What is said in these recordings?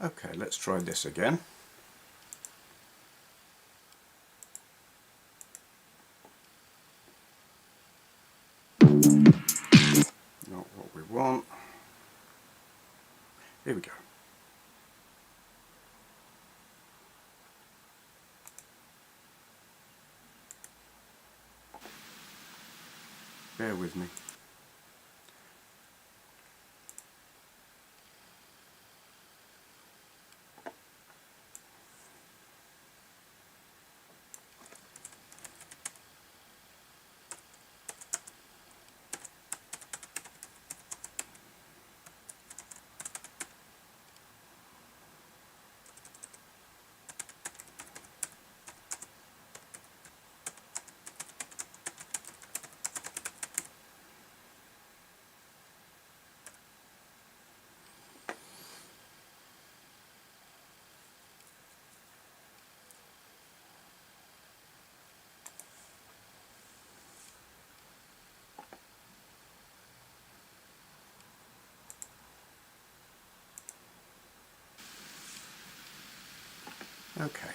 Okay, let's try this again. Not what we want. Here we go. Bear with me. Okay.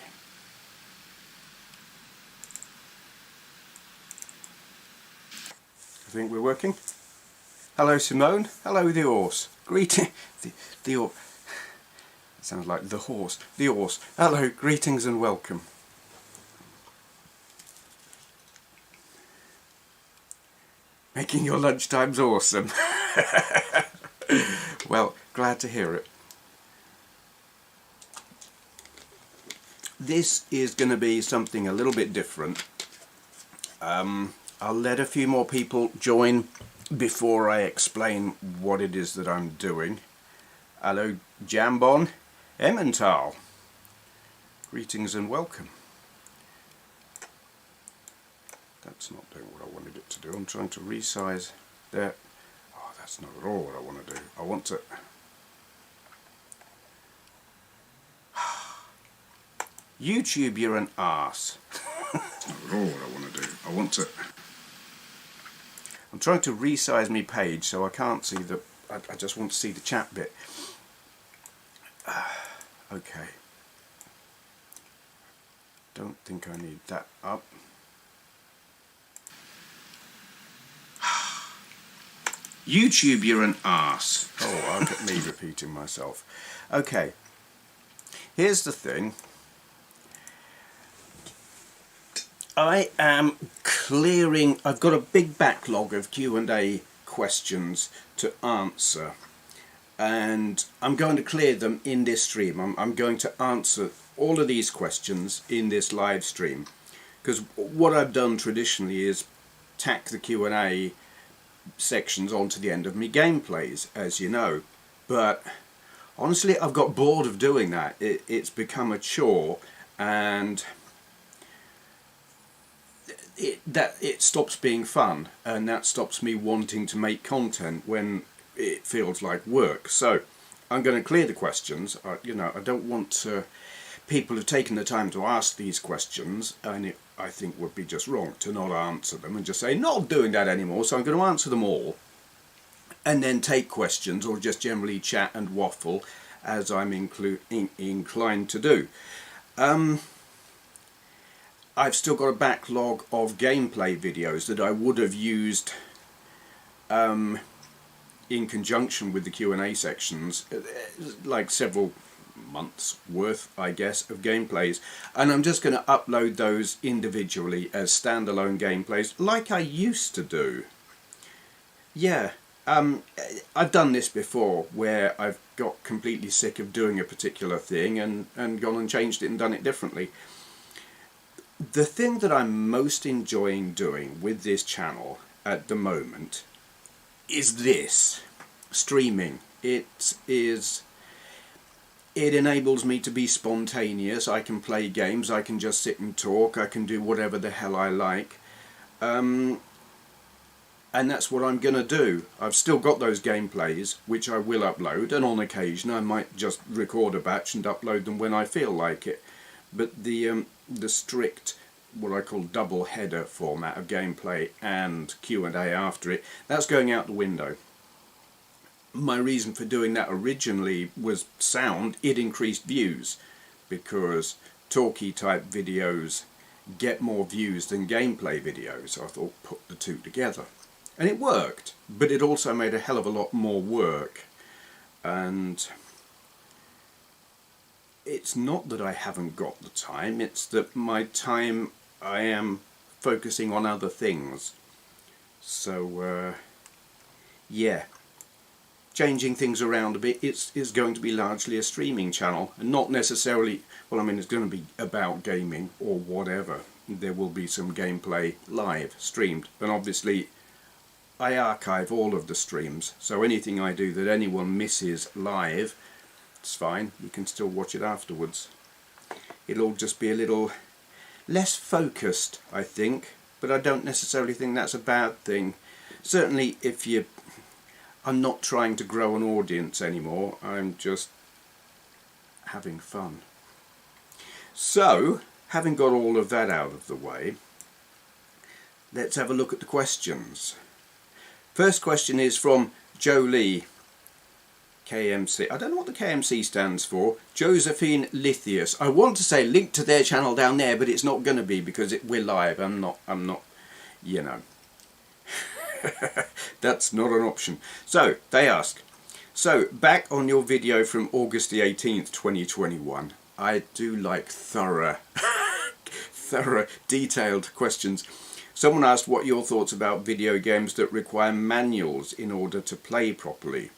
I think we're working. Hello Simone. Hello the horse. Greeting. The horse. It sounds like the horse. The horse. Hello, greetings and welcome. Making your lunchtimes awesome. Well, glad to hear it. This is going to be something a little bit different. I'll let a few more people join before I explain what it is that I'm doing. Hello Jambon, Emmental. Greetings and welcome. That's not doing what I wanted it to do. I'm trying to resize there. Oh, that's not at all what I want to do. I want to... YouTube, you're an arse. That's not at all what I want to do. I want to... I'm trying to resize my page so I can't see the... I just want to see the chat bit. Okay. Don't think I need that up. YouTube, you're an arse. Oh, look at me repeating myself. Okay. Here's the thing. I am clearing, I've got a big backlog of Q&A questions to answer, and I'm going to clear them in this stream. I'm going to answer all of these questions in this live stream, because what I've done traditionally is tack the Q&A sections onto the end of my gameplays, as you know, but honestly I've got bored of doing that. It's become a chore, and it stops being fun, and that stops me wanting to make content when it feels like work. So I'm going to clear the questions. You know, I don't want people who've taken the time to ask these questions, and I think would be just wrong to not answer them and just say not doing that anymore. So I'm going to answer them all, and then take questions or just generally chat and waffle as I'm inclined to do. I've still got a backlog of gameplay videos that I would have used in conjunction with the Q&A sections, like several months worth, I guess, of gameplays, and I'm just going to upload those individually as standalone gameplays like I used to do. Yeah, I've done this before where I've got completely sick of doing a particular thing and gone and changed it and done it differently. The thing that I'm most enjoying doing with this channel at the moment is this, streaming. It enables me to be spontaneous. I can play games, I can just sit and talk, I can do whatever the hell I like. And that's what I'm going to do. I've still got those gameplays, which I will upload, and on occasion I might just record a batch and upload them when I feel like it. But the strict, what I call double header format of gameplay and Q&A after it, that's going out the window. my reason for doing that originally was sound. It increased views, because talky type videos get more views than gameplay videos. So I thought, put the two together. And it worked, but it also made a hell of a lot more work. And it's not that I haven't got the time, it's that my time, I am focusing on other things. So yeah, changing things around a bit. It's going to be largely a streaming channel, and not necessarily, well, I mean, it's going to be about gaming or whatever. There will be some gameplay live streamed, and obviously I archive all of the streams, so anything I do that anyone misses live, it's fine, you can still watch it afterwards. It'll just be a little less focused, I think, but I don't necessarily think that's a bad thing. Certainly if I'm not trying to grow an audience anymore, I'm just having fun. So, having got all of that out of the way, let's have a look at the questions. First question is from Jolie, KMC. I don't know what the KMC stands for. Josephine Lithius. I want to say link to their channel down there, but it's not going to be because we're live. I'm not, you know. That's not an option. So, they ask, so back on your video from August the 18th, 2021. I do like thorough, detailed questions. Someone asked what your thoughts about video games that require manuals in order to play properly.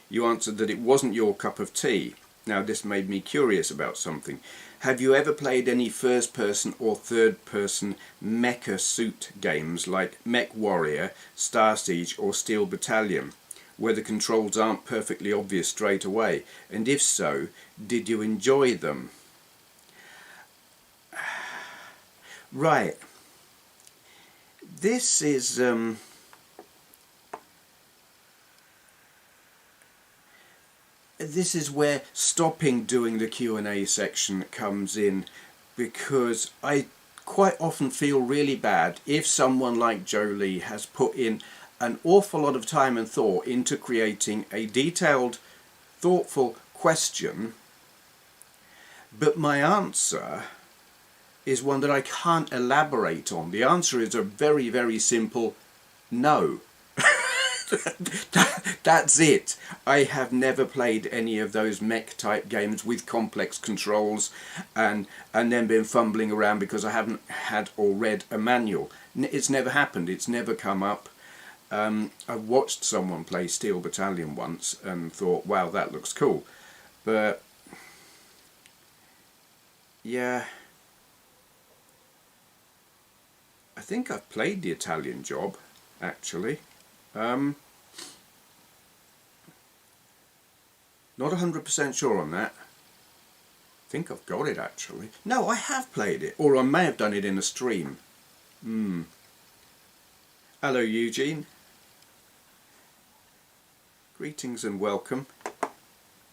You answered that it wasn't your cup of tea. Now this made me curious about something. Have you ever played any first-person or third-person mecha suit games like Mech Warrior, Star Siege or Steel Battalion, where the controls aren't perfectly obvious straight away? And if so, did you enjoy them? Right. This is where stopping doing the Q&A section comes in, because I quite often feel really bad if someone like Jolie has put in an awful lot of time and thought into creating a detailed, thoughtful question, but my answer is one that I can't elaborate on. The answer is a very, very simple no. That's it. I have never played any of those mech type games with complex controls and then been fumbling around because I haven't had or read a manual. It's never happened. It's never come up. I watched someone play Steel Battalion once and thought, wow, that looks cool. But yeah, I think I've played the Italian Job, actually. Not 100% sure on that. I think I've got it, actually. No, I have played it, or I may have done it in a stream. Hello, Eugene. Greetings and welcome.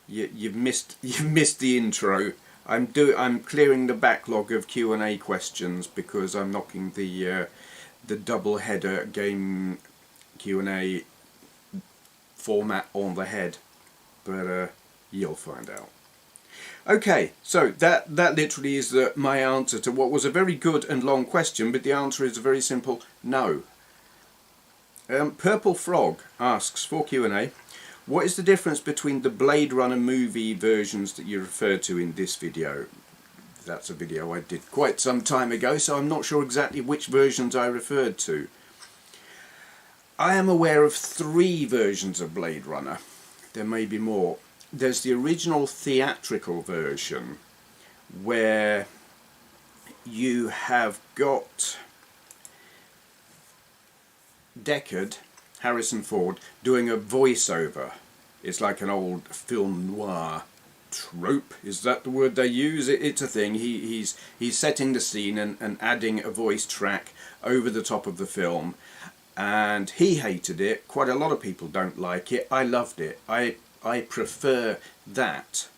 You've missed the intro. I'm clearing the backlog of Q&A questions because I'm knocking the double header game Q&A format on the head, but you'll find out. Okay, so that literally is my answer to what was a very good and long question, but the answer is a very simple no. Purple Frog asks for Q&A, what is the difference between the Blade Runner movie versions that you refer to in this video? That's a video I did quite some time ago, so I'm not sure exactly which versions I referred to. I am aware of 3 versions of Blade Runner. There may be more. There's the original theatrical version, where you have got Deckard, Harrison Ford, doing a voiceover. It's like an old film noir trope. Is that the word they use? It's a thing. He's setting the scene and adding a voice track over the top of the film. And he hated it. Quite a lot of people don't like it. I loved it. I prefer that.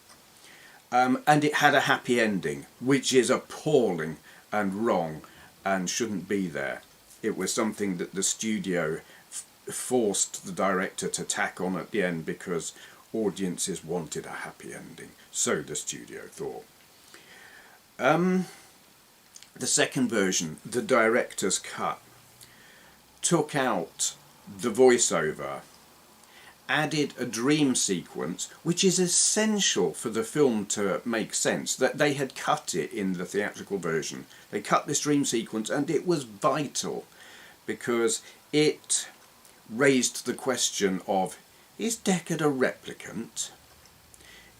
And it had a happy ending, which is appalling and wrong and shouldn't be there. It was something that the studio forced the director to tack on at the end because audiences wanted a happy ending. So the studio thought. The second version, the director's cut, took out the voiceover, added a dream sequence, which is essential for the film to make sense. That they had cut it in the theatrical version. They cut this dream sequence, and it was vital because it raised the question of, is Deckard a replicant?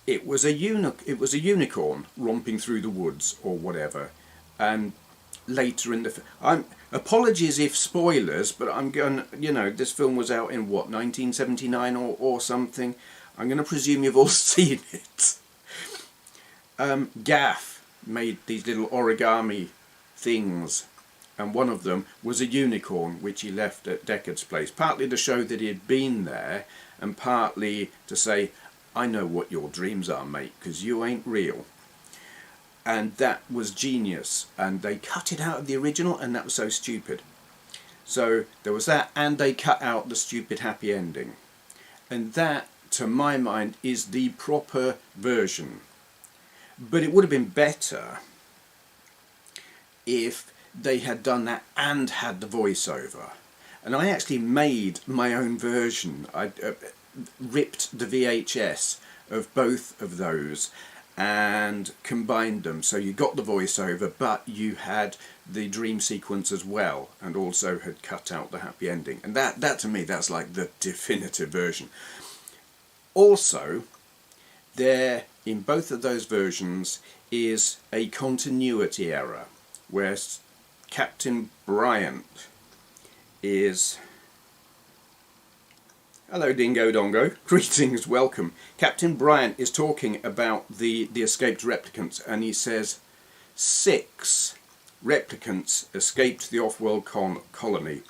It was a unicorn romping through the woods or whatever, and later in the apologies if spoilers, but I'm going, this film was out in what, 1979 or something. I'm going to presume you've all seen it. Gaff made these little origami things, and one of them was a unicorn which he left at Deckard's place, partly to show that he had been there, and partly to say, I know what your dreams are, mate, because you ain't real. And that was genius, and they cut it out of the original, and that was so stupid. So there was that, and they cut out the stupid happy ending. And that, to my mind, is the proper version. But it would have been better if they had done that and had the voiceover. And I actually made my own version. I ripped the VHS of both of those and combined them, so you got the voiceover but you had the dream sequence as well, and also had cut out the happy ending. And that to me, that's like the definitive version. Also, there in both of those versions is a continuity error where Captain Bryant is... Hello Dingo Dongo, greetings, welcome. Captain Bryant is talking about the escaped replicants, and he says 6 replicants escaped the off-world colony.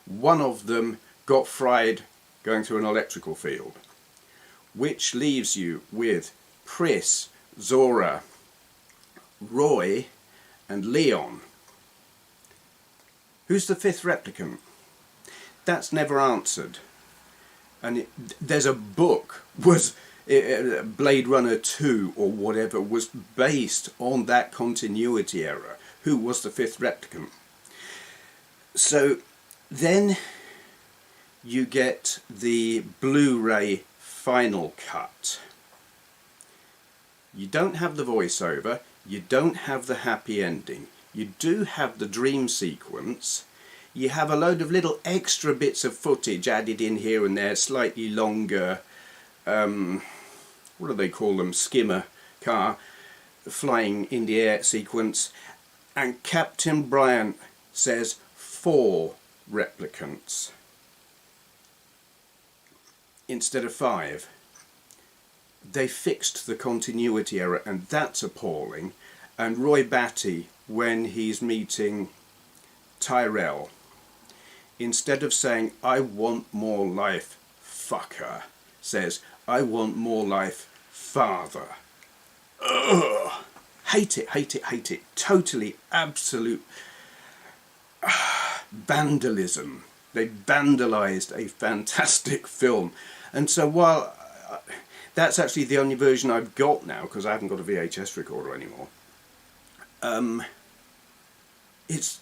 One of them got fried going through an electrical field, which leaves you with Pris, Zora, Roy and Leon. Who's the 5th replicant? That's never answered. And there's a book, Blade Runner 2 or whatever, was based on that continuity error. Who was the 5th replicant? So then you get the Blu-ray final cut. You don't have the voiceover, you don't have the happy ending, you do have the dream sequence. You have a load of little extra bits of footage added in here and there, slightly longer, what do they call them, skimmer car, flying in the air sequence. And Captain Bryant says 4 replicants instead of 5. They fixed the continuity error, and that's appalling. And Roy Batty, when he's meeting Tyrell, instead of saying, I want more life, fucker, says, I want more life, father. Ugh. Hate it, hate it, hate it. Totally, absolute vandalism. They vandalised a fantastic film. And so while that's actually the only version I've got now, because I haven't got a VHS recorder anymore, it's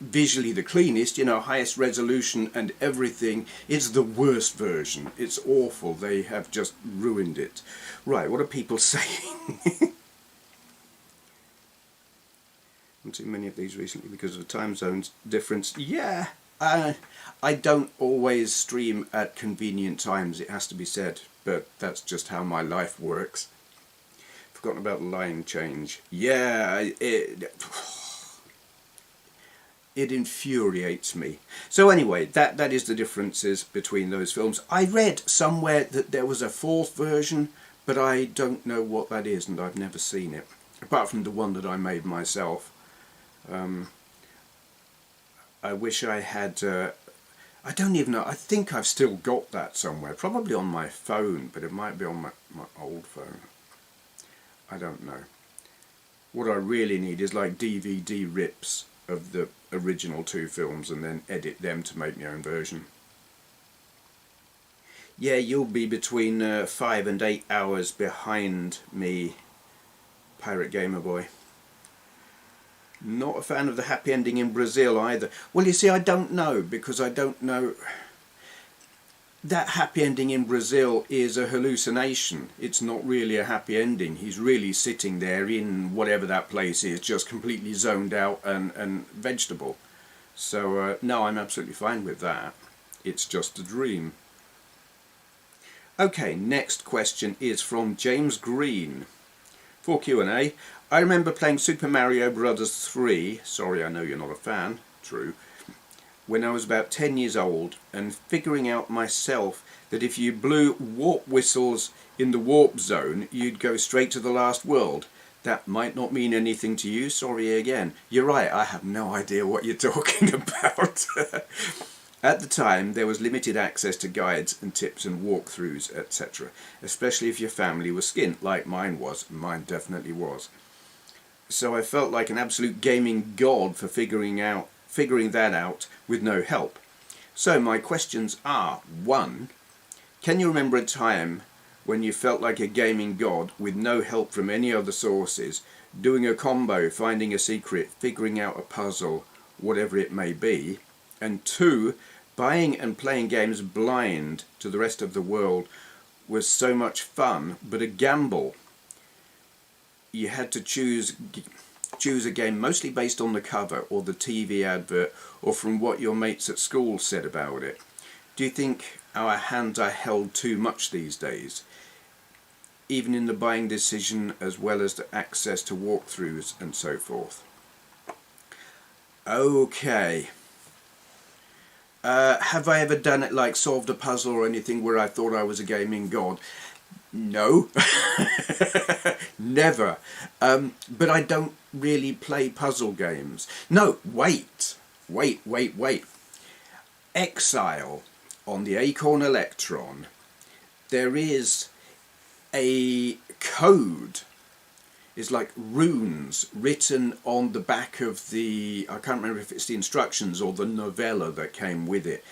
visually the cleanest, highest resolution and everything. It's the worst version. It's awful. They have just ruined it. Right, what are people saying? Haven't seen many of these recently because of the time zones difference. Yeah, I don't always stream at convenient times, it has to be said, but that's just how my life works. Forgotten about the line change. Yeah, it infuriates me. So anyway, that is the differences between those films. I read somewhere that there was a 4th version, but I don't know what that is, and I've never seen it, apart from the one that I made myself. I wish I had... I don't even know. I think I've still got that somewhere, probably on my phone, but it might be on my old phone. I don't know. What I really need is like DVD rips of the original 2 films and then edit them to make my own version. Yeah, you'll be between 5 and 8 hours behind me, Pirate Gamer Boy. Not a fan of the happy ending in Brazil either. Well, you see, I don't know, because I don't know. That happy ending in Brazil is a hallucination. It's not really a happy ending. He's really sitting there in whatever that place is, just completely zoned out and vegetable. So, no, I'm absolutely fine with that. It's just a dream. Okay, next question is from James Green. For Q&A, I remember playing Super Mario Bros. 3, sorry I know you're not a fan, true, when I was about 10 years old, and figuring out myself that if you blew warp whistles in the warp zone, you'd go straight to the last world. That might not mean anything to you, sorry again. You're right, I have no idea what you're talking about. At the time, there was limited access to guides and tips and walkthroughs, etc., especially if your family was skint, like mine was. Mine definitely was. So I felt like an absolute gaming god for figuring that out with no help. So my questions are: 1. Can you remember a time when you felt like a gaming god with no help from any other sources, doing a combo, finding a secret, figuring out a puzzle, whatever it may be? And 2, buying and playing games blind to the rest of the world was so much fun, but a gamble. You had to choose a game mostly based on the cover or the TV advert or from what your mates at school said about it. Do you think our hands are held too much these days, even in the buying decision as well as the access to walkthroughs and so forth? Okay. Have I ever done it, like solved a puzzle or anything where I thought I was a gaming god? No. Never. But I don't really play puzzle games. No, wait. Exile on the Acorn Electron. There is a code. It's like runes written on the back of the, I can't remember if it's the instructions or the novella that came with it.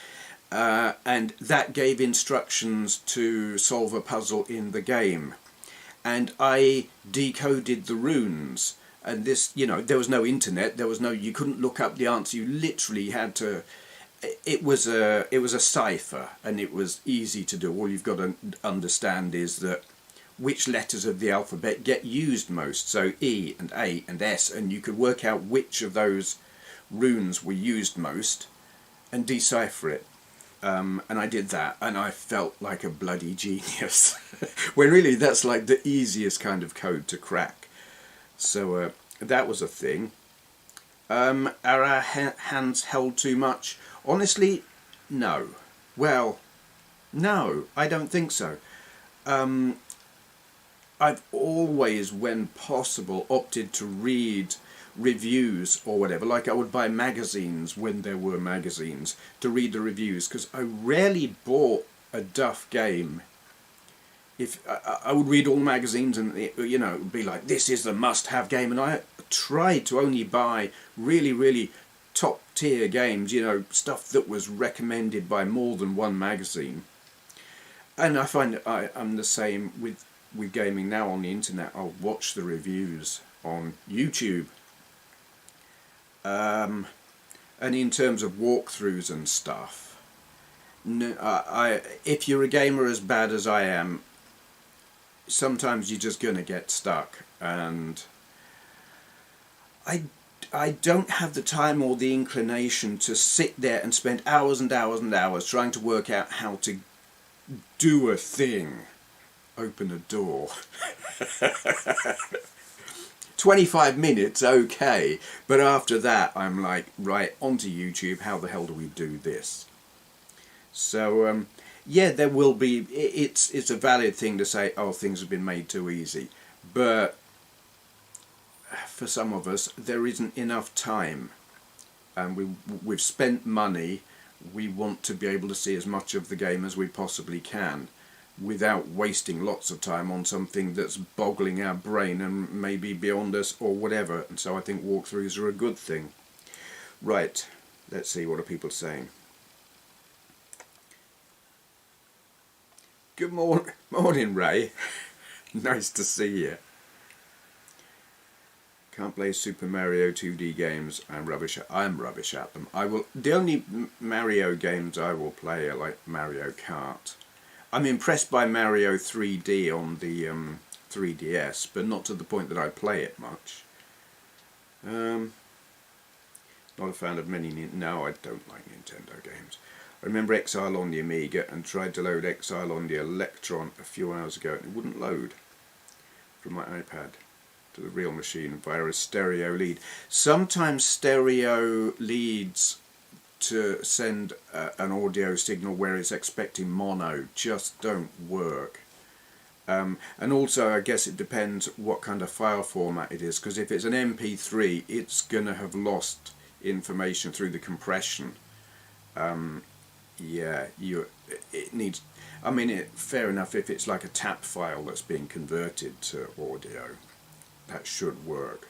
And that gave instructions to solve a puzzle in the game. And I decoded the runes. And this, you know, there was no internet, you couldn't look up the answer, you literally had to, it was a cipher, and it was easy to do. All you've got to understand is that which letters of the alphabet get used most, so E and A and S, and you could work out which of those runes were used most and decipher it. And I did that, and I felt like a bloody genius. When really that's like the easiest kind of code to crack. So that was a thing. Are our hands held too much? Honestly, no. Well, no, I don't think so. I've always, when possible, opted to read reviews or whatever. Like I would buy magazines when there were magazines to read the reviews, because I rarely bought a duff game. If I would read all magazines and, you know, be like, this is the must-have game, and I tried to only buy really, really top-tier games, you know, stuff that was recommended by more than one magazine. And I find that I'm the same with gaming now on the internet. I'll watch the reviews on YouTube. And in terms of walkthroughs and stuff, if you're a gamer as bad as I am, sometimes you're just going to get stuck. And I don't have the time or the inclination to sit there and spend hours and hours and hours trying to work out how to do a thing. Open a door. 25 minutes, okay, but after that I'm like, right, onto YouTube, how the hell do we do this? So yeah, there will be, it's a valid thing to say, oh, things have been made too easy, but for some of us there isn't enough time, and we've spent money. We want to be able to see as much of the game as we possibly can, without wasting lots of time on something that's boggling our brain and maybe beyond us or whatever. And so I think walkthroughs are a good thing. Right, let's see what are people saying. Good morning, Ray. Nice to see you. Can't play Super Mario 2D games. I'm rubbish at them. The only Mario games I will play are like Mario Kart. I'm impressed by Mario 3D on the 3DS, but not to the point that I play it much. Not a fan of many. No, I don't like Nintendo games. I remember Exile on the Amiga and tried to load Exile on the Electron a few hours ago and it wouldn't load from my iPad to the real machine via a stereo lead. Sometimes stereo leads to send an audio signal where it's expecting mono just don't work. And also I guess it depends what kind of file format it is, because if it's an MP3 it's gonna have lost information through the compression. Yeah, it needs, I mean, fair enough if it's like a tap file that's being converted to audio, that should work.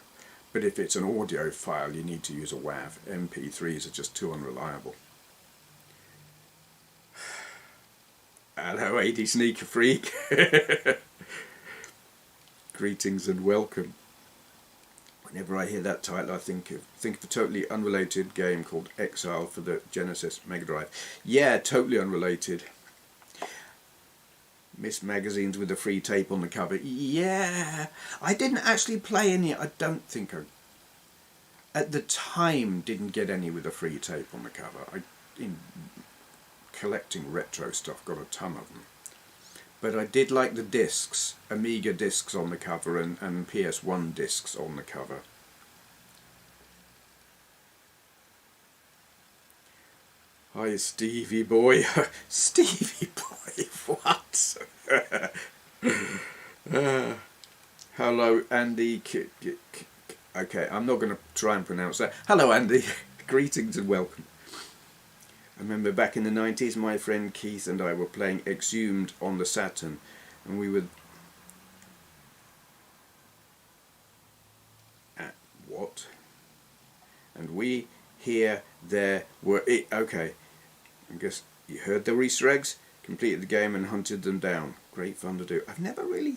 But if it's an audio file you need to use a WAV. MP3s are just too unreliable. Hello 80 Sneaker Freak. Greetings and welcome. Whenever I hear that title I think of a totally unrelated game called Exile for the Genesis Mega Drive. Yeah, totally unrelated. Miss magazines with a free tape on the cover. Yeah, I didn't actually play any. I don't think I, at the time, didn't get any with a free tape on the cover. In collecting retro stuff, got a ton of them. But I did like the discs, Amiga discs on the cover and PS1 discs on the cover. Hi Stevie boy. Stevie boy, what? Hello Andy. Okay, I'm not going to try and pronounce that. Hello Andy. Greetings and welcome. I remember back in the 90s my friend Keith and I were playing Exhumed on the Saturn and we were at what? And we here there were it. Okay, I guess you heard there were Easter eggs, completed the game and hunted them down. Great fun to do. I've never really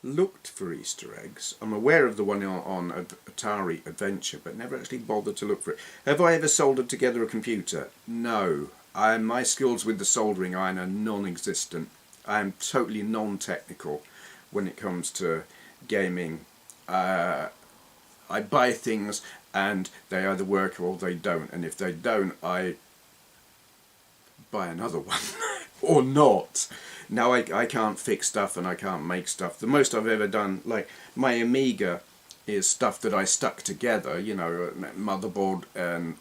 looked for Easter eggs. I'm aware of the one on Atari Adventure, but never actually bothered to look for it. Have I ever soldered together a computer? No. My skills with the soldering iron are non-existent. I am totally non-technical when it comes to gaming. I buy things and they either work or they don't, and if they don't I buy another one or not. Now I can't fix stuff and I can't make stuff. The most I've ever done, like my Amiga, is stuff that I stuck together, you know, motherboard and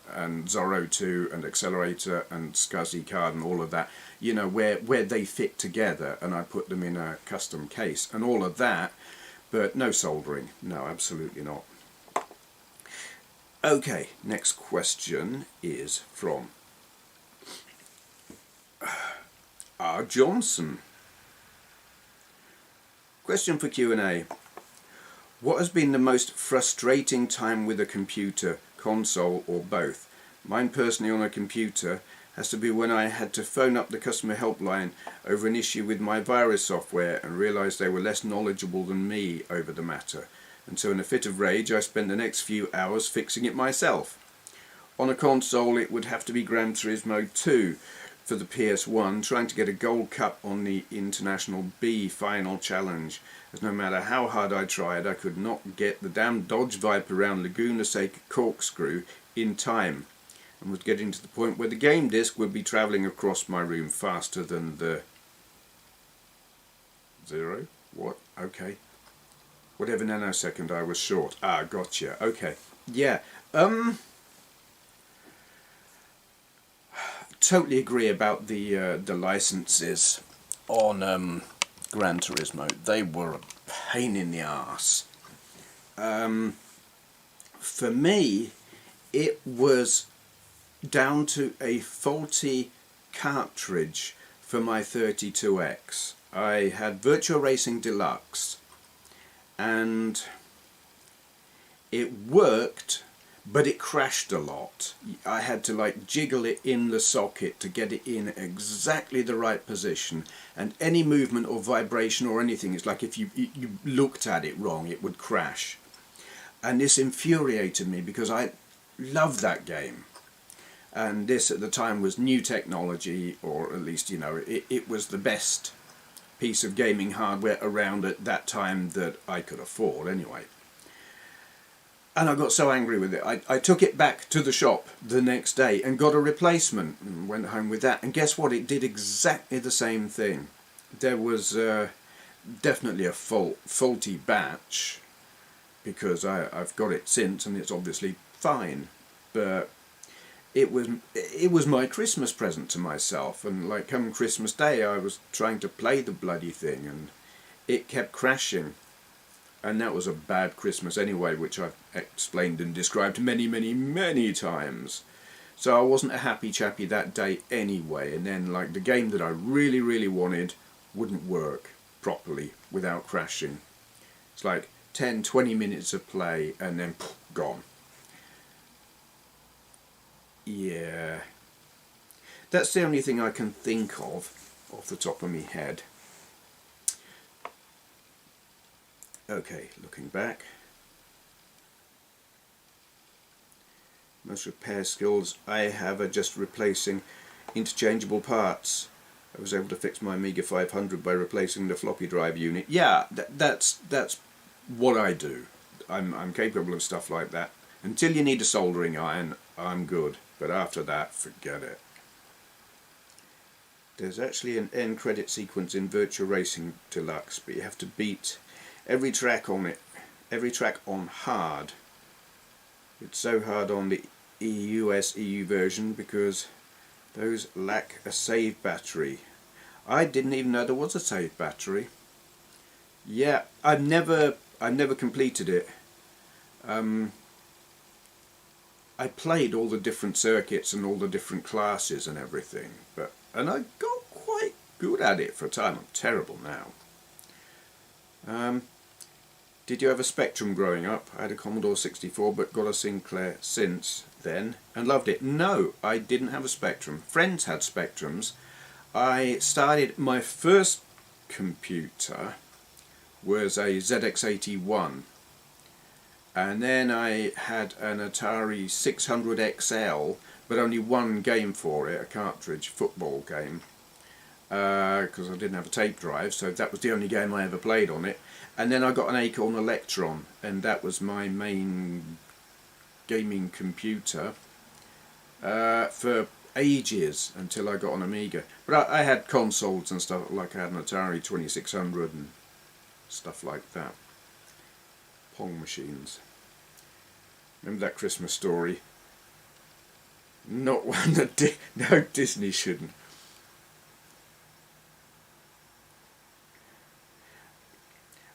Zorro 2 and accelerator and SCSI card and all of that, you know, where they fit together and I put them in a custom case and all of that, but no soldering. No, absolutely not. Okay, next question is from R. Johnson. Question for Q&A. What has been the most frustrating time with a computer, console or both? Mine personally on a computer has to be when I had to phone up the customer helpline over an issue with my virus software and realised they were less knowledgeable than me over the matter. And so in a fit of rage I spent the next few hours fixing it myself. On a console it would have to be Gran Turismo 2 for the PS1, trying to get a gold cup on the International B final challenge, as no matter how hard I tried I could not get the damn Dodge Viper around Laguna Seca corkscrew in time, and was getting to the point where the game disc would be travelling across my room faster than the zero? What? Okay. Whatever nanosecond I was short. Ah, gotcha. Okay. Yeah. Totally agree about the licenses on Gran Turismo. They were a pain in the arse. For me, it was down to a faulty cartridge for my 32X. I had Virtua Racing Deluxe, and It worked, but it crashed a lot. I had to like jiggle it in the socket to get it in exactly the right position, and any movement or vibration or anything, it's like if you looked at it wrong, it would crash. And this infuriated me because I loved that game. And this at the time was new technology, or at least, you know, it was the best piece of gaming hardware around at that time that I could afford anyway. And I got so angry with it, I took it back to the shop the next day and got a replacement and went home with that. And guess what? It did exactly the same thing. There was definitely a faulty batch, because I've got it since and it's obviously fine. But it was my Christmas present to myself, and like come Christmas Day I was trying to play the bloody thing and it kept crashing. And that was a bad Christmas anyway, which I've explained and described many times. So I wasn't a happy chappy that day anyway, and then like the game that I really wanted wouldn't work properly without crashing. It's like 10-20 minutes of play and then gone. Yeah, that's the only thing I can think of off the top of my head. Okay, looking back. Most repair skills I have are just replacing interchangeable parts. I was able to fix my Amiga 500 by replacing the floppy drive unit. Yeah, that's what I do. I'm capable of stuff like that. Until you need a soldering iron, I'm good. But after that, forget it. There's actually an end credit sequence in Virtua Racing Deluxe, but you have to beat every track on hard. It's so hard on the EU version because those lack a save battery. I didn't even know there was a save battery. Yeah, I've never completed it. I played all the different circuits and all the different classes and everything, and I got quite good at it for a time. I'm terrible now. Did you have a Spectrum growing up? I had a Commodore 64 but got a Sinclair since then and loved it. No, I didn't have a Spectrum. Friends had Spectrums. I started, my first computer was a ZX81. And then I had an Atari 600XL, but only one game for it, a cartridge football game, because I didn't have a tape drive, so that was the only game I ever played on it. And then I got an Acorn Electron, and that was my main gaming computer for ages until I got an Amiga. But I had consoles and stuff, like I had an Atari 2600 and stuff like that. Pong machines. Remember that Christmas Story? Not one that no, Disney shouldn't.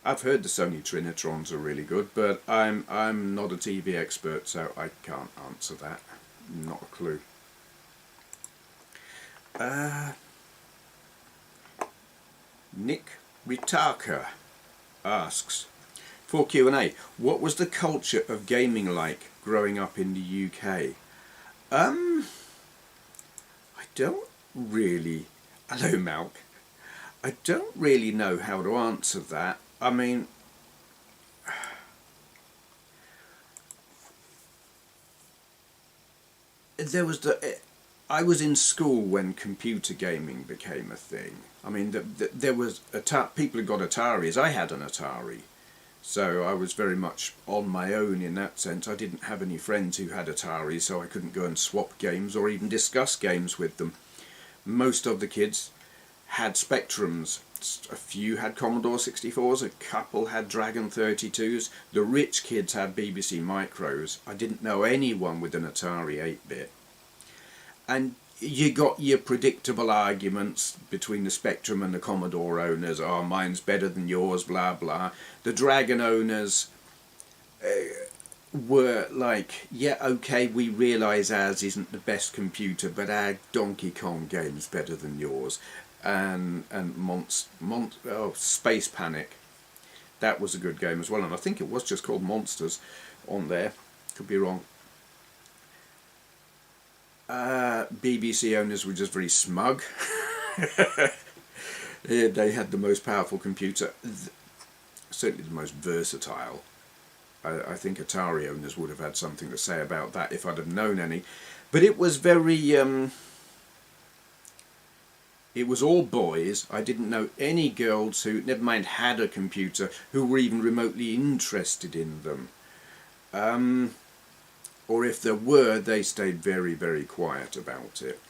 I've heard the Sony Trinitrons are really good, but I'm not a TV expert, so I can't answer that. Not a clue. Nick Ritaka asks, for Q&A, what was the culture of gaming like growing up in the UK? I don't really... Hello, Malk. I don't really know how to answer that. I mean... There was the... I was in school when computer gaming became a thing. I mean, there was... people had got Ataris. I had an Atari. So I was very much on my own in that sense. I didn't have any friends who had Atari, so I couldn't go and swap games or even discuss games with them. Most of the kids had Spectrums. A few had Commodore 64s, a couple had Dragon 32s. The rich kids had BBC Micros. I didn't know anyone with an Atari 8-bit. And you got your predictable arguments between the Spectrum and the Commodore owners. Oh, mine's better than yours, blah blah. The Dragon owners were like, yeah, okay, we realise ours isn't the best computer, but our Donkey Kong game's better than yours. And Space Panic, that was a good game as well, and I think it was just called Monsters. on there. Could be wrong. BBC owners were just very smug. They had the most powerful computer, certainly the most versatile. I think Atari owners would have had something to say about that if I'd have known any. But it was very... it was all boys. I didn't know any girls who, never mind had a computer, who were even remotely interested in them. Or if there were, they stayed very, very quiet about it.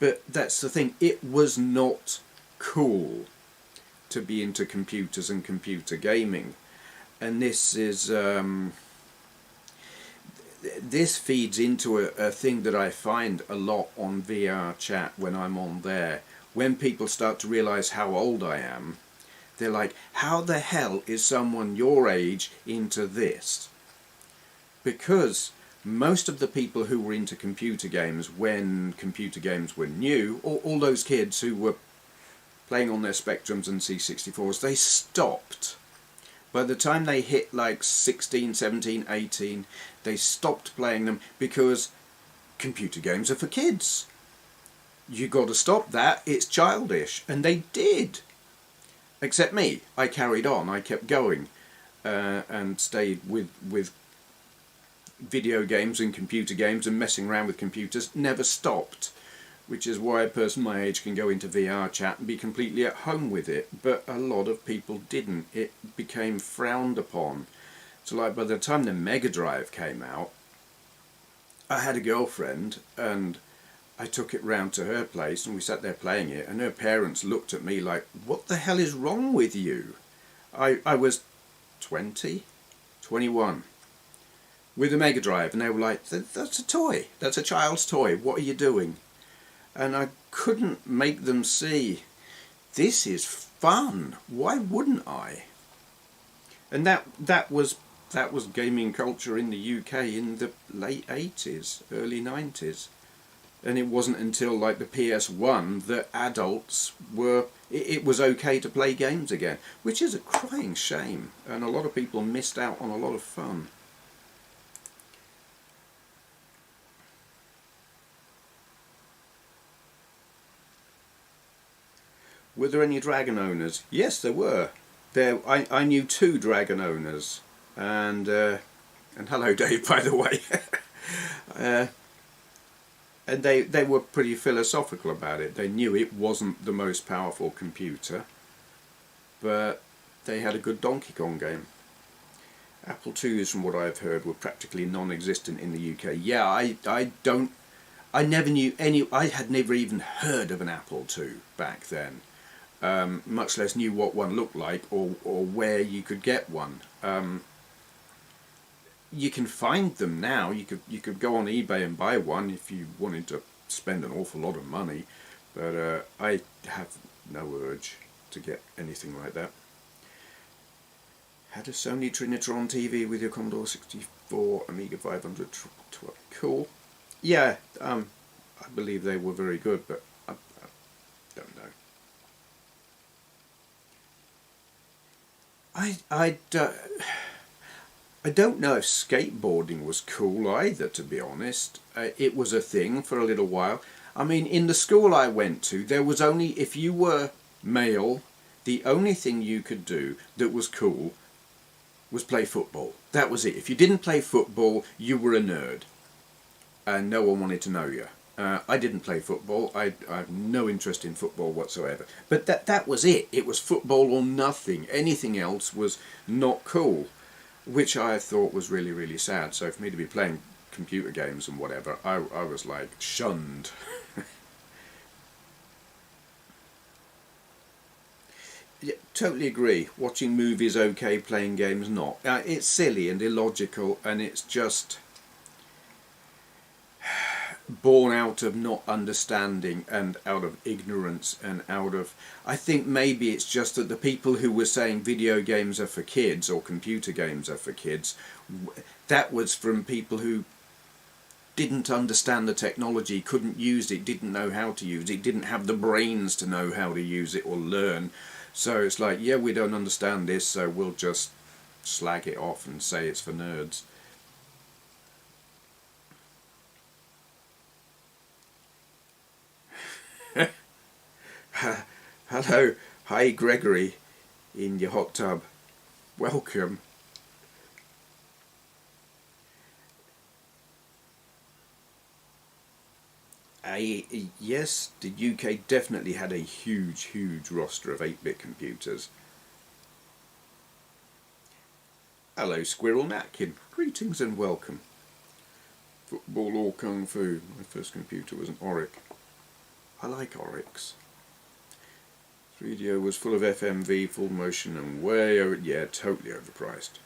But that's the thing, it was not cool to be into computers and computer gaming. And this is... this feeds into a thing that I find a lot on VR chat when I'm on there. When people start to realise how old I am, they're like, how the hell is someone your age into this? Because most of the people who were into computer games when computer games were new, all those kids who were playing on their Spectrums and C64s, they stopped. By the time they hit like 16, 17, 18, they stopped playing them because computer games are for kids. You got to stop that, it's childish. And they did. Except me, I carried on, I kept going and stayed with video games and computer games and messing around with computers, never stopped. Which is why a person my age can go into VR chat and be completely at home with it, but a lot of people didn't. It became frowned upon. So like by the time the Mega Drive came out, I had a girlfriend and I took it round to her place and we sat there playing it, and her parents looked at me like, what the hell is wrong with you? I was 20, 21 with a Mega Drive, and they were like, that's a toy, that's a child's toy, what are you doing? And I couldn't make them see, this is fun, why wouldn't I? And that was gaming culture in the UK in the late 80s, early 90s. And it wasn't until like the PS1 that adults were, it was okay to play games again, which is a crying shame, and a lot of people missed out on a lot of fun. Were there any Dragon owners? Yes, there were. I knew 2 Dragon owners, and hello Dave, by the way. And they were pretty philosophical about it. They knew it wasn't the most powerful computer, but they had a good Donkey Kong game. Apple IIs, from what I've heard, were practically non-existent in the UK. Yeah, I never knew any. I had never even heard of an Apple II back then. Much less knew what one looked like or where you could get one. You can find them now. You could go on eBay and buy one if you wanted to spend an awful lot of money, but I have no urge to get anything like that. Had a Sony Trinitron TV with your Commodore 64 Amiga 500. Cool. Yeah, I believe they were very good, but I don't know. I don't know if skateboarding was cool either, to be honest. It was a thing for a little while. I mean, in the school I went to, there was only, if you were male, the only thing you could do that was cool was play football. That was it. If you didn't play football, you were a nerd. And no one wanted to know you. I didn't play football. I have no interest in football whatsoever. But that was it. It was football or nothing. Anything else was not cool, which I thought was really, really sad. So for me to be playing computer games and whatever, I was like shunned. Yeah, totally agree. Watching movies okay, playing games not. It's silly and illogical, and it's just born out of not understanding and out of ignorance and out of... I think maybe it's just that the people who were saying video games are for kids or computer games are for kids, that was from people who didn't understand the technology, couldn't use it, didn't know how to use it, didn't have the brains to know how to use it or learn. So it's like, yeah, we don't understand this, so we'll just slag it off and say it's for nerds. Hello, hi Gregory, in your hot tub. Welcome. Yes, the UK definitely had a huge roster of 8-bit computers. Hello, Squirrel Napkin. Greetings and welcome. Football or Kung Fu. My first computer was an Oric. I like Orics. 3DO was full of FMV, full motion, and way over. Yeah, totally overpriced.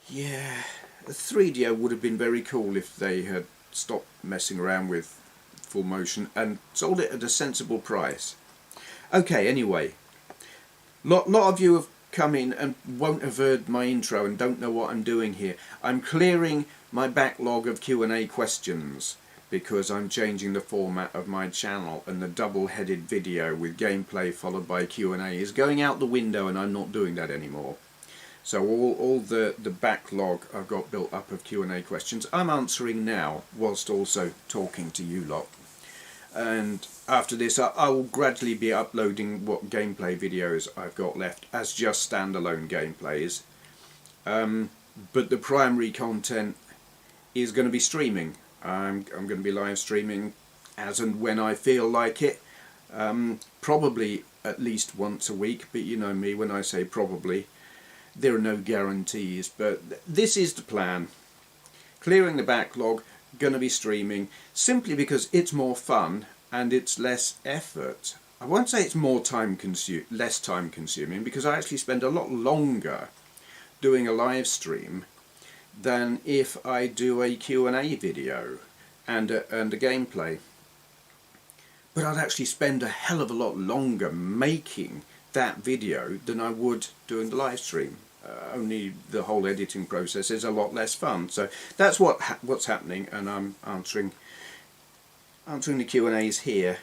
Yeah, a 3DO would have been very cool if they had stopped messing around with full motion and sold it at a sensible price. Okay, anyway, lot of you have come in and won't have heard my intro and don't know what I'm doing here. I'm clearing my backlog of Q&A questions because I'm changing the format of my channel, and the double-headed video with gameplay followed by Q&A is going out the window, and I'm not doing that anymore. So all the backlog I've got built up of Q&A questions I'm answering now, whilst also talking to you lot. And after this I will gradually be uploading what gameplay videos I've got left as just standalone gameplays. But the primary content is going to be streaming. I'm going to be live streaming as and when I feel like it. Probably at least once a week, but you know me, when I say probably, there are no guarantees, but this is the plan. Clearing the backlog, going to be streaming, simply because it's more fun and it's less effort. I won't say it's less time consuming, because I actually spend a lot longer doing a live stream than if I do a Q&A video and a gameplay. But I'd actually spend a hell of a lot longer making that video than I would doing the live stream. Only the whole editing process is a lot less fun. So that's what's happening, and I'm answering the Q&As here.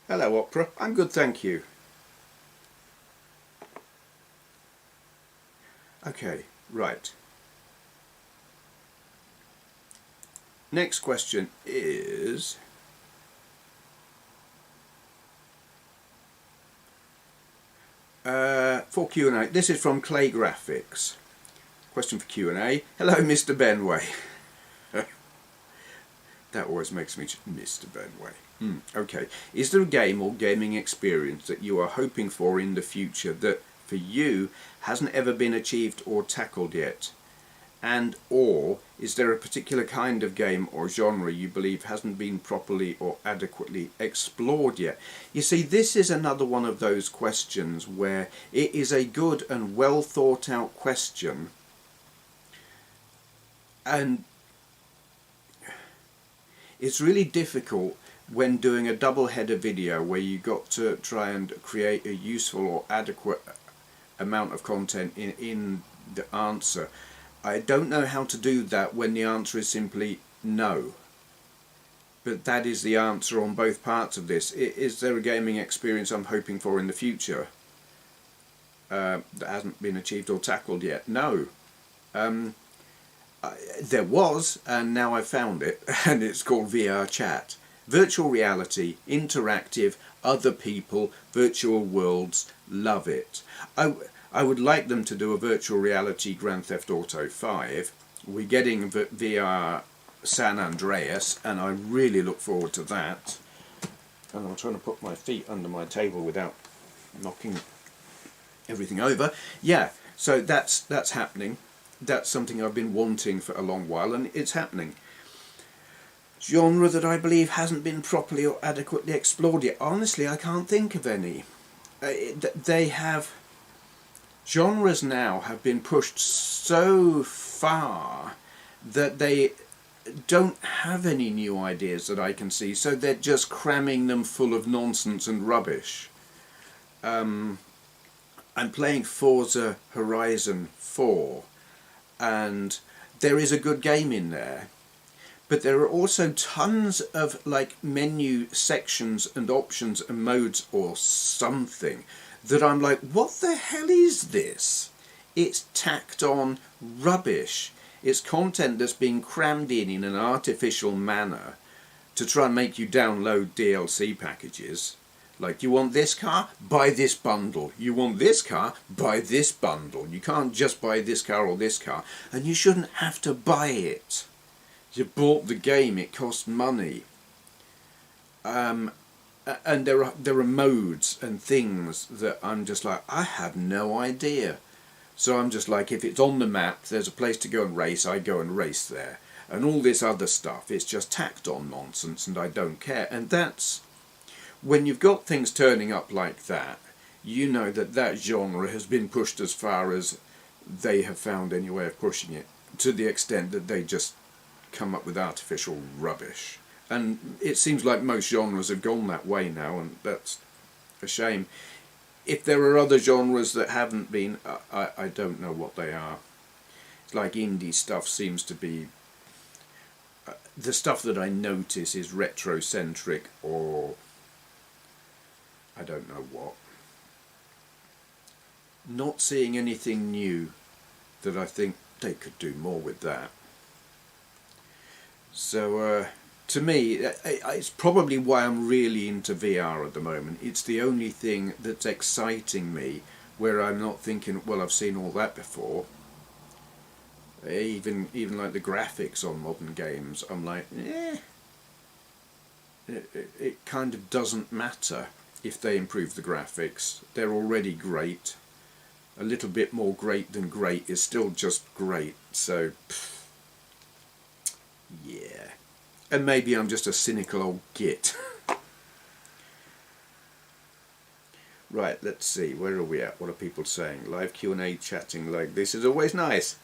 Hello Opera, I'm good, thank you. Okay, right. Next question is, for Q&A. This is from Clay Graphics. Question for Q&A. Hello, Mr. Benway. That always makes me Mr. Benway. Okay. Is there a game or gaming experience that you are hoping for in the future that, for you, hasn't ever been achieved or tackled yet? And or is there a particular kind of game or genre you believe hasn't been properly or adequately explored yet? You see, this is another one of those questions where it is a good and well thought out question, and it's really difficult when doing a double header video where you got to try and create a useful or adequate amount of content in the answer. I don't know how to do that when the answer is simply no. But that is the answer on both parts of this. Is there a gaming experience I'm hoping for in the future that hasn't been achieved or tackled yet? No. There was, and now I've found it, and it's called VR Chat. Virtual reality, interactive, other people, virtual worlds, love it. I would like them to do a virtual reality Grand Theft Auto 5. We're getting VR San Andreas, and I really look forward to that. And I'm trying to put my feet under my table without knocking everything over. Yeah, so that's happening. That's something I've been wanting for a long while, and it's happening. Genre that I believe hasn't been properly or adequately explored yet. Honestly, I can't think of any. They have... Genres now have been pushed so far that they don't have any new ideas that I can see, so they're just cramming them full of nonsense and rubbish. I'm playing Forza Horizon 4, and there is a good game in there, But there are also tons of like menu sections and options and modes or something that I'm like, what the hell is this? It's tacked on rubbish. It's content that's being crammed in an artificial manner to try and make you download DLC packages. Like, you want this car? Buy this bundle. You want this car? Buy this bundle. You can't just buy this car or this car. And you shouldn't have to buy it. You bought the game, it costs money. And there are modes and things that I'm just like, I have no idea. So I'm just like, if it's on the map, there's a place to go and race, I go and race there. And all this other stuff, it's just tacked on nonsense and I don't care. And that's, when you've got things turning up like that, you know that that genre has been pushed as far as they have found any way of pushing it, to the extent that they just come up with artificial rubbish. And it seems like most genres have gone that way now, and that's a shame. If there are other genres that haven't been, I don't know what they are. It's like indie stuff seems to be, the stuff that I notice is retrocentric or I don't know what. Not seeing anything new that I think they could do more with that. So to me, it's probably why I'm really into VR at the moment. It's the only thing that's exciting me, where I'm not thinking, well, I've seen all that before. Even like the graphics on modern games, I'm like, it kind of doesn't matter if they improve the graphics. They're already great. A little bit more great than great is still just great. So, yeah. And maybe I'm just a cynical old git. Right, let's see. Where are we at? What are people saying? Live Q&A chatting like this is always nice.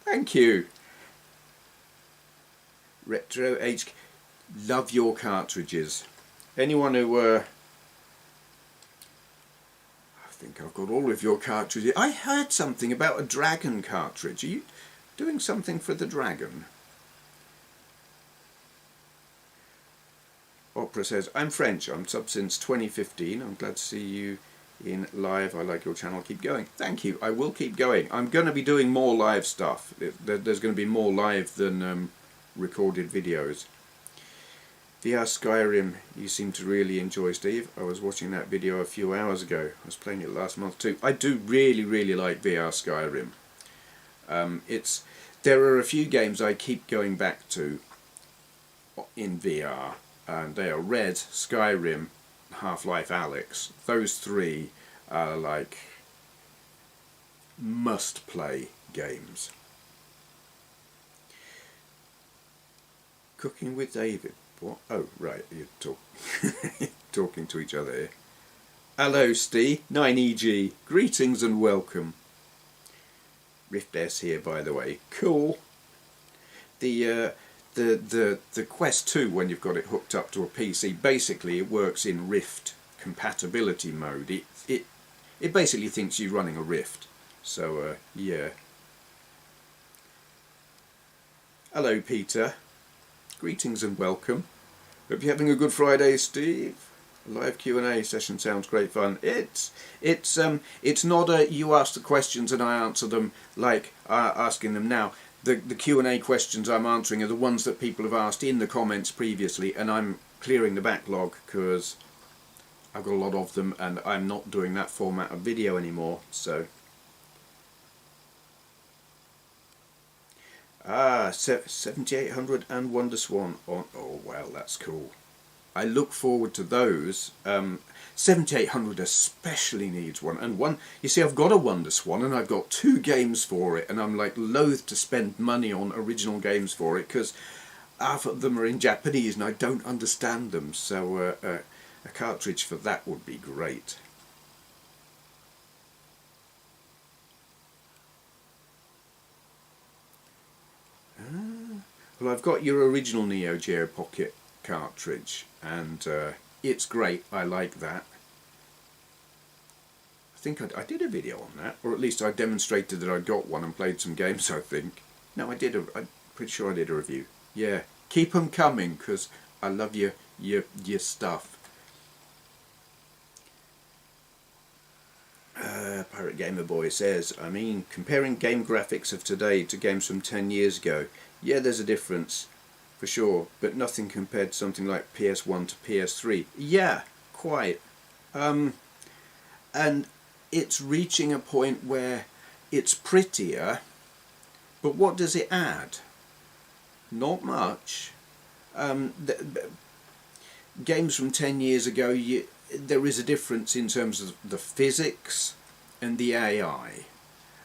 Thank you. Retro H. Love your cartridges. Anyone who... I think I've got all of your cartridges. I heard something about a Dragon cartridge. Are you doing something for the Dragon? Opera says, I'm French. I'm sub since 2015. I'm glad to see you in live. I like your channel. Keep going. Thank you. I will keep going. I'm going to be doing more live stuff. There's going to be more live than recorded videos. VR Skyrim, you seem to really enjoy, Steve. I was watching that video a few hours ago. I was playing it last month too. I do really like VR Skyrim. There are a few games I keep going back to in VR, and they are Red, Skyrim, Half-Life Alyx. Those three are like must-play games. Cooking with David. What? Oh, right, you're talking to each other here. Hello, Steve. 9EG. Greetings and welcome. Rift S here, by the way. Cool. The Quest 2, when you've got it hooked up to a PC, basically it works in Rift compatibility mode. It basically thinks you're running a Rift. So, yeah. Hello, Peter. Greetings and welcome. Hope you're having a good Friday, Steve. A live Q&A session sounds great fun. It's not a you ask the questions and I answer them like asking them now. The Q&A questions I'm answering are the ones that people have asked in the comments previously, and I'm clearing the backlog because I've got a lot of them and I'm not doing that format of video anymore. So 7800 and Wonder Swan on. Oh well, that's cool. I look forward to those. 7800 especially needs one, and one, you see, I've got a Wonder Swan and I've got 2 games for it, and I'm like loath to spend money on original games for it because half of them are in Japanese and I don't understand them, so a cartridge for that would be great. Well, I've got your original Neo Geo Pocket cartridge, and it's great. I like that. I think I did a video on that, or at least I demonstrated that I got one and played some games, I think. No, I'm pretty sure I did a review. Yeah, keep them coming, because I love your stuff. Pirate Gamer Boy says, I mean, comparing game graphics of today to games from 10 years ago, yeah, there's a difference, for sure, but nothing compared to something like PS1 to PS3. Yeah, quite. And it's reaching a point where it's prettier, but what does it add? Not much. Games from 10 years ago, there is a difference in terms of the physics and the AI,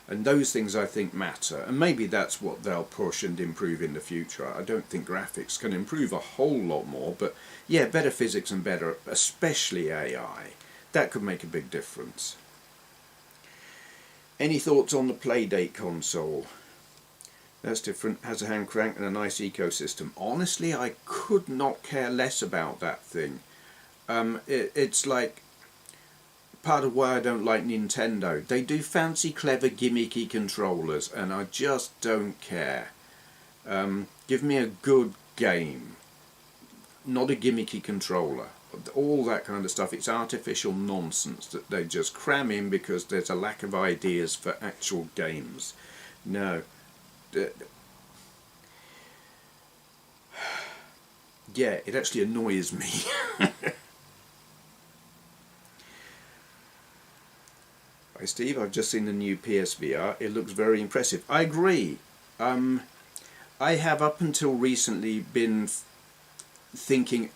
and those things I think matter, and maybe that's what they'll push and improve in the future. I don't think graphics can improve a whole lot more, but yeah, better physics and better, especially AI, that could make a big difference. Any thoughts on the Playdate console? That's different, has a hand crank and a nice ecosystem. Honestly, I could not care less about that thing. It's like part of why I don't like Nintendo. They do fancy, clever, gimmicky controllers, and I just don't care. Give me a good game, not a gimmicky controller. All that kind of stuff, it's artificial nonsense that they just cram in because there's a lack of ideas for actual games. No. Yeah, it actually annoys me. Hi Steve, I've just seen the new PSVR. It looks very impressive. I agree. I have up until recently been thinking,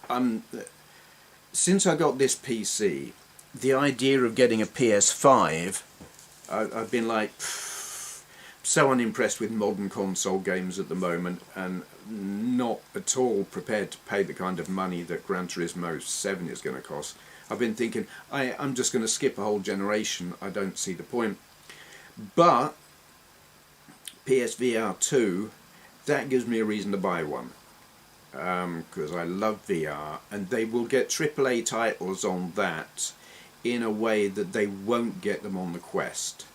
since I got this PC, the idea of getting a PS5, I've been like, so unimpressed with modern console games at the moment, and not at all prepared to pay the kind of money that Gran Turismo 7 is going to cost. I've been thinking, I'm just going to skip a whole generation. I don't see the point. But PSVR 2, that gives me a reason to buy one. Because I love VR, and they will get AAA titles on that in a way that they won't get them on the Quest.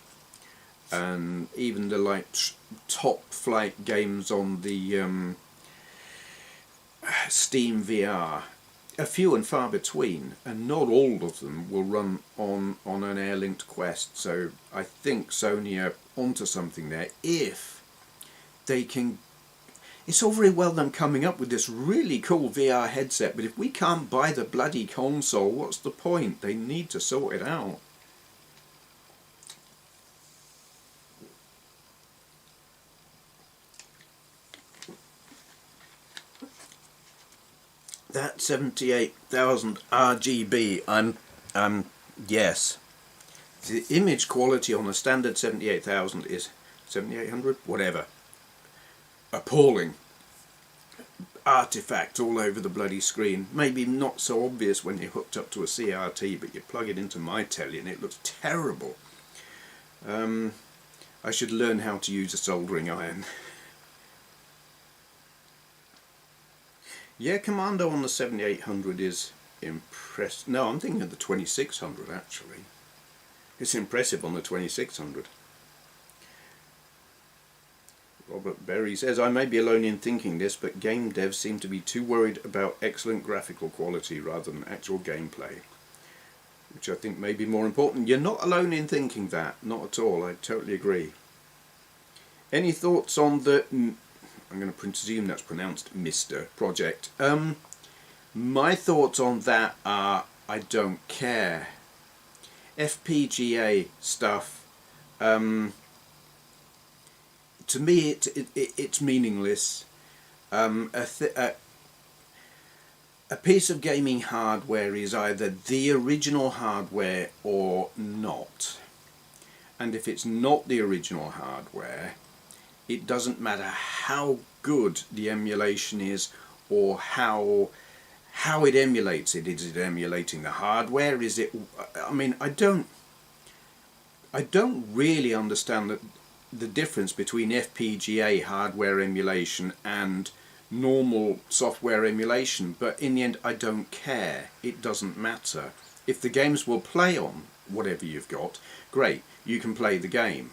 And even the like top flight games on the Steam VR are few and far between, and not all of them will run on an air-linked Quest. So I think Sony are onto something there. If they can, it's all very well them coming up with this really cool VR headset, but if we can't buy the bloody console, what's the point? They need to sort it out. That 78,000 RGB, yes. The image quality on a standard 78,000 is 7800, whatever. Appalling. Artifacts all over the bloody screen. Maybe not so obvious when you're hooked up to a CRT, but you plug it into my telly and it looks terrible. I should learn how to use a soldering iron. Yeah, Commando on the 7800 is impressive. No, I'm thinking of the 2600 actually. It's impressive on the 2600. Robert Berry says, I may be alone in thinking this, but game devs seem to be too worried about excellent graphical quality rather than actual gameplay, which I think may be more important. You're not alone in thinking that, not at all. I totally agree. Any thoughts on the... I'm going to presume that's pronounced Mr. Project. My thoughts on that are, I don't care. FPGA stuff, to me it's meaningless. A piece of gaming hardware is either the original hardware or not. And if it's not the original hardware, it doesn't matter how good the emulation is or how it emulates it. Is it emulating the hardware? Is it... I mean, I don't really understand the difference between FPGA hardware emulation and normal software emulation, but in the end I don't care. It doesn't matter. If the games will play on whatever you've got, great, you can play the game.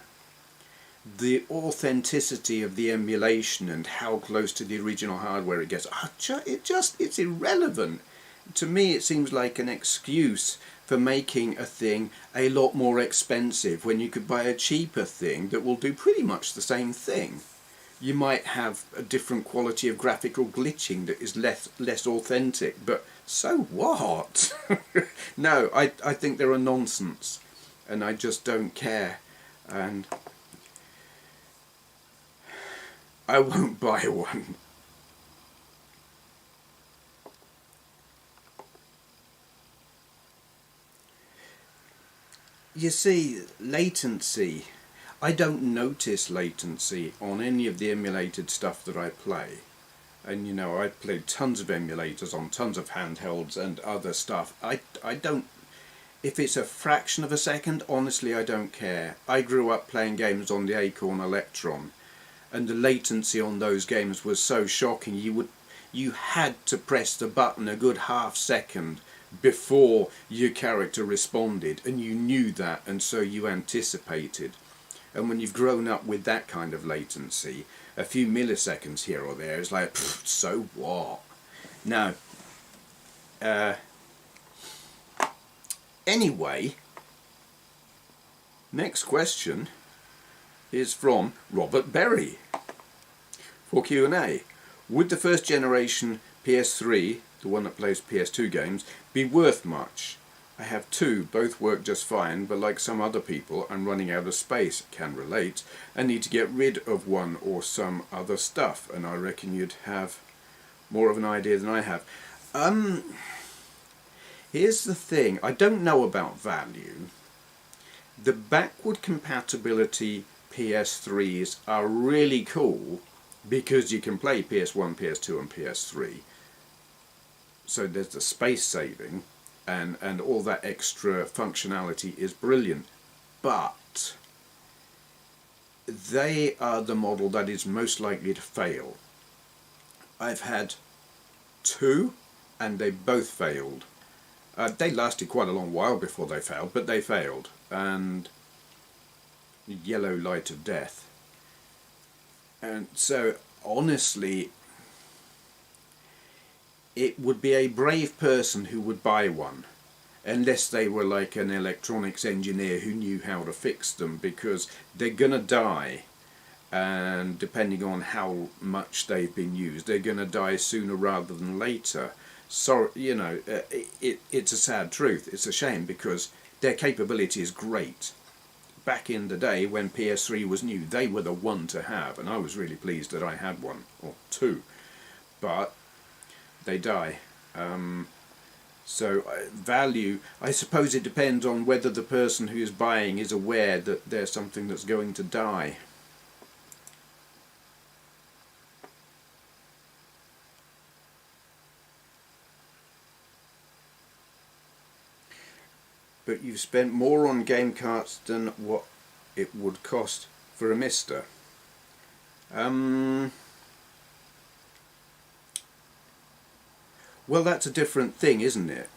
the authenticity of the emulation and how close to the original hardware it gets, it's irrelevant. To me it seems like an excuse for making a thing a lot more expensive when you could buy a cheaper thing that will do pretty much the same thing. You might have a different quality of graphical glitching that is less authentic, but so what? No, I think they're a nonsense, and I just don't care, and I won't buy one. You see, latency, I don't notice latency on any of the emulated stuff that I play. And you know, I've played tons of emulators on tons of handhelds and other stuff. I don't, if it's a fraction of a second, honestly I don't care. I grew up playing games on the Acorn Electron, and the latency on those games was so shocking. You had to press the button a good half second before your character responded, and you knew that, and so you anticipated. And when you've grown up with that kind of latency, a few milliseconds here or there is like, so what? Now, anyway, next question is from Robert Berry for Q&A. Would the first generation PS3, the one that plays PS2 games, be worth much? I have two, both work just fine, but like some other people, I'm running out of space, can relate, and need to get rid of one or some other stuff, and I reckon you'd have more of an idea than I have. Here's the thing, I don't know about value. The backward compatibility PS3s are really cool because you can play PS1, PS2 and PS3. So there's the space saving, and all that extra functionality is brilliant, but they are the model that is most likely to fail. I've had two and they both failed. They lasted quite a long while before they failed, but they failed, and yellow light of death. And so honestly, it would be a brave person who would buy one, unless they were like an electronics engineer who knew how to fix them, because they're gonna die, and depending on how much they've been used, they're gonna die sooner rather than later. So, you know, it's a sad truth. It's a shame, because their capability is great. Back in the day when PS3 was new, they were the one to have, and I was really pleased that I had one or two, but they die. So value, I suppose it depends on whether the person who's buying is aware that there's something that's going to die. But you've spent more on game carts than what it would cost for a Mister. Well, that's a different thing, isn't it?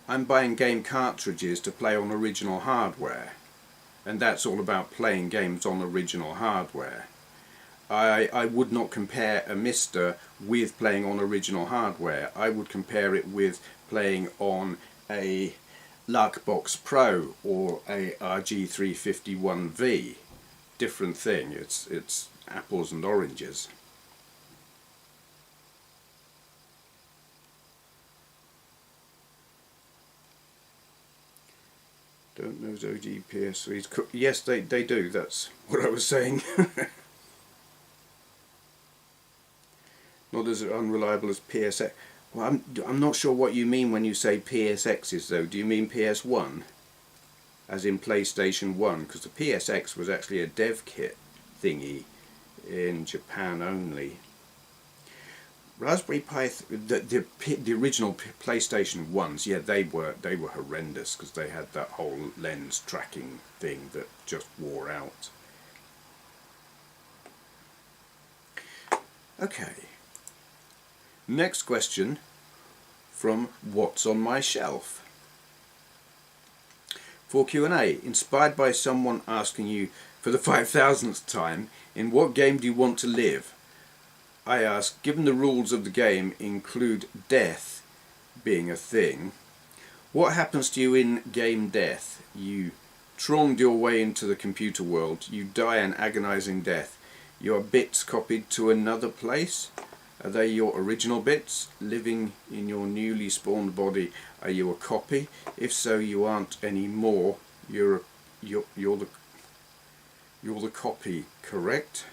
I'm buying game cartridges to play on original hardware, and that's all about playing games on original hardware. I would not compare a Mister with playing on original hardware. I would compare it with playing on a Larkbox Pro or a RG351V. Different thing. It's apples and oranges. Don't know OG PS3s. Yes, they do. That's what I was saying. Not as unreliable as PSX. Well, I'm not sure what you mean when you say PSXs though. Do you mean PS1? As in PlayStation 1? Because the PSX was actually a dev kit thingy in Japan only. Raspberry Pi, the original PlayStation 1s, yeah, they were horrendous because they had that whole lens tracking thing that just wore out. Okay. Next question from What's on My Shelf. For Q&A, inspired by someone asking you for the 5,000th time, in what game do you want to live? I ask, given the rules of the game include death being a thing, what happens to you in game death? You thronged your way into the computer world. You die an agonizing death. Your bits copied to another place? Are they your original bits living in your newly spawned body? Are you a copy? If so, you aren't anymore. You're the copy, correct?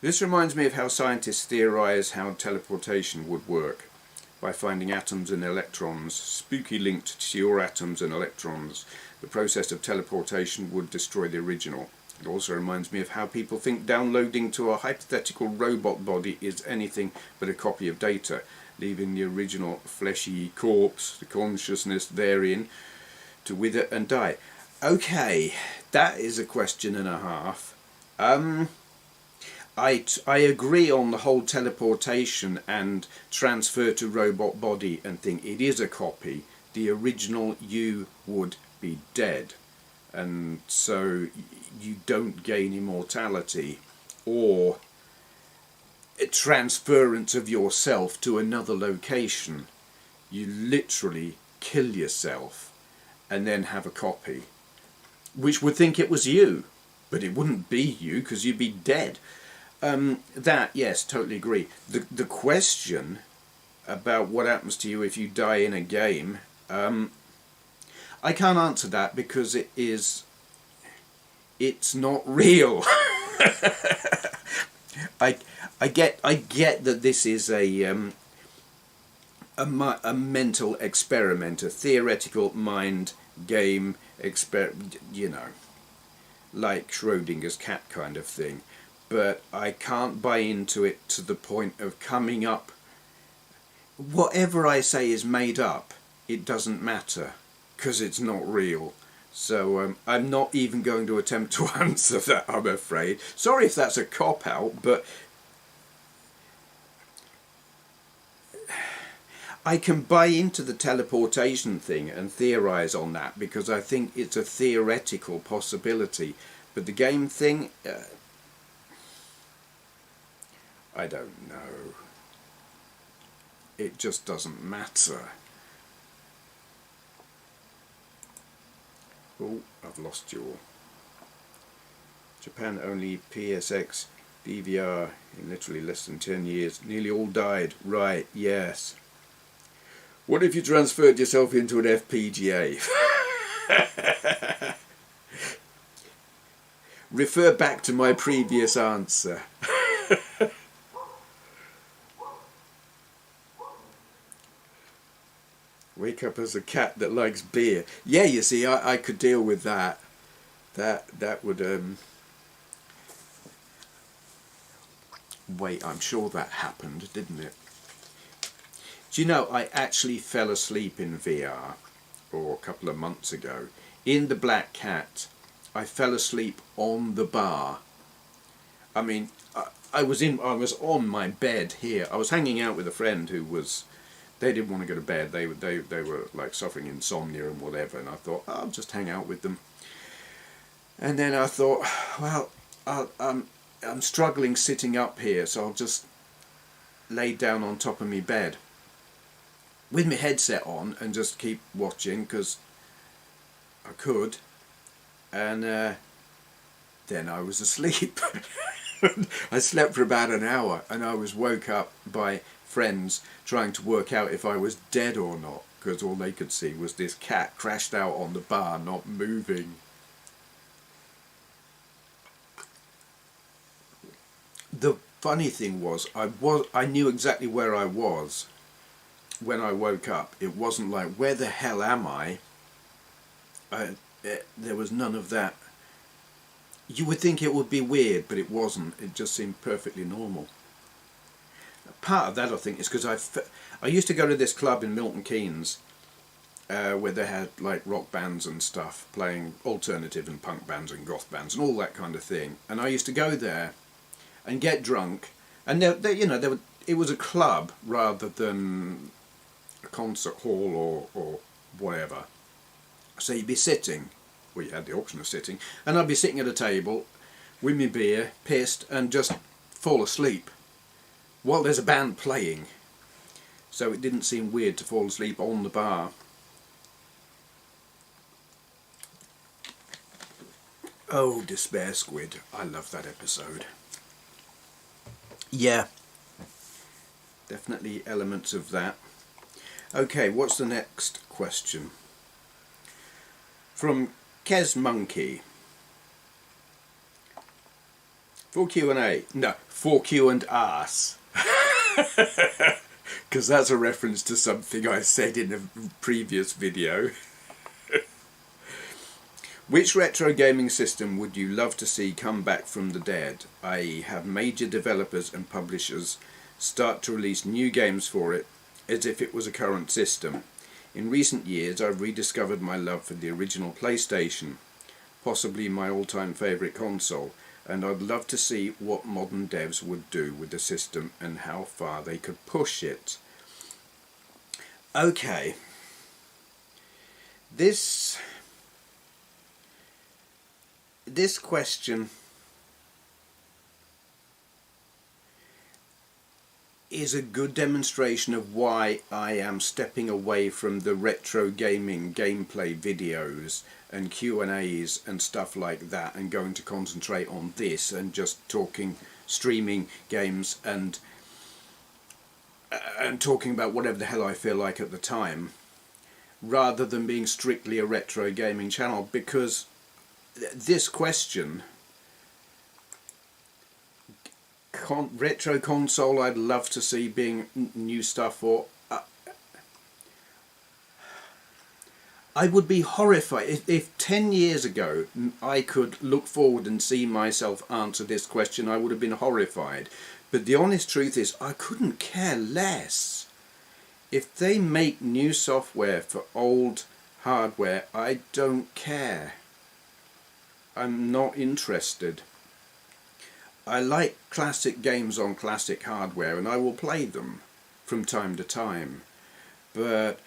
This reminds me of how scientists theorize how teleportation would work, by finding atoms and electrons spooky linked to your atoms and electrons. The process of teleportation would destroy the original. It also reminds me of how people think downloading to a hypothetical robot body is anything but a copy of data, leaving the original fleshy corpse, the consciousness therein, to wither and die. Okay, that is a question and a half. I agree on the whole teleportation and transfer to robot body and thing. It is a copy. The original you would be dead, and so you don't gain immortality or a transference of yourself to another location. You literally kill yourself and then have a copy, which would think it was you, but it wouldn't be you because you'd be dead. That, yes, totally agree. The question about what happens to you if you die in a game, I can't answer that because it's not real. I get that this is a mental experiment, a theoretical mind game experiment, you know, like Schrodinger's cat kind of thing. But I can't buy into it to the point of coming up. Whatever I say is made up. It doesn't matter because it's not real. So I'm not even going to attempt to answer that, I'm afraid. Sorry if that's a cop-out, but I can buy into the teleportation thing and theorize on that because I think it's a theoretical possibility. But the game thing, I don't know. It just doesn't matter. Oh, I've lost you all. Japan only PSX DVR in literally less than 10 years. Nearly all died. Right, yes. What if you transferred yourself into an FPGA? Refer back to my previous answer. Wake up as a cat that likes beer. Yeah, you see, I could deal with that. That would wait, I'm sure that happened, didn't it? Do you know, I actually fell asleep in VR a couple of months ago. In the Black Cat, I fell asleep on the bar. I mean, I was on my bed here. I was hanging out with a friend who was, they didn't want to go to bed. They were like suffering insomnia and whatever, and I thought, I'll just hang out with them. And then I thought, well, I'm struggling sitting up here, so I'll just lay down on top of my bed with my headset on and just keep watching because I could. And then I was asleep. I slept for about an hour, and I was woke up by friends trying to work out if I was dead or not, because all they could see was this cat crashed out on the bar, not moving. The funny thing was, I knew exactly where I was when I woke up. It wasn't like, where the hell am I? There was none of that. You would think it would be weird, but it wasn't. It just seemed perfectly normal. Part of that, I think, is because I used to go to this club in Milton Keynes where they had like rock bands and stuff, playing alternative and punk bands and goth bands and all that kind of thing. And I used to go there and get drunk, and it was a club rather than a concert hall or whatever. So you'd be sitting well, you had the auctioneer sitting, and I'd be sitting at a table with my beer, pissed, and just fall asleep while there's a band playing. So it didn't seem weird to fall asleep on the bar. Oh, Despair Squid. I love that episode. Yeah. Definitely elements of that. Okay, what's the next question? From Kez Monkey. For Q&A. No, for Q and Ass. Because that's a reference to something I said in a previous video. Which retro gaming system would you love to see come back from the dead, i.e. have major developers and publishers start to release new games for it as if it was a current system? In recent years I've rediscovered my love for the original PlayStation, possibly my all-time favourite console, and I'd love to see what modern devs would do with the system and how far they could push it. Okay. This question is a good demonstration of why I am stepping away from the retro gaming gameplay videos and Q&As and stuff like that, and going to concentrate on this and just streaming games and talking about whatever the hell I feel like at the time, rather than being strictly a retro gaming channel. Because this question, retro console I'd love to see being new stuff, or I would be horrified if 10 years ago I could look forward and see myself answer this question. I would have been horrified. But the honest truth is I couldn't care less. If they make new software for old hardware, I don't care. I'm not interested. I like classic games on classic hardware, and I will play them from time to time. But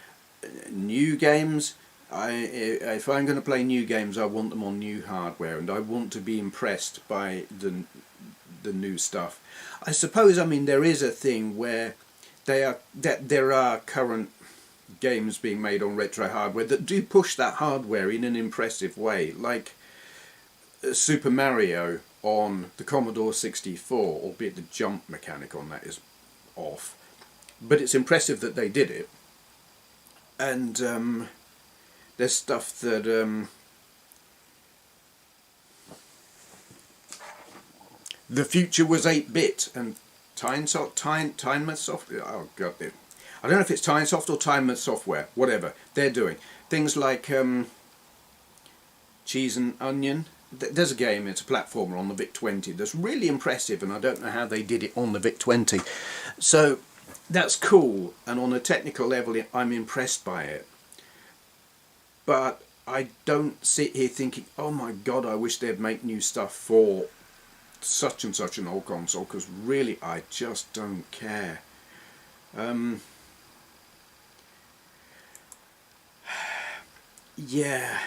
new games, if I'm going to play new games, I want them on new hardware, and I want to be impressed by the new stuff. I suppose, I mean, there is a thing where there are current games being made on retro hardware that do push that hardware in an impressive way, like Super Mario on the Commodore 64, albeit the jump mechanic on that is off. But it's impressive that they did it. And there's stuff that the future was 8-bit, and Tynesoft software. Oh god, I don't know if it's Tynesoft or Tynesoft software. Whatever they're doing, things like Cheese and Onion. There's a game, it's a platformer on the VIC-20 that's really impressive, and I don't know how they did it on the VIC-20. So that's cool, and on a technical level I'm impressed by it. But I don't sit here thinking, oh my god, I wish they'd make new stuff for such and such an old console, because really I just don't care. Yeah.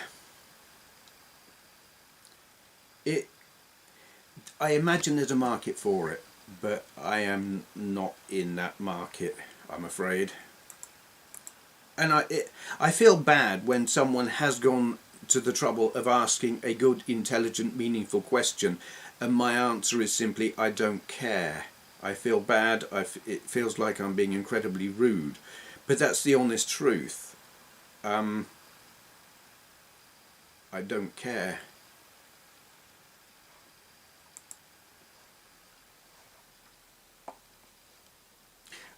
I imagine there's a market for it, but I am not in that market, I'm afraid. And I feel bad when someone has gone to the trouble of asking a good, intelligent, meaningful question, and my answer is simply, I don't care. I feel bad, it feels like I'm being incredibly rude, but that's the honest truth. I don't care.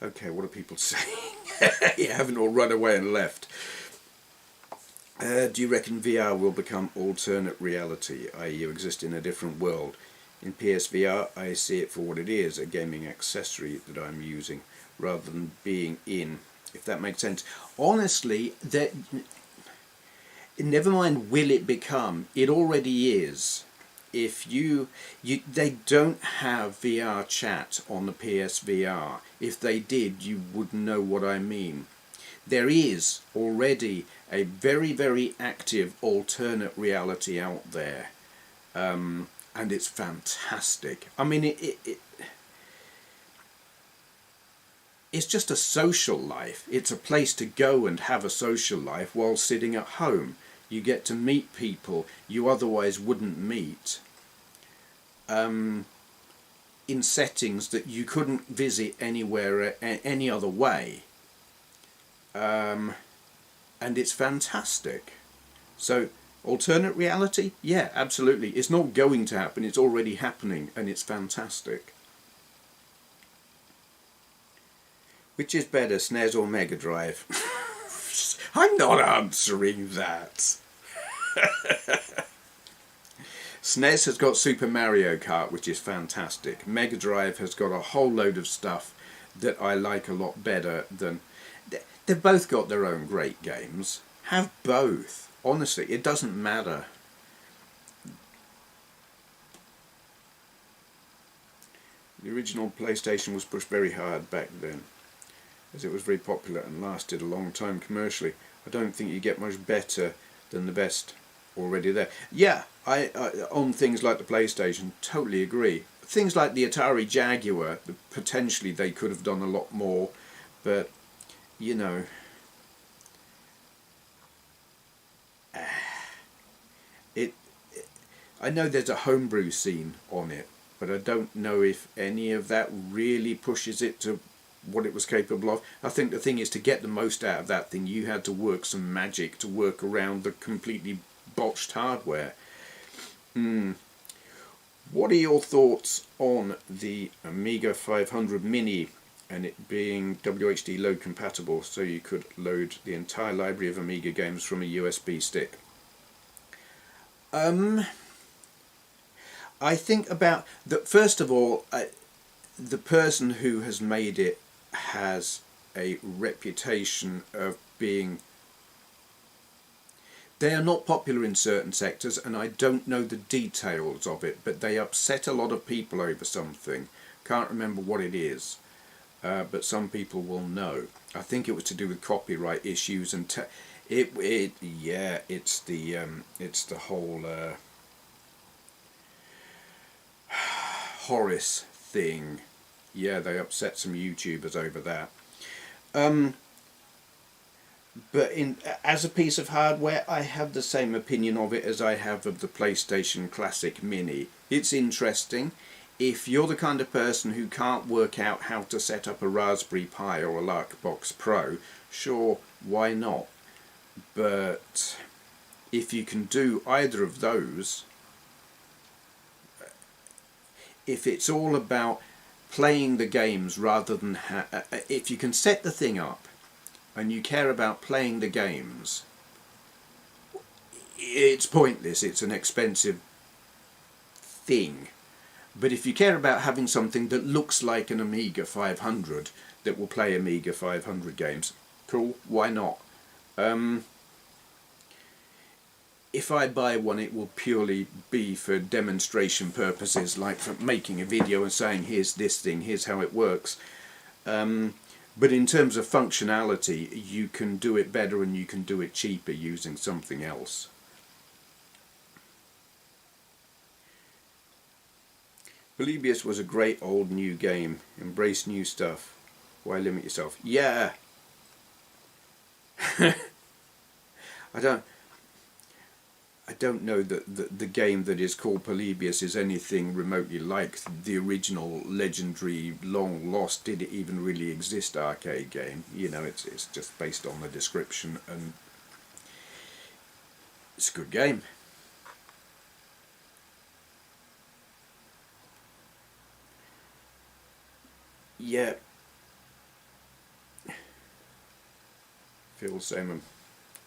Okay, what are people saying? You haven't all run away and left. Do you reckon VR will become alternate reality, i.e. you exist in a different world? In PSVR, I see it for what it is, a gaming accessory that I'm using, rather than being in, if that makes sense. Honestly, never mind will it become, it already is. If they don't have VR chat on the PSVR. If they did, you would know what I mean. there is already a very, very active alternate reality out there, and it's fantastic. I mean, it's just a social life. It's a place to go and have a social life while sitting at home. You get to meet people you otherwise wouldn't meet, in settings that you couldn't visit anywhere any other way, and it's fantastic. So alternate reality, yeah, absolutely. It's not going to happen, it's already happening, and it's fantastic. Which is better, SNES or Mega Drive? I'm not answering that. SNES has got Super Mario Kart, which is fantastic. Mega Drive has got a whole load of stuff that I like a lot better than... They've both got their own great games. Have both. Honestly, it doesn't matter. The original PlayStation was pushed very hard back then, as it was very popular and lasted a long time commercially. I don't think you get much better than the best already there. Yeah, I on things like the PlayStation, totally agree. Things like the Atari Jaguar, potentially they could have done a lot more, but you know, I know there's a homebrew scene on it, but I don't know if any of that really pushes it to what it was capable of. I think the thing is, to get the most out of that thing, you had to work some magic to work around the completely botched hardware. What are your thoughts on the Amiga 500 Mini and it being WHD load compatible, so you could load the entire library of Amiga games from a USB stick? I think about that. First of all, the person who has made it has a reputation of being... They are not popular in certain sectors, and I don't know the details of it, but they upset a lot of people over something. Can't remember what it is, but some people will know. I think it was to do with copyright issues, and yeah, it's the whole Horace thing. Yeah, they upset some YouTubers over that. But as a piece of hardware, I have the same opinion of it as I have of the PlayStation Classic Mini. It's interesting. If you're the kind of person who can't work out how to set up a Raspberry Pi or a Larkbox Pro, sure, why not? But if you can do either of those, if it's all about playing the games rather than... if you can set the thing up and you care about playing the games, it's pointless. It's an expensive thing. But if you care about having something that looks like an Amiga 500 that will play Amiga 500 games, cool, why not? If I buy one, it will purely be for demonstration purposes, like for making a video and saying, here's this thing, here's how it works. But in terms of functionality, you can do it better and you can do it cheaper using something else. Polybius was a great old new game. Embrace new stuff. Why limit yourself? Yeah! I don't know that the game that is called Polybius is anything remotely like the original legendary, long lost, did it even really exist arcade game. You know, it's just based on the description, and it's a good game. Yeah. Phil Simon.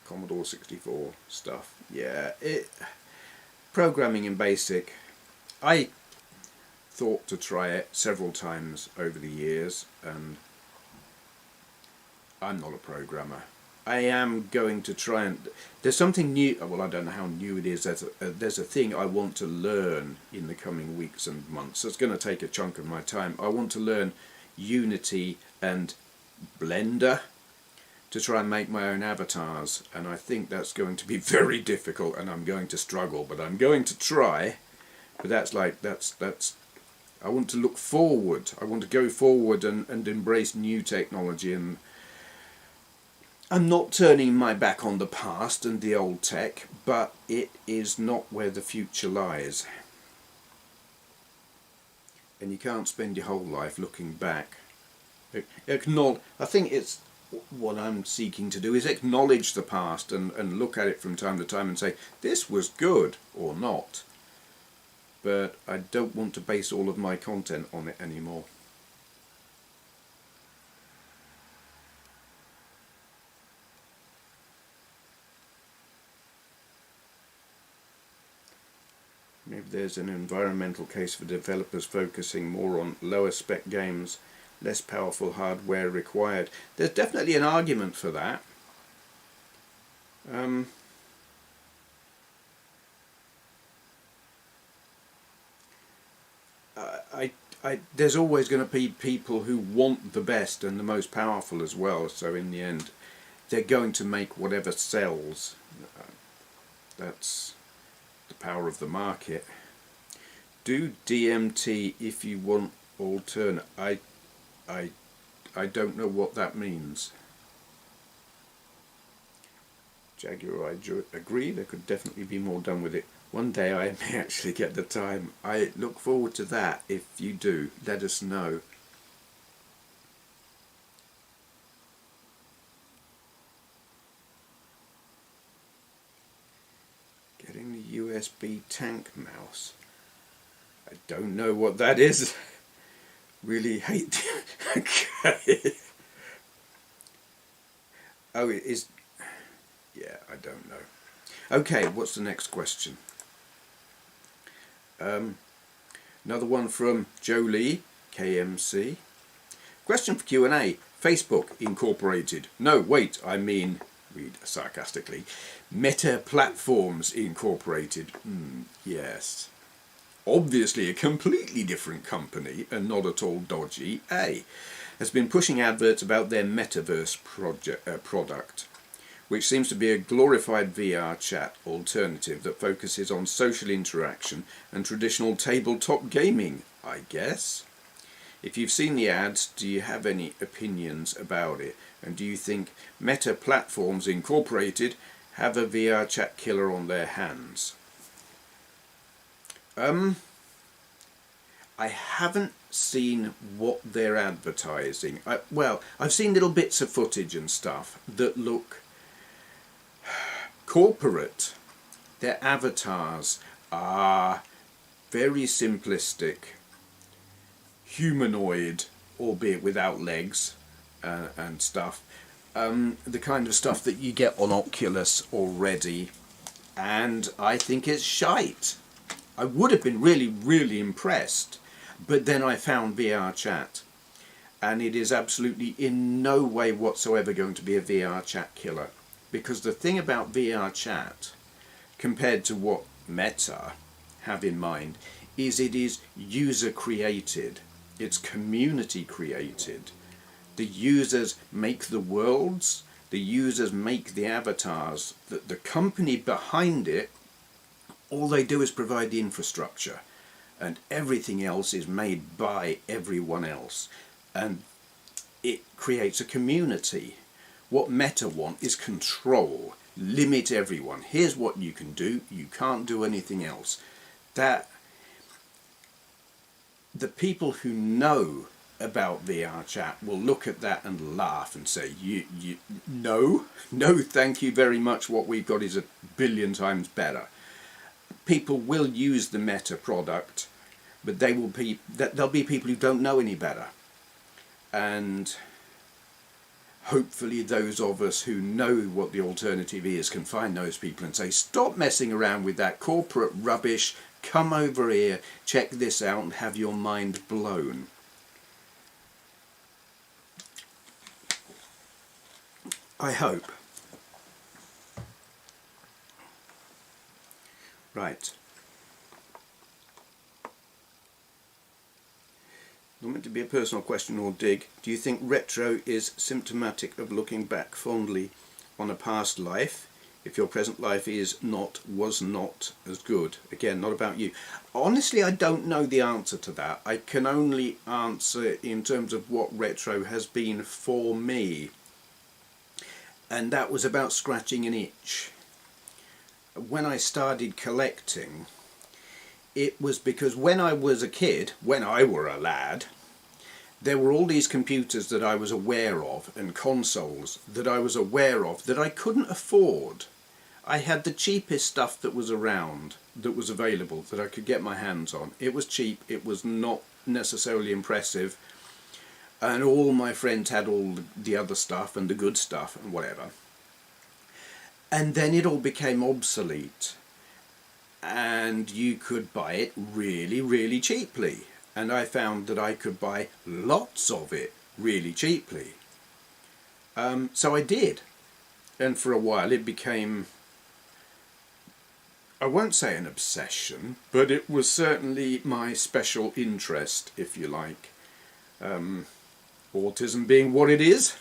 Commodore 64 stuff. Yeah, programming in BASIC. I thought to try it several times over the years, and I'm not a programmer. I am going to try and... There's something new... Well, I don't know how new it is. There's a thing I want to learn in the coming weeks and months. So it's going to take a chunk of my time. I want to learn Unity and Blender, to try and make my own avatars, and I think that's going to be very difficult, and I'm going to struggle, but I'm going to try. But that's I want to look forward. I want to go forward and embrace new technology, and I'm not turning my back on the past and the old tech, but it is not where the future lies. And you can't spend your whole life looking back. I think it's what I'm seeking to do is acknowledge the past and look at it from time to time and say, this was good or not. But I don't want to base all of my content on it anymore. Maybe there's an environmental case for developers focusing more on lower spec games, less powerful hardware required. There's definitely an argument for that. There's always going to be people who want the best and the most powerful as well, so in the end they're going to make whatever sells. That's the power of the market. Do DMT if you want alternate. I don't know what that means. Jaguar, I agree, there could definitely be more done with it. One day I may actually get the time. I look forward to that. If you do, let us know. Getting the USB tank mouse. I don't know what that is. Really hate. Okay. Oh, it is. Yeah, I don't know. Okay, what's the next question? Another one from Jolie, KMC. Question for Q&A. Facebook Incorporated. No, wait, I mean, read sarcastically, Meta Platforms Incorporated. Yes. Obviously a completely different company and not at all dodgy. Has been pushing adverts about their metaverse product, which seems to be a glorified VR chat alternative that focuses on social interaction and traditional tabletop gaming, I guess. If you've seen the ads, do you have any opinions about it? And do you think Meta Platforms Incorporated have a VR chat killer on their hands? I haven't seen what they're advertising. I've seen little bits of footage and stuff that look corporate. Their avatars are very simplistic, humanoid, albeit without legs and stuff. The kind of stuff that you get on Oculus already, and I think it's shite. I would have been really, really impressed, but then I found VR chat, and it is absolutely in no way whatsoever going to be a VR chat killer. Because the thing about VR chat, compared to what Meta have in mind, is it is user created. It's community created. The users make the worlds, the users make the avatars. The company behind it, all they do is provide the infrastructure, and everything else is made by everyone else. And it creates a community. What Meta want is control, limit everyone. Here's what you can do, you can't do anything else. That the people who know about VR chat will look at that and laugh and say, no, thank you very much, what we've got is 1 billion times better. People will use the Meta product, but there'll be people who don't know any better. And hopefully those of us who know what the alternative is can find those people and say, stop messing around with that corporate rubbish, come over here, check this out and have your mind blown. I hope. Right. Not meant to be a personal question or dig. Do you think retro is symptomatic of looking back fondly on a past life? If your present life was not as good. Again, not about you. Honestly, I don't know the answer to that. I can only answer in terms of what retro has been for me. And that was about scratching an itch. When I started collecting, it was because when I was a kid, when I were a lad, there were all these computers that I was aware of and consoles that I was aware of that I couldn't afford. I had the cheapest stuff that was around, that was available, that I could get my hands on. It was cheap, it was not necessarily impressive, and all my friends had all the other stuff and the good stuff and whatever. And then it all became obsolete, and you could buy it really, really cheaply. And I found that I could buy lots of it really cheaply. So I did. And for a while it became, I won't say an obsession, but it was certainly my special interest, if you like. Autism being what it is,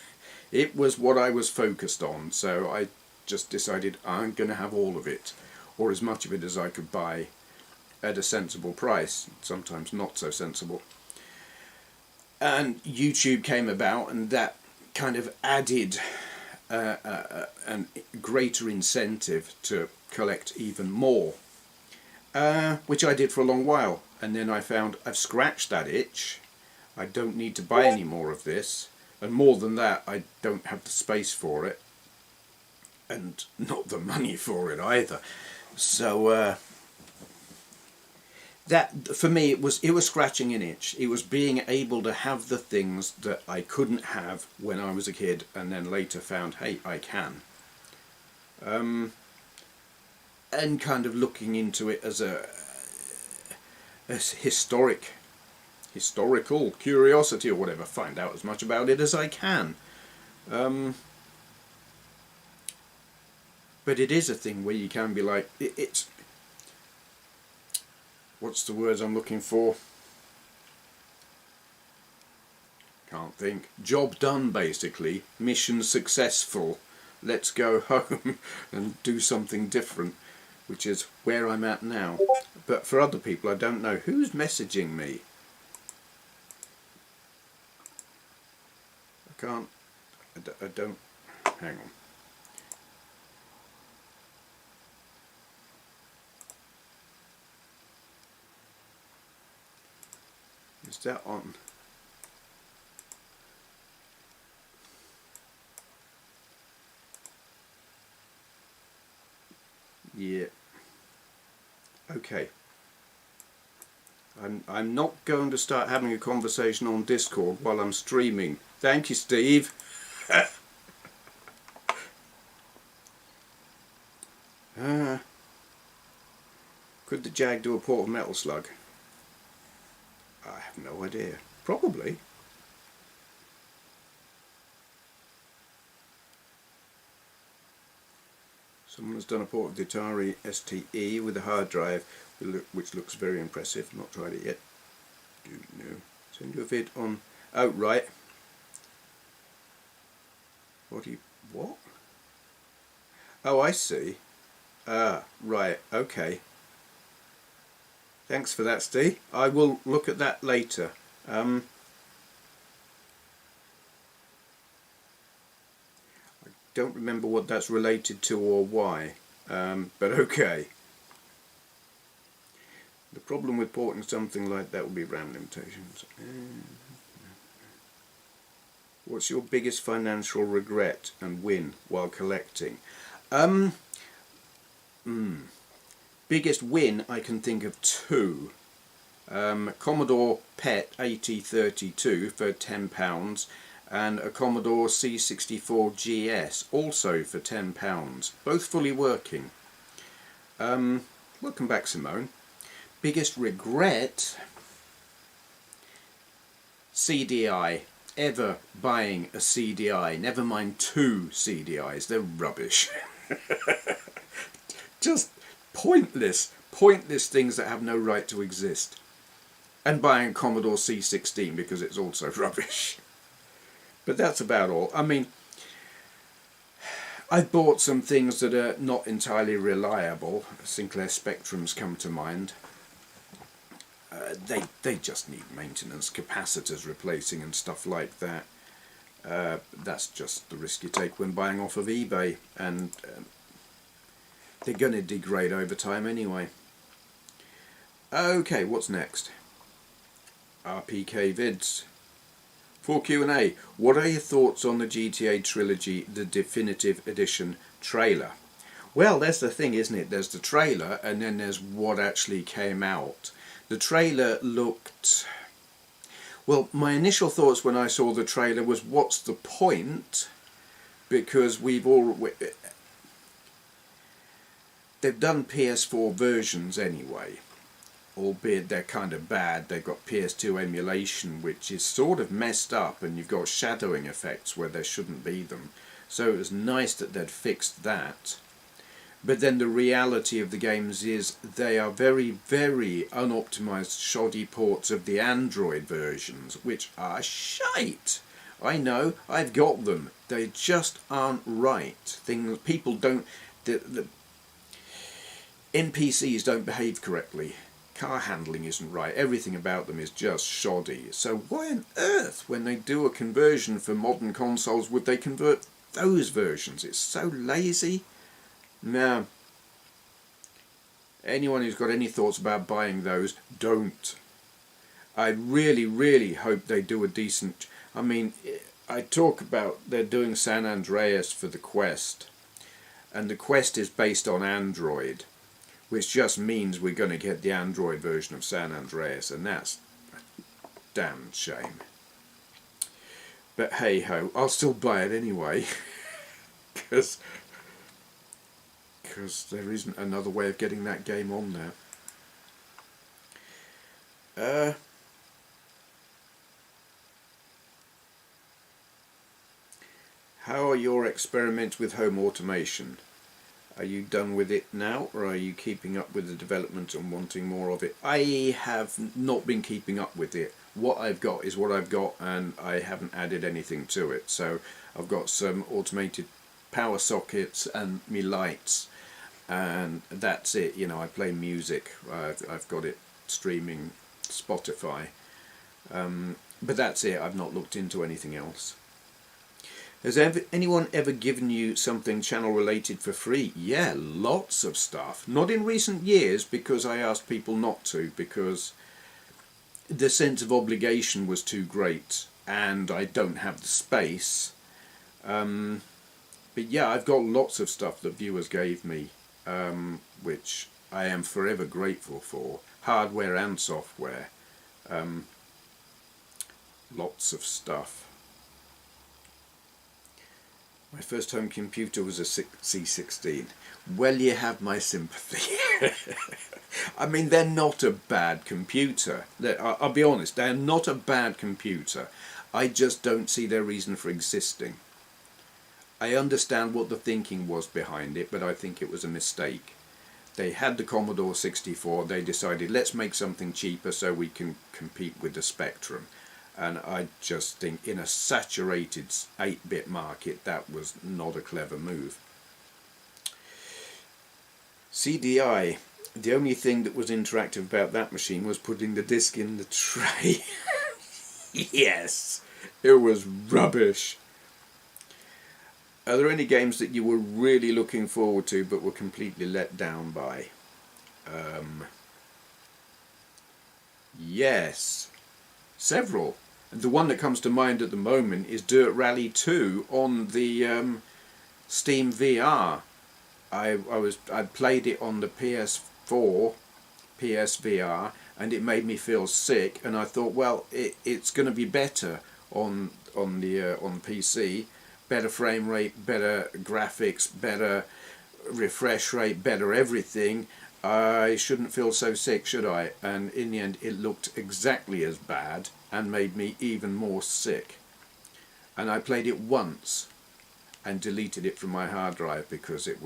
it was what I was focused on. So I just decided I'm going to have all of it, or as much of it as I could buy at a sensible price, sometimes not so sensible. And YouTube came about, and that kind of added a greater incentive to collect even more, which I did for a long while. And then I found I've scratched that itch. I don't need to buy any more of this, and more than that, I don't have the space for it, and not the money for it either. So that, for me, it was scratching an itch. It was being able to have the things that I couldn't have when I was a kid, and then later found, hey, I can. And kind of looking into it as a historical curiosity or whatever, find out as much about it as I can. But it is a thing where you can be like, it's what's the words I'm looking for? Can't think. Job done, basically. Mission successful. Let's go home and do something different, which is where I'm at now. But for other people, I don't know. Who's messaging me? I don't, hang on. Is that on? Yeah. Okay. I'm not going to start having a conversation on Discord while I'm streaming. Thank you, Steve. Could the Jag do a port of Metal Slug? I have no idea. Probably. Someone has done a port of the Atari STE with a hard drive, which looks very impressive. Not tried it yet. Do know. Send you a vid on. Oh, right. What? Oh, I see. Ah, right. Okay. Thanks for that, Steve. I will look at that later. I don't remember what that's related to or why, but okay. The problem with porting something like that will be RAM limitations. What's your biggest financial regret and win while collecting? Biggest win, I can think of two. Commodore PET 8032 for £10, and a Commodore C64 GS also for £10, both fully working. Welcome back, Simone. Biggest regret? CDI. Ever buying a CDI, never mind two CDIs, they're rubbish. Just pointless things that have no right to exist. and buying a Commodore C16 because it's also rubbish. But that's about all. I mean, I've bought some things that are not entirely reliable. Sinclair Spectrums come to mind. They just need maintenance, capacitors replacing and stuff like that. That's just the risk you take when buying off of eBay, and they're going to degrade over time anyway. Okay, what's next? RPK vids. For Q&A, what are your thoughts on the GTA Trilogy, the Definitive Edition trailer? Well, that's the thing, isn't it? There's the trailer, and then there's what actually came out. The trailer looked... Well, my initial thoughts when I saw the trailer was, what's the point? Because they've done PS4 versions anyway. Albeit they're kind of bad. They've got PS2 emulation, which is sort of messed up, and you've got shadowing effects where there shouldn't be them. So it was nice that they'd fixed that. But then the reality of the games is they are very, very unoptimized, shoddy ports of the Android versions, which are shite. I know, I've got them. They just aren't right. People don't... The NPCs don't behave correctly. Car handling isn't right. Everything about them is just shoddy. So why on earth, when they do a conversion for modern consoles, would they convert those versions? It's so lazy. Now, anyone who's got any thoughts about buying those, don't. I really, really hope they do a decent... I mean, I talk about they're doing San Andreas for the Quest, and the Quest is based on Android, which just means we're going to get the Android version of San Andreas, and that's a damn shame. But hey ho, I'll still buy it anyway, because there isn't another way of getting that game on there. How are your experiments with home automation? Are you done with it now, or are you keeping up with the development and wanting more of it? I have not been keeping up with it. What I've got is what I've got, and I haven't added anything to it. So I've got some automated power sockets and me lights, and that's it. You know, I play music. I've got it streaming Spotify, but that's it. I've not looked into anything else. Has anyone ever given you something channel related for free? Yeah, lots of stuff. Not in recent years, because I asked people not to, because the sense of obligation was too great and I don't have the space. But yeah, I've got lots of stuff that viewers gave me, which I am forever grateful for. Hardware and software. Lots of stuff. My first home computer was a C16. Well, you have my sympathy. I mean, they're not a bad computer. I'll be honest, they're not a bad computer. I just don't see their reason for existing. I understand what the thinking was behind it, but I think it was a mistake. They had the Commodore 64, they decided, let's make something cheaper so we can compete with the Spectrum. And I just think in a saturated 8-bit market, that was not a clever move. CDI. The only thing that was interactive about that machine was putting the disc in the tray. Yes, it was rubbish. Are there any games that you were really looking forward to but were completely let down by? Yes, several. The one that comes to mind at the moment is Dirt Rally 2 on the Steam VR. I'd played it on the PS4, PSVR, and it made me feel sick. And I thought, well, it's going to be better on PC, better frame rate, better graphics, better refresh rate, better everything. I shouldn't feel so sick, should I? And in the end, it looked exactly as bad and made me even more sick. And I played it once and deleted it from my hard drive because it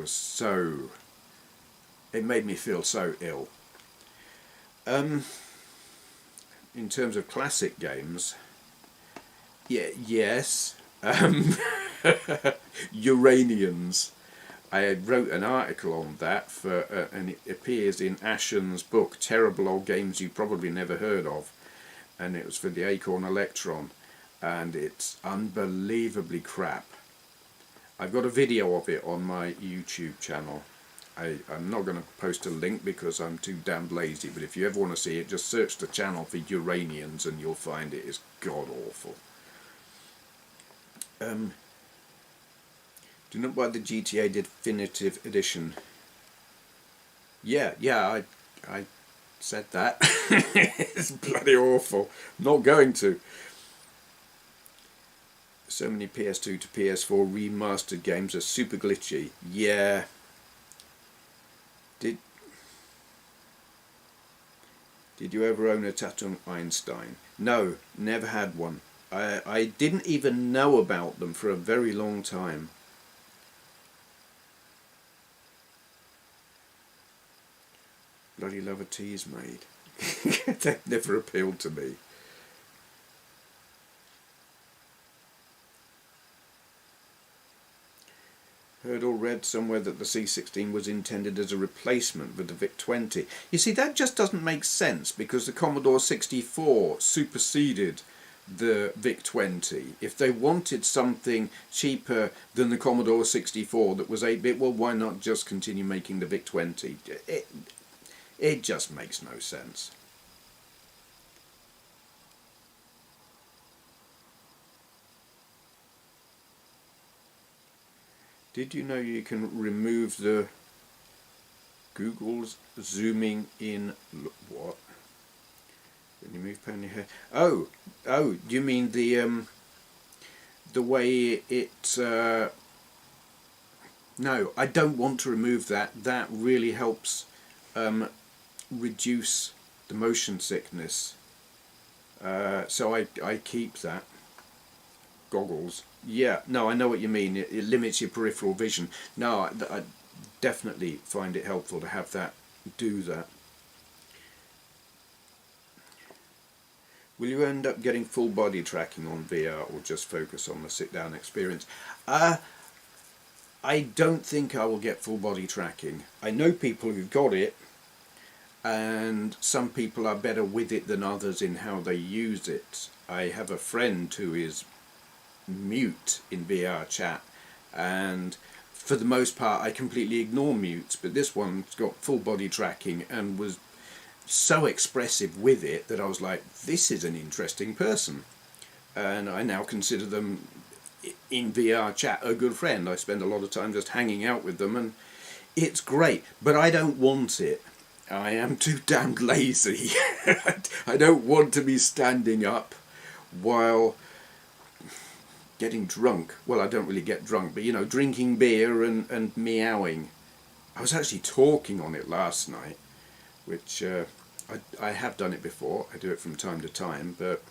made me feel so ill. in terms of classic games, yeah, yes, um, Uranians. I wrote an article on that and it appears in Ashen's book, Terrible Old Games You Probably Never Heard Of, and it was for the Acorn Electron, and it's unbelievably crap. I've got a video of it on my YouTube channel. I'm not going to post a link because I'm too damn lazy, but if you ever want to see it, just search the channel for Uranians and you'll find it is god awful. Do not buy the GTA Definitive Edition. Yeah, I said that. It's bloody awful. Not going to. So many PS2 to PS4 remastered games are super glitchy. Yeah. Did you ever own a Tatung Einstein? No, never had one. I didn't even know about them for a very long time. Bloody love a tease made. That never appealed to me. Heard or read somewhere that the C16 was intended as a replacement for the VIC-20. You see, that just doesn't make sense because the Commodore 64 superseded the VIC-20. If they wanted something cheaper than the Commodore 64 that was 8-bit, well, why not just continue making the VIC-20? It just makes no sense. Did you know you can remove the Google's zooming in? What? When you move pen your hair. Oh, you mean the way it? No, I don't want to remove that. That really helps reduce the motion sickness. So I keep that. Goggles. Yeah, no, I know what you mean. It limits your peripheral vision. No, I definitely find it helpful to have that do that. Will you end up getting full body tracking on VR or just focus on the sit-down experience? I don't think I will get full body tracking. I know people who've got it, and some people are better with it than others in how they use it. I have a friend who is mute in VR chat, and for the most part I completely ignore mutes, but this one's got full body tracking and was so expressive with it that I was like, this is an interesting person, and I now consider them in VR chat a good friend. I spend a lot of time just hanging out with them and it's great, but I don't want it. I am too damned lazy. I don't want to be standing up while getting drunk. Well, I don't really get drunk, but you know, drinking beer and meowing. I was actually talking on it last night, which I have done it before. I do it from time to time, but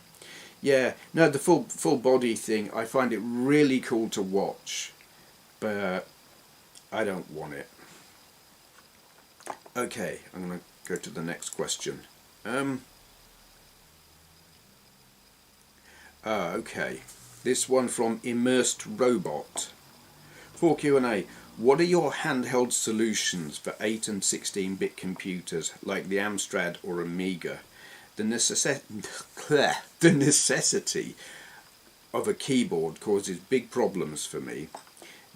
yeah, no, the full body thing, I find it really cool to watch, but I don't want it. Okay, I'm going to go to the next question. Okay. This one from Immersed Robot. For Q&A, what are your handheld solutions for 8 and 16-bit computers like the Amstrad or Amiga? The necessity of a keyboard causes big problems for me.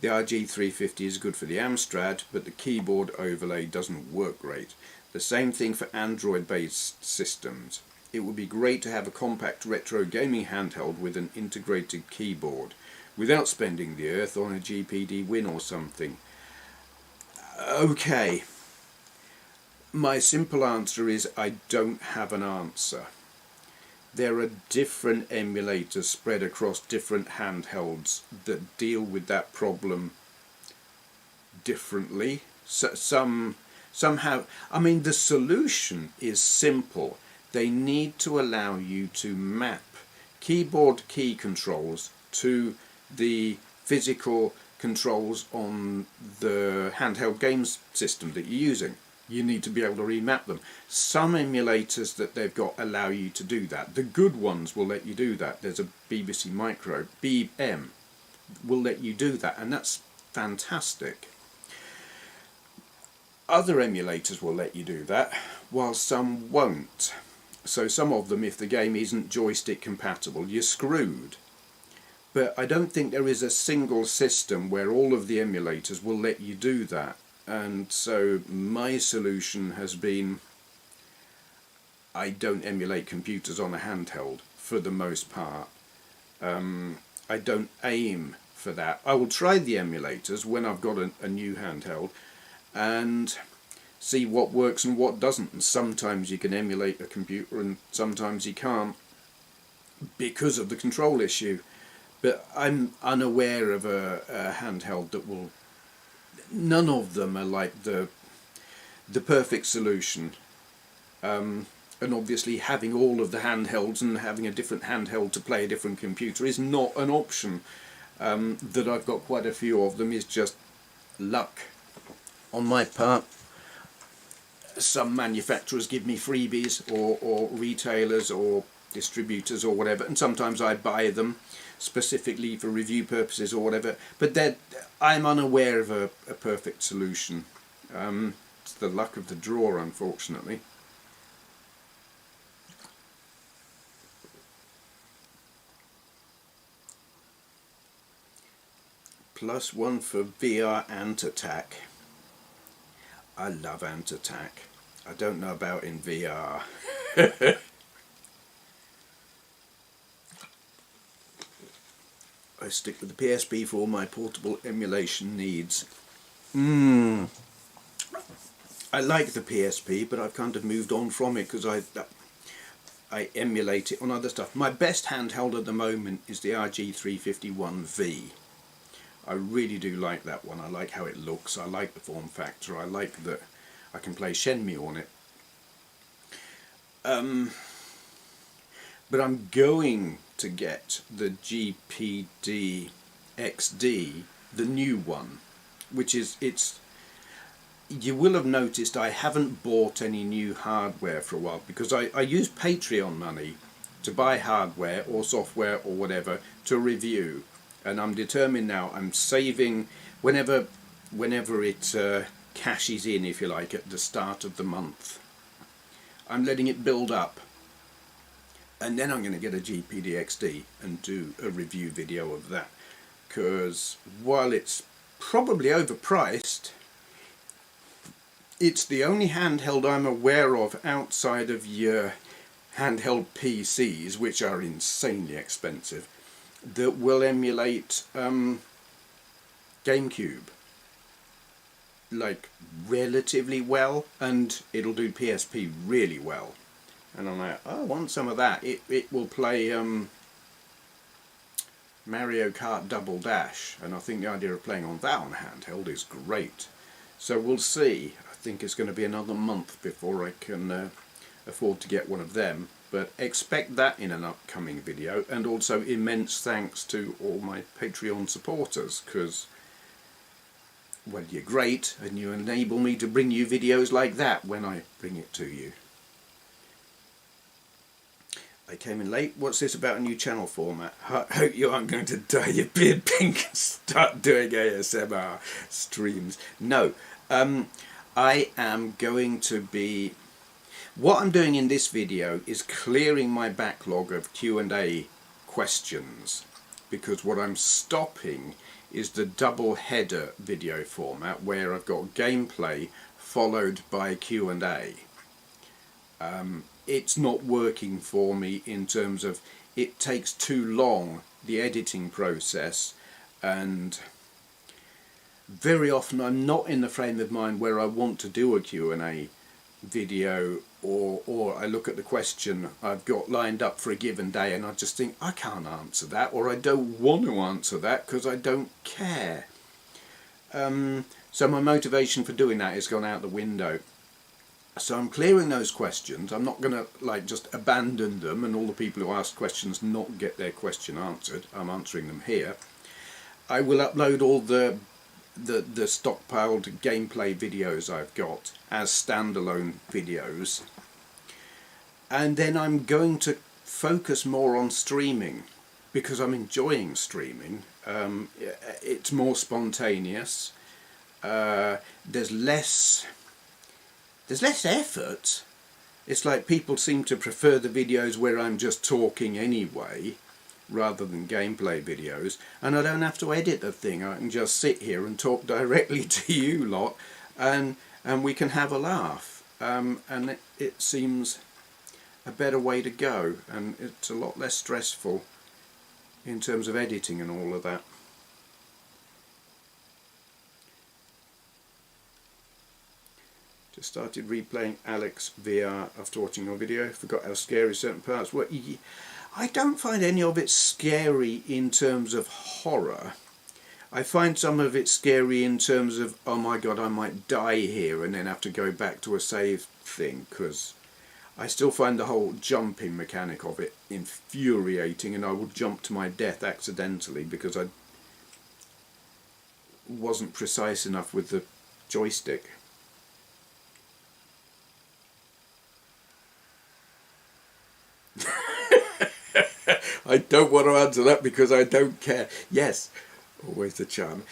The RG350 is good for the Amstrad, but the keyboard overlay doesn't work great. The same thing for Android-based systems. It would be great to have a compact retro gaming handheld with an integrated keyboard, without spending the earth on a GPD Win or something. Okay. My simple answer is I don't have an answer. There are different emulators spread across different handhelds that deal with that problem differently. So, some have, I mean, the solution is simple. They need to allow you to map keyboard key controls to the physical controls on the handheld games system that you're using. You need to be able to remap them. Some emulators that they've got allow you to do that. The good ones will let you do that. There's a BBC Micro, BM, will let you do that, and that's fantastic. Other emulators will let you do that, while some won't. So some of them, if the game isn't joystick compatible, you're screwed. But I don't think there is a single system where all of the emulators will let you do that. And so my solution has been, I don't emulate computers on a handheld for the most part. I don't aim for that. I will try the emulators when I've got a new handheld and see what works and what doesn't. And sometimes you can emulate a computer and sometimes you can't because of the control issue. But I'm unaware of a handheld that will... None of them are like the perfect solution. And obviously having all of the handhelds and having a different handheld to play a different computer is not an option. That I've got quite a few of them is just luck on my part. Some manufacturers give me freebies, or retailers or distributors or whatever, and sometimes I buy them specifically for review purposes or whatever, but I'm unaware of a perfect solution. It's the luck of the draw, unfortunately. +1 for VR Ant Attack. I love Ant Attack. I don't know about in VR. I stick with the PSP for all my portable emulation needs. I like the PSP, but I've kind of moved on from it because I emulate it on other stuff. My best handheld at the moment is the RG351V. I really do like that one. I like how it looks. I like the form factor. I like that I can play Shenmue on it. But I'm going to get the GPD XD, the new one, which is, you will have noticed I haven't bought any new hardware for a while because I use Patreon money to buy hardware or software or whatever to review. And I'm determined now, I'm saving whenever it cashes in, if you like, at the start of the month. I'm letting it build up. And then I'm going to get a GPD XD and do a review video of that. Because while it's probably overpriced, it's the only handheld I'm aware of outside of your handheld PCs, which are insanely expensive, that will emulate GameCube like relatively well, and it'll do PSP really well. And I'm like, oh, I want some of that. It will play Mario Kart Double Dash, and I think the idea of playing on that on handheld is great. So we'll see. I think it's going to be another month before I can afford to get one of them. But expect that in an upcoming video, and also immense thanks to all my Patreon supporters, because, well, you're great, and you enable me to bring you videos like that when I bring it to you. I came in late. What's this about a new channel format? I hope you aren't going to dye your beard pink and start doing ASMR streams. No, I am going to be... What I'm doing in this video is clearing my backlog of Q&A questions, because what I'm stopping is the double header video format where I've got gameplay followed by Q&A. It's not working for me in terms of it takes too long, the editing process, and very often I'm not in the frame of mind where I want to do a Q&A video, or I look at the question I've got lined up for a given day and I just think I can't answer that, or I don't want to answer that because I don't care. So my motivation for doing that has gone out the window. So I'm clearing those questions. I'm not going to just abandon them and all the people who ask questions not get their question answered. I'm answering them here. I will upload all the the stockpiled gameplay videos I've got as standalone videos, and then I'm going to focus more on streaming because I'm enjoying streaming. It's more spontaneous. There's less effort. It's like people seem to prefer the videos where I'm just talking anyway, rather than gameplay videos, and I don't have to edit a thing. I can just sit here and talk directly to you lot, and we can have a laugh, and it seems a better way to go, and it's a lot less stressful in terms of editing and all of that. Just started replaying Alex VR after watching your video. Forgot how scary certain parts were. I don't find any of it scary in terms of horror. I find some of it scary in terms of, oh my god, I might die here and then have to go back to a save thing, because I still find the whole jumping mechanic of it infuriating, and I would jump to my death accidentally because I wasn't precise enough with the joystick. I don't want to answer that because I don't care. Yes, always the charm.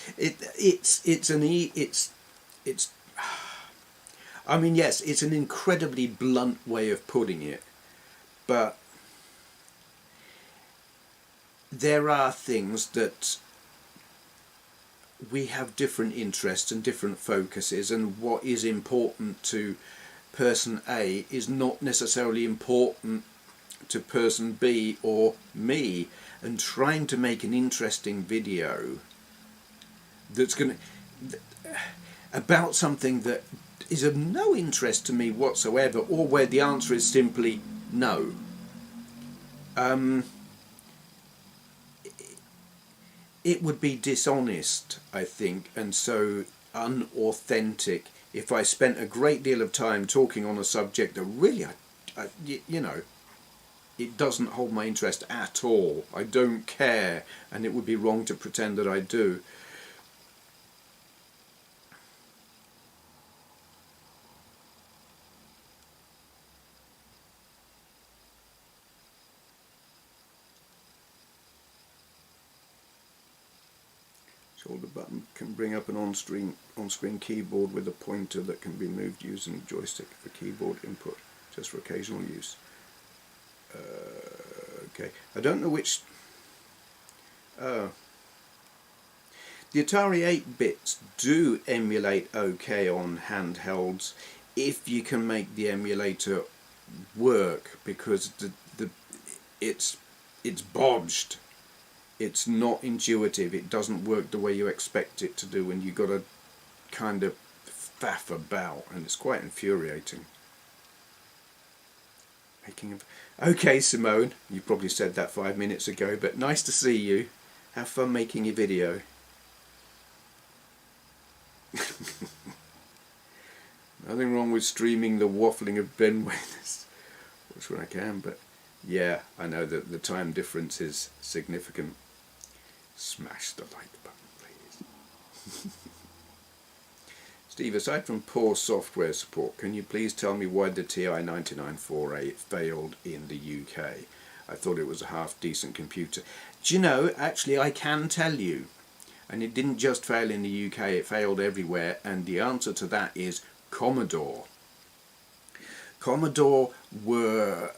I mean, yes, it's an incredibly blunt way of putting it, but there are things that we have different interests and different focuses, and what is important to person A is not necessarily important to person B or me, and trying to make an interesting video that's going to about something that is of no interest to me whatsoever, or where the answer is simply no. It would be dishonest, I think, and so unauthentic if I spent a great deal of time talking on a subject that really, you know, it doesn't hold my interest at all. I don't care, and it would be wrong to pretend that I do. Shoulder button can bring up an on-screen keyboard with a pointer that can be moved using a joystick for keyboard input, just for occasional use. Okay, I don't know which. The Atari 8-bits do emulate okay on handhelds if you can make the emulator work, because it's bodged. It's not intuitive. It doesn't work the way you expect it to do, and you've got to kind of faff about, and it's quite infuriating. Okay, Simone, you probably said that 5 minutes ago, but nice to see you. Have fun making your video. Nothing wrong with streaming the waffling of Benway. Watch when I can, but yeah, I know that the time difference is significant. Smash the like button, please. Steve, aside from poor software support, can you please tell me why the TI 9948 failed in the UK? I thought it was a half-decent computer. Do you know, actually I can tell you. And it didn't just fail in the UK, it failed everywhere, and the answer to that is Commodore. Commodore were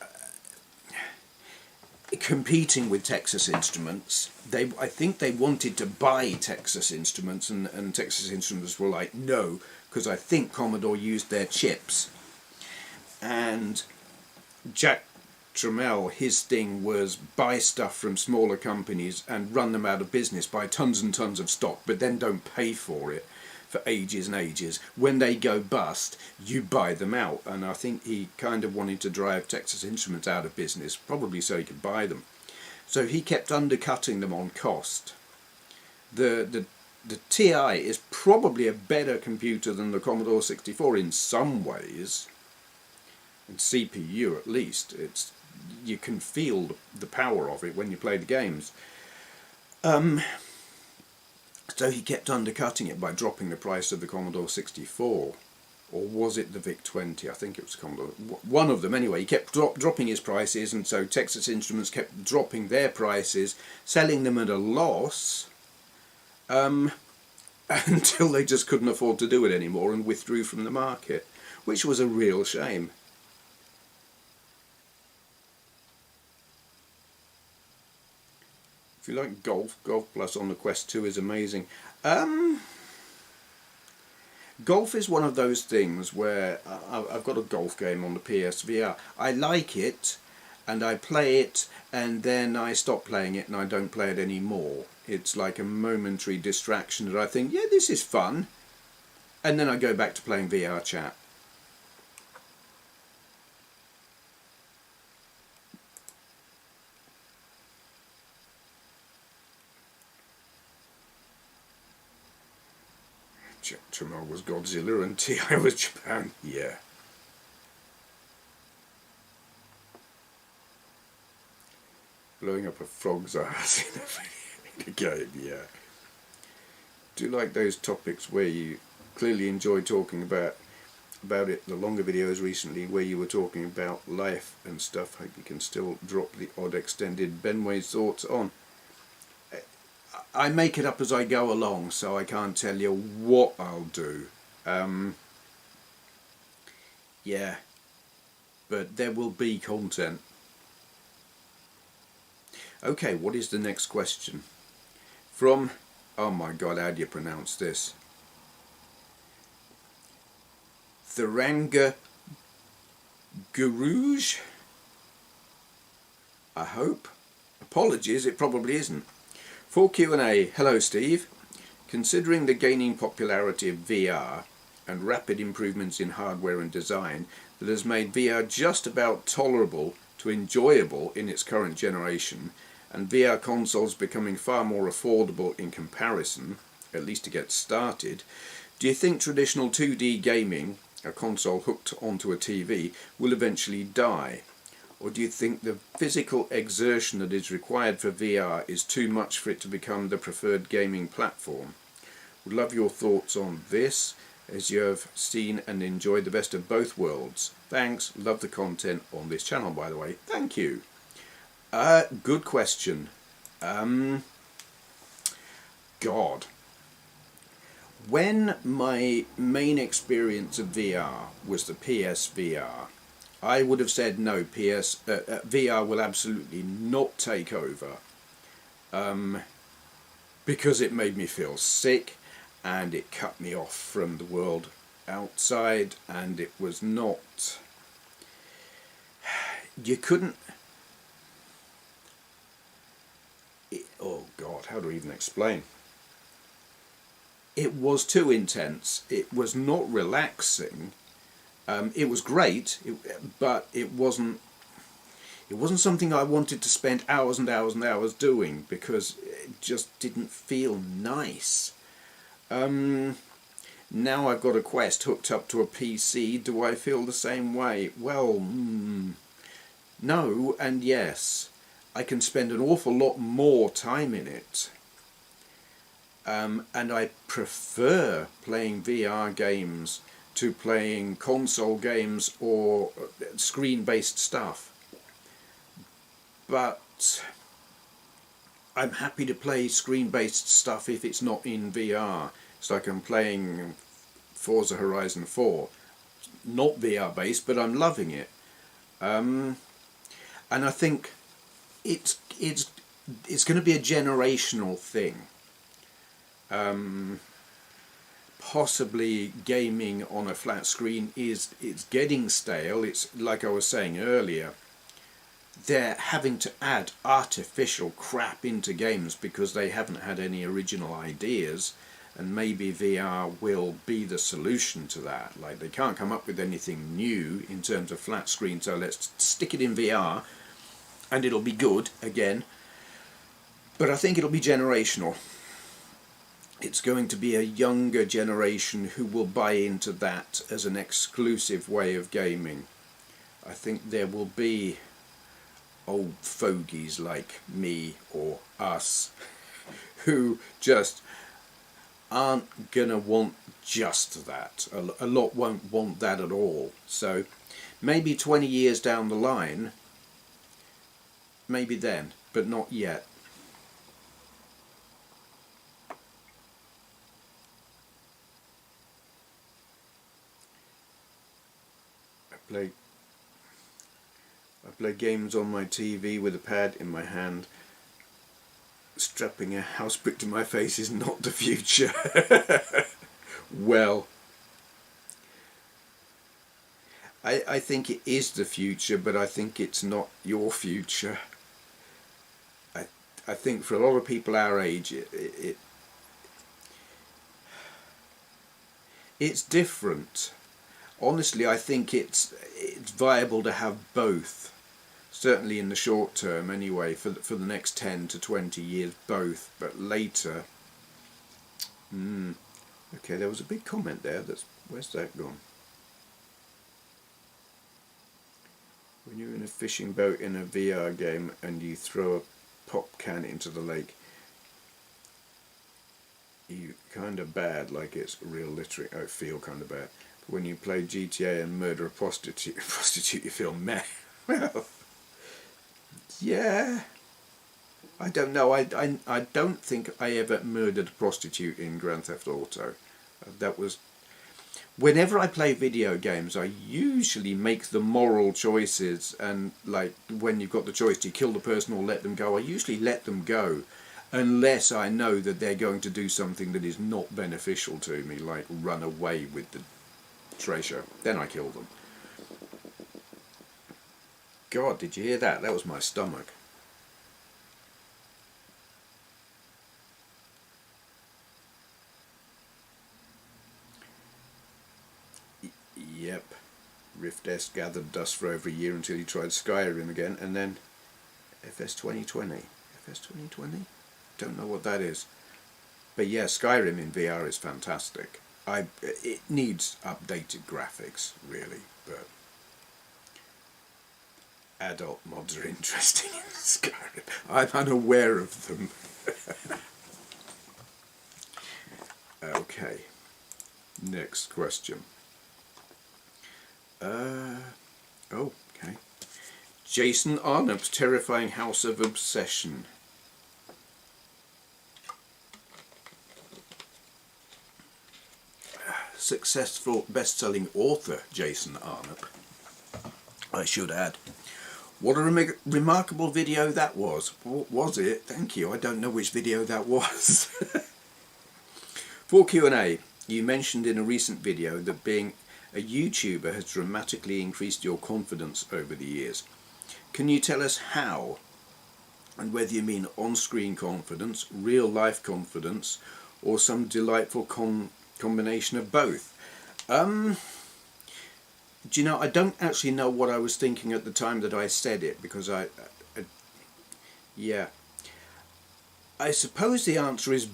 competing with Texas Instruments. I think they wanted to buy Texas Instruments, and Texas Instruments were like, no, because I think Commodore used their chips. And Jack Trammell, his thing was buy stuff from smaller companies and run them out of business, buy tons and tons of stock, but then don't pay for it for ages and ages. When they go bust, you buy them out. And I think he kind of wanted to drive Texas Instruments out of business, probably so he could buy them. So he kept undercutting them on cost. The TI is probably a better computer than the Commodore 64 in some ways, and CPU at least. You can feel the power of it when you play the games. So though he kept undercutting it by dropping the price of the Commodore 64. Or was it the VIC-20? I think it was Commodore. One of them, anyway. He kept dropping his prices, and so Texas Instruments kept dropping their prices, selling them at a loss, until they just couldn't afford to do it anymore and withdrew from the market, which was a real shame. If you like Golf Plus on the Quest 2 is amazing. Golf is one of those things where I've got a golf game on the PSVR. I like it, and I play it, and then I stop playing it and I don't play it anymore. It's like a momentary distraction that I think, yeah, this is fun, and then I go back to playing VR chat. Chernobyl was Godzilla and TI was Japan. Yeah. Blowing up a frog's ass in a game, yeah. Do you like those topics where you clearly enjoy talking about it, the longer videos recently where you were talking about life and stuff? Hope you can still drop the odd extended Benway thoughts on. I make it up as I go along, so I can't tell you what I'll do. Yeah, but there will be content. Okay, what is the next question? From, oh my god, how do you pronounce this? Thuranga Guruj? I hope. Apologies, it probably isn't. For Q&A, hello Steve. Considering the gaining popularity of VR and rapid improvements in hardware and design that has made VR just about tolerable to enjoyable in its current generation, and VR consoles becoming far more affordable in comparison, at least to get started, do you think traditional 2D gaming, a console hooked onto a TV, will eventually die? Or do you think the physical exertion that is required for VR is too much for it to become the preferred gaming platform? Would love your thoughts on this, as you have seen and enjoyed the best of both worlds. Thanks, love the content on this channel, by the way. Thank you. Good question. God. When my main experience of VR was the PSVR, I would have said no, VR will absolutely not take over, because it made me feel sick and it cut me off from the world outside, and it was not, you couldn't, oh God, how do I even explain? It was too intense, it was not relaxing. It was great, but it wasn't something I wanted to spend hours and hours and hours doing, because it just didn't feel nice. Now I've got a Quest hooked up to a PC, do I feel the same way? Well, no and yes. I can spend an awful lot more time in it. And I prefer playing VR games to playing console games or screen-based stuff. But I'm happy to play screen-based stuff if it's not in VR. It's like I'm playing Forza Horizon 4. Not VR-based, but I'm loving it. And I think it's going to be a generational thing. Possibly gaming on a flat screen it's getting stale. It's like I was saying earlier, they're having to add artificial crap into games because they haven't had any original ideas, and maybe VR will be the solution to that. Like, they can't come up with anything new in terms of flat screen, so let's stick it in VR and it'll be good again. But I think it'll be generational. It's going to be a younger generation who will buy into that as an exclusive way of gaming. I think there will be old fogies like me or us who just aren't gonna want just that. A lot won't want that at all. So maybe 20 years down the line, maybe then, but not yet. I play games on my TV with a pad in my hand. Strapping a house brick to my face is not the future. Well, I think it is the future, but I think it's not your future. I think for a lot of people our age, it's different. Honestly, I think it's viable to have both. Certainly in the short term anyway, for the next 10 to 20 years, both. But later, okay, there was a big comment there. Where's that gone? When you're in a fishing boat in a VR game and you throw a pop can into the lake, you kind of bad, like it's real littering. I feel kind of bad. But when you play GTA and murder a prostitute, you feel meh. Well, yeah. I don't know. I don't think I ever murdered a prostitute in Grand Theft Auto. That was... Whenever I play video games, I usually make the moral choices, and like when you've got the choice to kill the person or let them go, I usually let them go, unless I know that they're going to do something that is not beneficial to me, like run away with the treasure. Then I kill them. God, did you hear that? That was my stomach. Yep. Rift S gathered dust for over a year until he tried Skyrim again, and then FS 2020. FS 2020? Don't know what that is. But yeah, Skyrim in VR is fantastic. It needs updated graphics, really, but adult mods are interesting in Skyrim. I'm unaware of them. Okay. Next question. Okay. Jason Arnopp's terrifying House of Obsession. Successful best-selling author Jason Arnopp, I should add. What a remarkable video that was. What was it? Thank you. I don't know which video that was. For Q&A, you mentioned in a recent video that being a YouTuber has dramatically increased your confidence over the years. Can you tell us how, and whether you mean on-screen confidence, real-life confidence, or some delightful combination of both? Do you know, I don't actually know what I was thinking at the time that I said it, because yeah. I suppose the answer is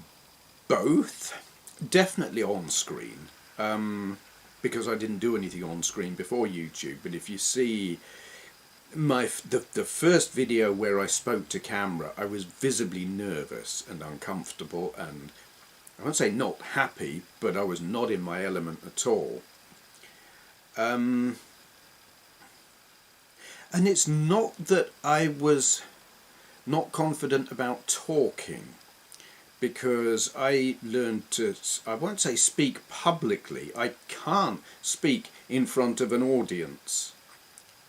both. Definitely on-screen. Because I didn't do anything on screen before YouTube, but if you see the first video where I spoke to camera, I was visibly nervous and uncomfortable, and I won't say not happy, but I was not in my element at all. And it's not that I was not confident about talking, because I learned to, I won't say speak publicly, I can't speak in front of an audience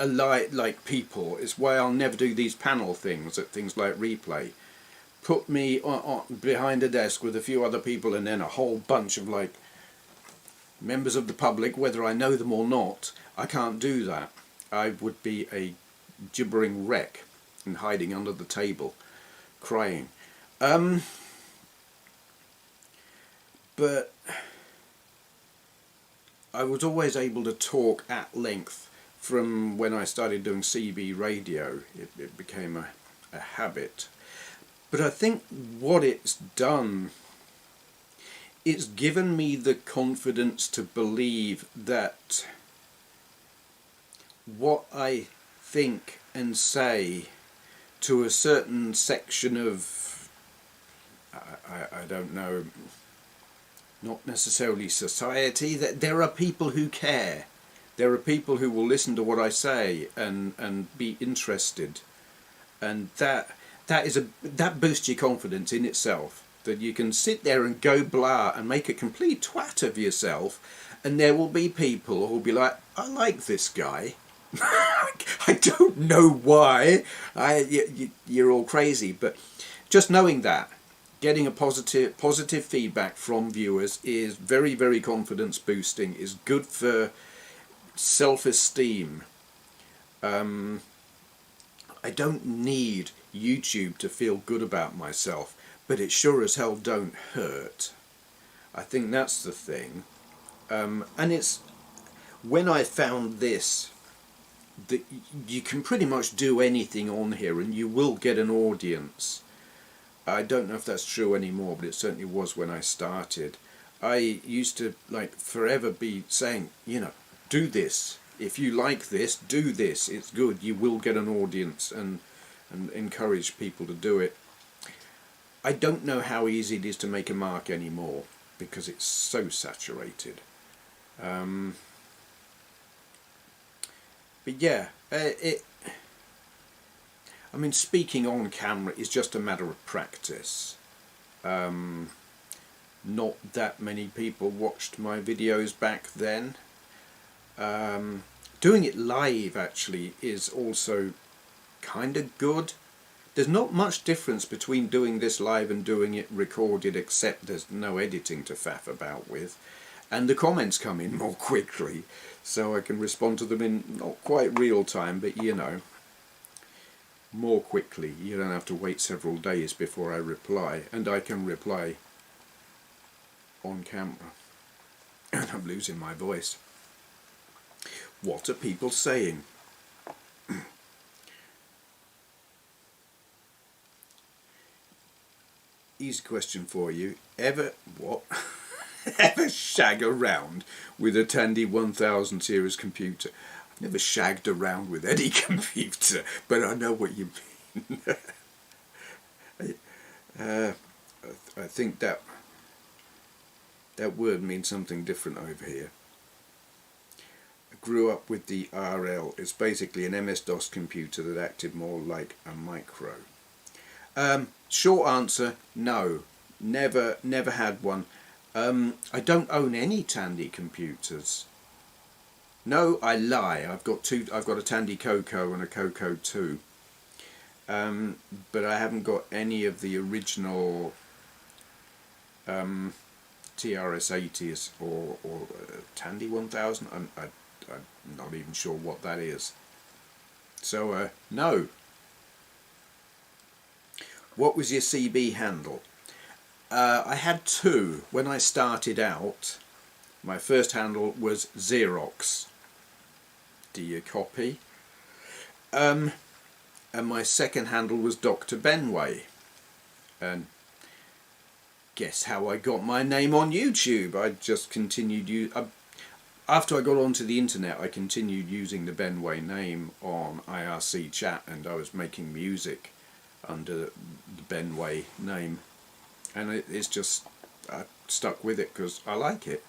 like people. It's why I'll never do these panel things at things like Replay. Put me behind a desk with a few other people and then a whole bunch of like members of the public, whether I know them or not. I can't do that. I would be a gibbering wreck and hiding under the table crying. But I was always able to talk at length from when I started doing CB radio. It became a habit. But I think what it's done, it's given me the confidence to believe that what I think and say to a certain section of, I don't know, not necessarily society, that there are people who care. There are people who will listen to what I say and be interested, and that boosts your confidence in itself. That you can sit there and go blah and make a complete twat of yourself, and there will be people who will be like, I like this guy. I don't know why. You're all crazy, but just knowing that, getting a positive feedback from viewers is very, very confidence boosting, is good for self-esteem. I don't need YouTube to feel good about myself, but it sure as hell don't hurt. I think that's the thing. And it's when I found this, that you can pretty much do anything on here and you will get an audience. I don't know if that's true anymore, but it certainly was when I started. I used to like forever be saying, you know, do this. If you like this, do this. It's good. You will get an audience, and encourage people to do it. I don't know how easy it is to make a mark anymore because it's so saturated. But yeah, I mean, speaking on camera is just a matter of practice. Not that many people watched my videos back then. Doing it live actually is also kind of good. There's not much difference between doing this live and doing it recorded, except there's no editing to faff about with, and the comments come in more quickly, so I can respond to them in not quite real time, but you know, more quickly. You don't have to wait several days before I reply, and I can reply on camera. And I'm losing my voice. What are people saying? Easy question for you. Ever shag around with a Tandy 1000 series computer? I've never shagged around with any computer, but I know what you mean. I think that word means something different over here. I grew up with the RL. It's basically an MS-DOS computer that acted more like a micro. Short answer, no. Never had one. I don't own any Tandy computers. No, I lie. I've got a Tandy Coco and a Coco 2. But I haven't got any of the original TRS-80s or Tandy 1000. I'm not even sure what that is. So, no. What was your CB handle? I had two. When I started out, my first handle was Xerox. Do you copy? And my second handle was Dr. Benway. And guess how I got my name on YouTube? I just continued after I got onto the internet, I continued using the Benway name on IRC chat, and I was making music under the Benway name, and it's just I stuck with it because I like it.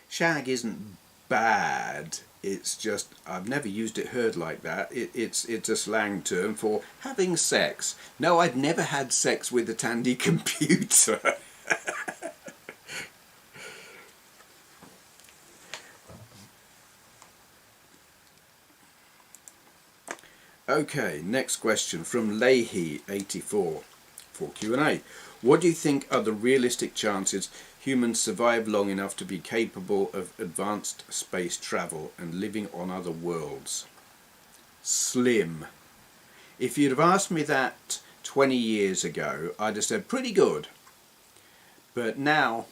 Shag isn't bad, it's just I've never used it heard like that. It's a slang term for having sex. No, I've never had sex with a Tandy computer. Okay, next question from Leahy84 for Q&A. What do you think are the realistic chances humans survive long enough to be capable of advanced space travel and living on other worlds? Slim. If you'd have asked me that 20 years ago, I'd have said pretty good. But now,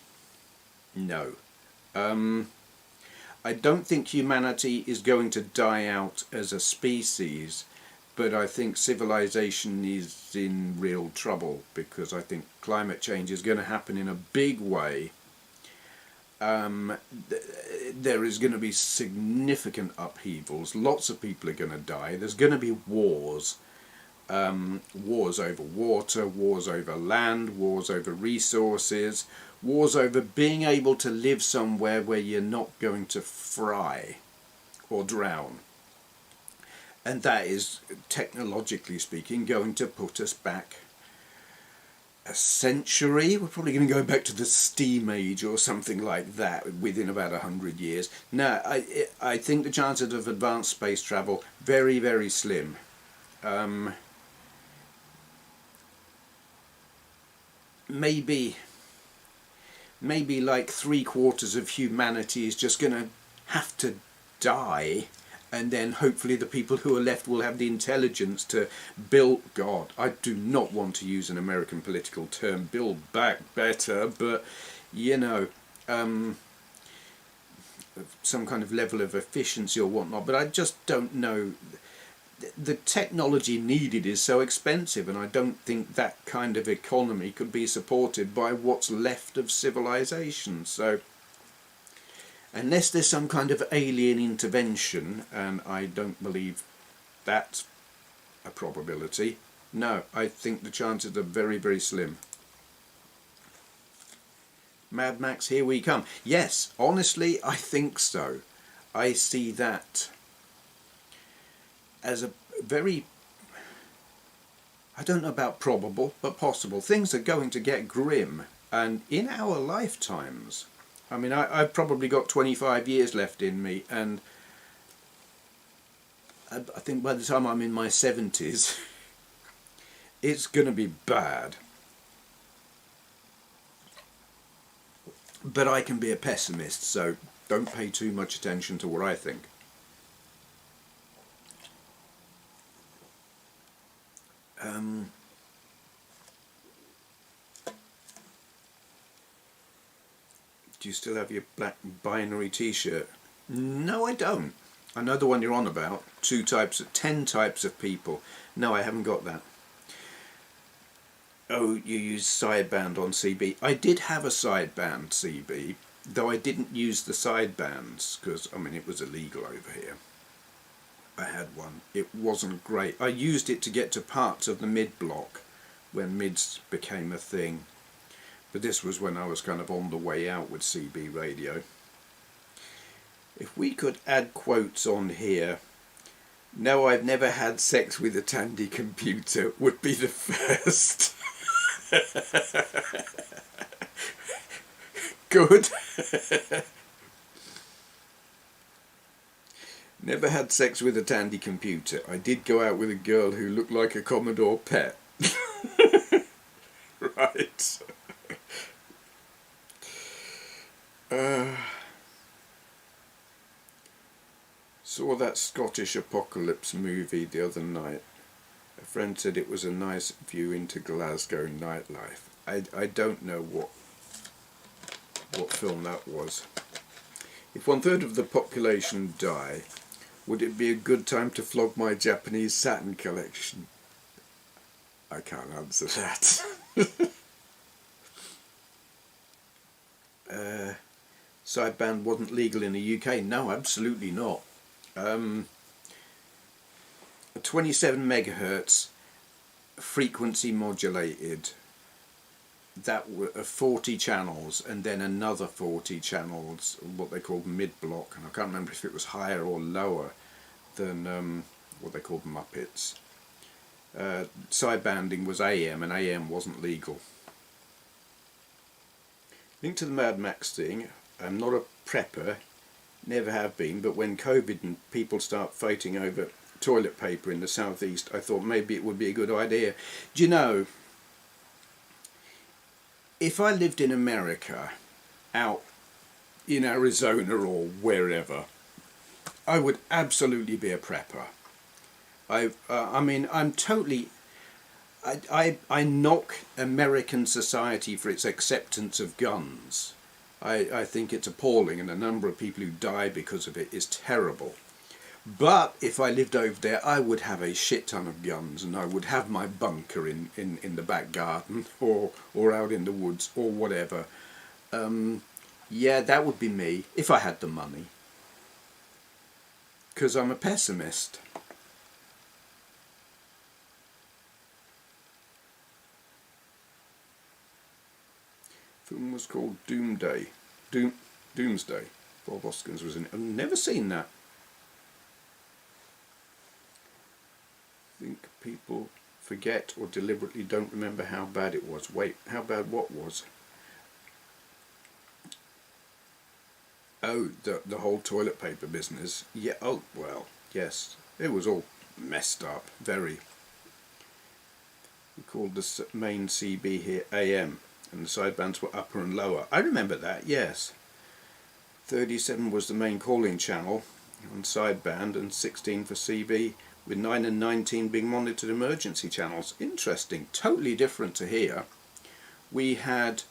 no. I don't think humanity is going to die out as a species, but I think civilization is in real trouble because I think climate change is going to happen in a big way, there is going to be significant upheavals. Lots of people are going to die. There's going to be wars. Wars over water, wars over land, wars over resources, wars over being able to live somewhere where you're not going to fry or drown. And that is, technologically speaking, going to put us back a century. We're probably going to go back to the Steam Age or something like that within about 100 years. No, I think the chances of advanced space travel, very, very slim. Maybe like 3/4 of humanity is just going to have to die, and then hopefully the people who are left will have the intelligence to build, God, I do not want to use an American political term, build back better, but you know, some kind of level of efficiency or whatnot. But I just don't know. The technology needed is so expensive, and I don't think that kind of economy could be supported by what's left of civilization. So unless there's some kind of alien intervention, and I don't believe that's a probability, no, I think the chances are very, very slim. Mad Max, here we come. Yes, honestly, I think so. I see that as a very, I don't know about probable, but possible. Things are going to get grim, and in our lifetimes. I mean, I've probably got 25 years left in me, and I think by the time I'm in my 70s, it's going to be bad. But I can be a pessimist, so don't pay too much attention to what I think. Do you still have your black binary t-shirt? No, I don't. I know the one you're on about. 10 types of people. No, I haven't got that. Oh, you use sideband on CB. I did have a sideband CB, though I didn't use the sidebands because, I mean, it was illegal over here. I had one. It wasn't great. I used it to get to parts of the mid block when mids became a thing. But this was when I was kind of on the way out with CB radio. If we could add quotes on here, "No, I've never had sex with a Tandy computer" would be the first. Good. Never had sex with a Tandy computer. I did go out with a girl who looked like a Commodore PET. Right. Saw that Scottish apocalypse movie the other night. A friend said it was a nice view into Glasgow nightlife. I don't know what film that was. If 1/3 of the population die, would it be a good time to flog my Japanese Saturn collection? I can't answer that. Sideband wasn't legal in the UK. No, absolutely not. 27 megahertz frequency modulated. That were 40 channels, and then another 40 channels, what they called mid-block, and I can't remember if it was higher or lower than what they called Muppets. Sidebanding was AM, and AM wasn't legal. Link to the Mad Max thing. I'm not a prepper, never have been, but when COVID and people start fighting over toilet paper in the southeast, I thought maybe it would be a good idea. Do you know, if I lived in America, out in Arizona or wherever, I would absolutely be a prepper. I mean, I'm totally... I knock American society for its acceptance of guns. I think it's appalling, and the number of people who die because of it is terrible. But if I lived over there, I would have a shit ton of guns, and I would have my bunker in the back garden or out in the woods or whatever. Yeah, that would be me, if I had the money. Because I'm a pessimist. The film was called Doomsday. Bob Hoskins was in it. I've never seen that. I think people forget or deliberately don't remember how bad it was. Wait, how bad what was? Oh, the whole toilet paper business. Yeah, oh, well, yes. It was all messed up, very. We called the main CB here AM, and the sidebands were upper and lower. I remember that, yes. 37 was the main calling channel on sideband, and 16 for CB, with 9 and 19 being monitored emergency channels. Interesting, totally different to here. We had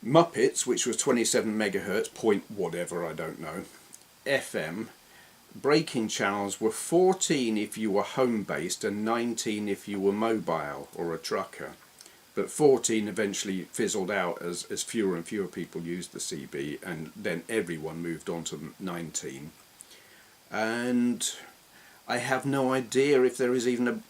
Muppets, which was 27 megahertz, point whatever, I don't know, FM. Breaking channels were 14 if you were home-based and 19 if you were mobile or a trucker. But 14 eventually fizzled out as fewer and fewer people used the CB, and then everyone moved on to 19. And I have no idea if there is even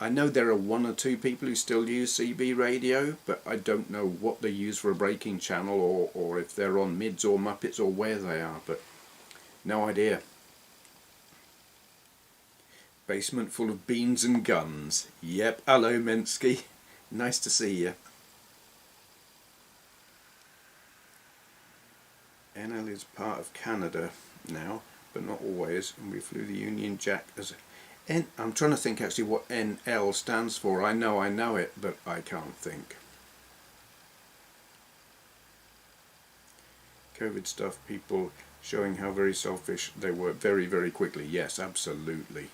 I know there are 1 or 2 people who still use CB radio, but I don't know what they use for a breaking channel, or if they're on Mids or Muppets or where they are, but no idea. Basement full of beans and guns. Yep, hello Mensky. Nice to see you. NL is part of Canada now, but not always, and we flew the Union Jack as a I'm trying to think actually what NL stands for. I know it, but I can't think. COVID stuff, people showing how very selfish they were very, very quickly. Yes, absolutely.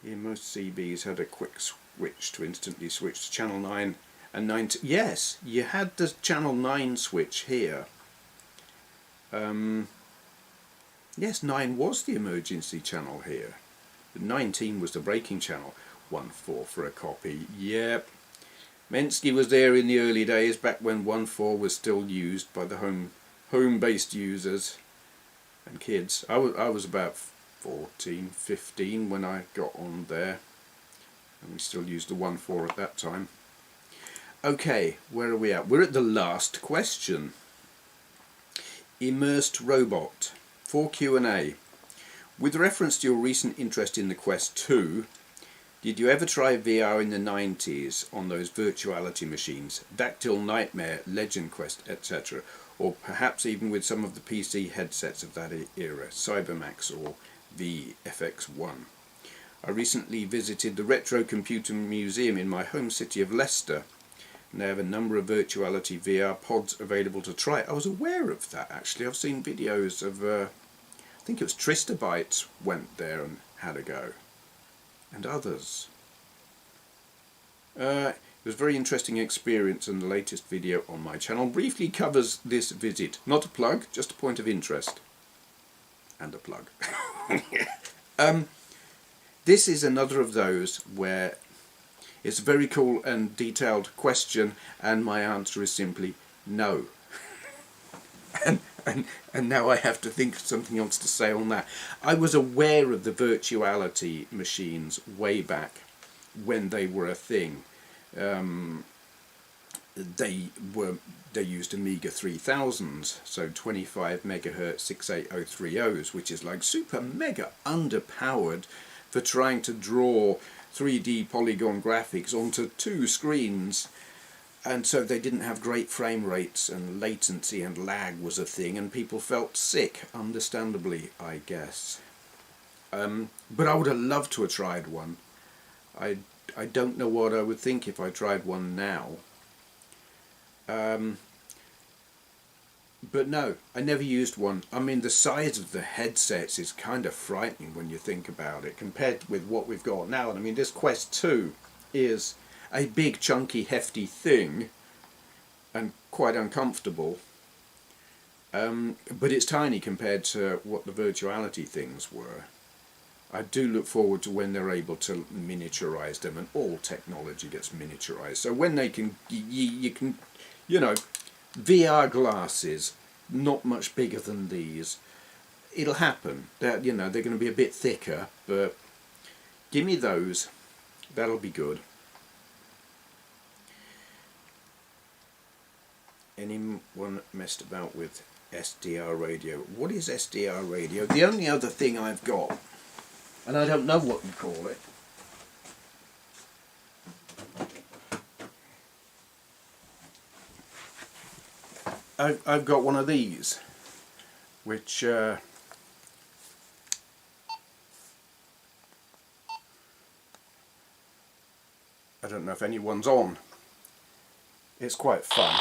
Here, most CBs had a quick switch to instantly switch to channel 9 and 9. Yes, you had the channel 9 switch here. Yes, 9 was the emergency channel here. 19 was the breaking channel. 1.4 for a copy. Yep. Mensky was there in the early days, back when 1.4 was still used by the home-based users and kids. I was about 14, 15 when I got on there, and we still used the 1.4 at that time. Okay, where are we at? We're at the last question. Immersed Robot. For Q&A, with reference to your recent interest in the Quest 2, did you ever try VR in the 90s on those virtuality machines, Dactyl Nightmare, Legend Quest, etc., or perhaps even with some of the PC headsets of that era, Cybermax or the FX1? I recently visited the Retro Computer Museum in my home city of Leicester, and they have a number of virtuality VR pods available to try. I was aware of that actually. I've seen videos of I think it was Tristobytes went there and had a go, and others. It was a very interesting experience, and the latest video on my channel briefly covers this visit. Not a plug, just a point of interest. And a plug. This is another of those where it's a very cool and detailed question, and my answer is simply no. And now I have to think of something else to say on that. I was aware of the virtuality machines way back when they were a thing. They used Amiga 3000s, so 25 megahertz 68030s, which is like super mega underpowered for trying to draw 3D polygon graphics onto 2 screens. And so they didn't have great frame rates, and latency and lag was a thing, and people felt sick, understandably, I guess. But I would have loved to have tried one. I don't know what I would think if I tried one now. But no, I never used one. I mean, the size of the headsets is kind of frightening when you think about it, compared with what we've got now. And I mean, this Quest 2 is a big, chunky, hefty thing, and quite uncomfortable. But it's tiny compared to what the virtuality things were. I do look forward to when they're able to miniaturize them, and all technology gets miniaturized. So when they can, you can, VR glasses, not much bigger than these. It'll happen. They're going to be a bit thicker, but give me those. That'll be good. Anyone messed about with SDR radio? What is SDR radio? The only other thing I've got, and I don't know what you call it. I've got one of these, which I don't know if anyone's on. It's quite fun.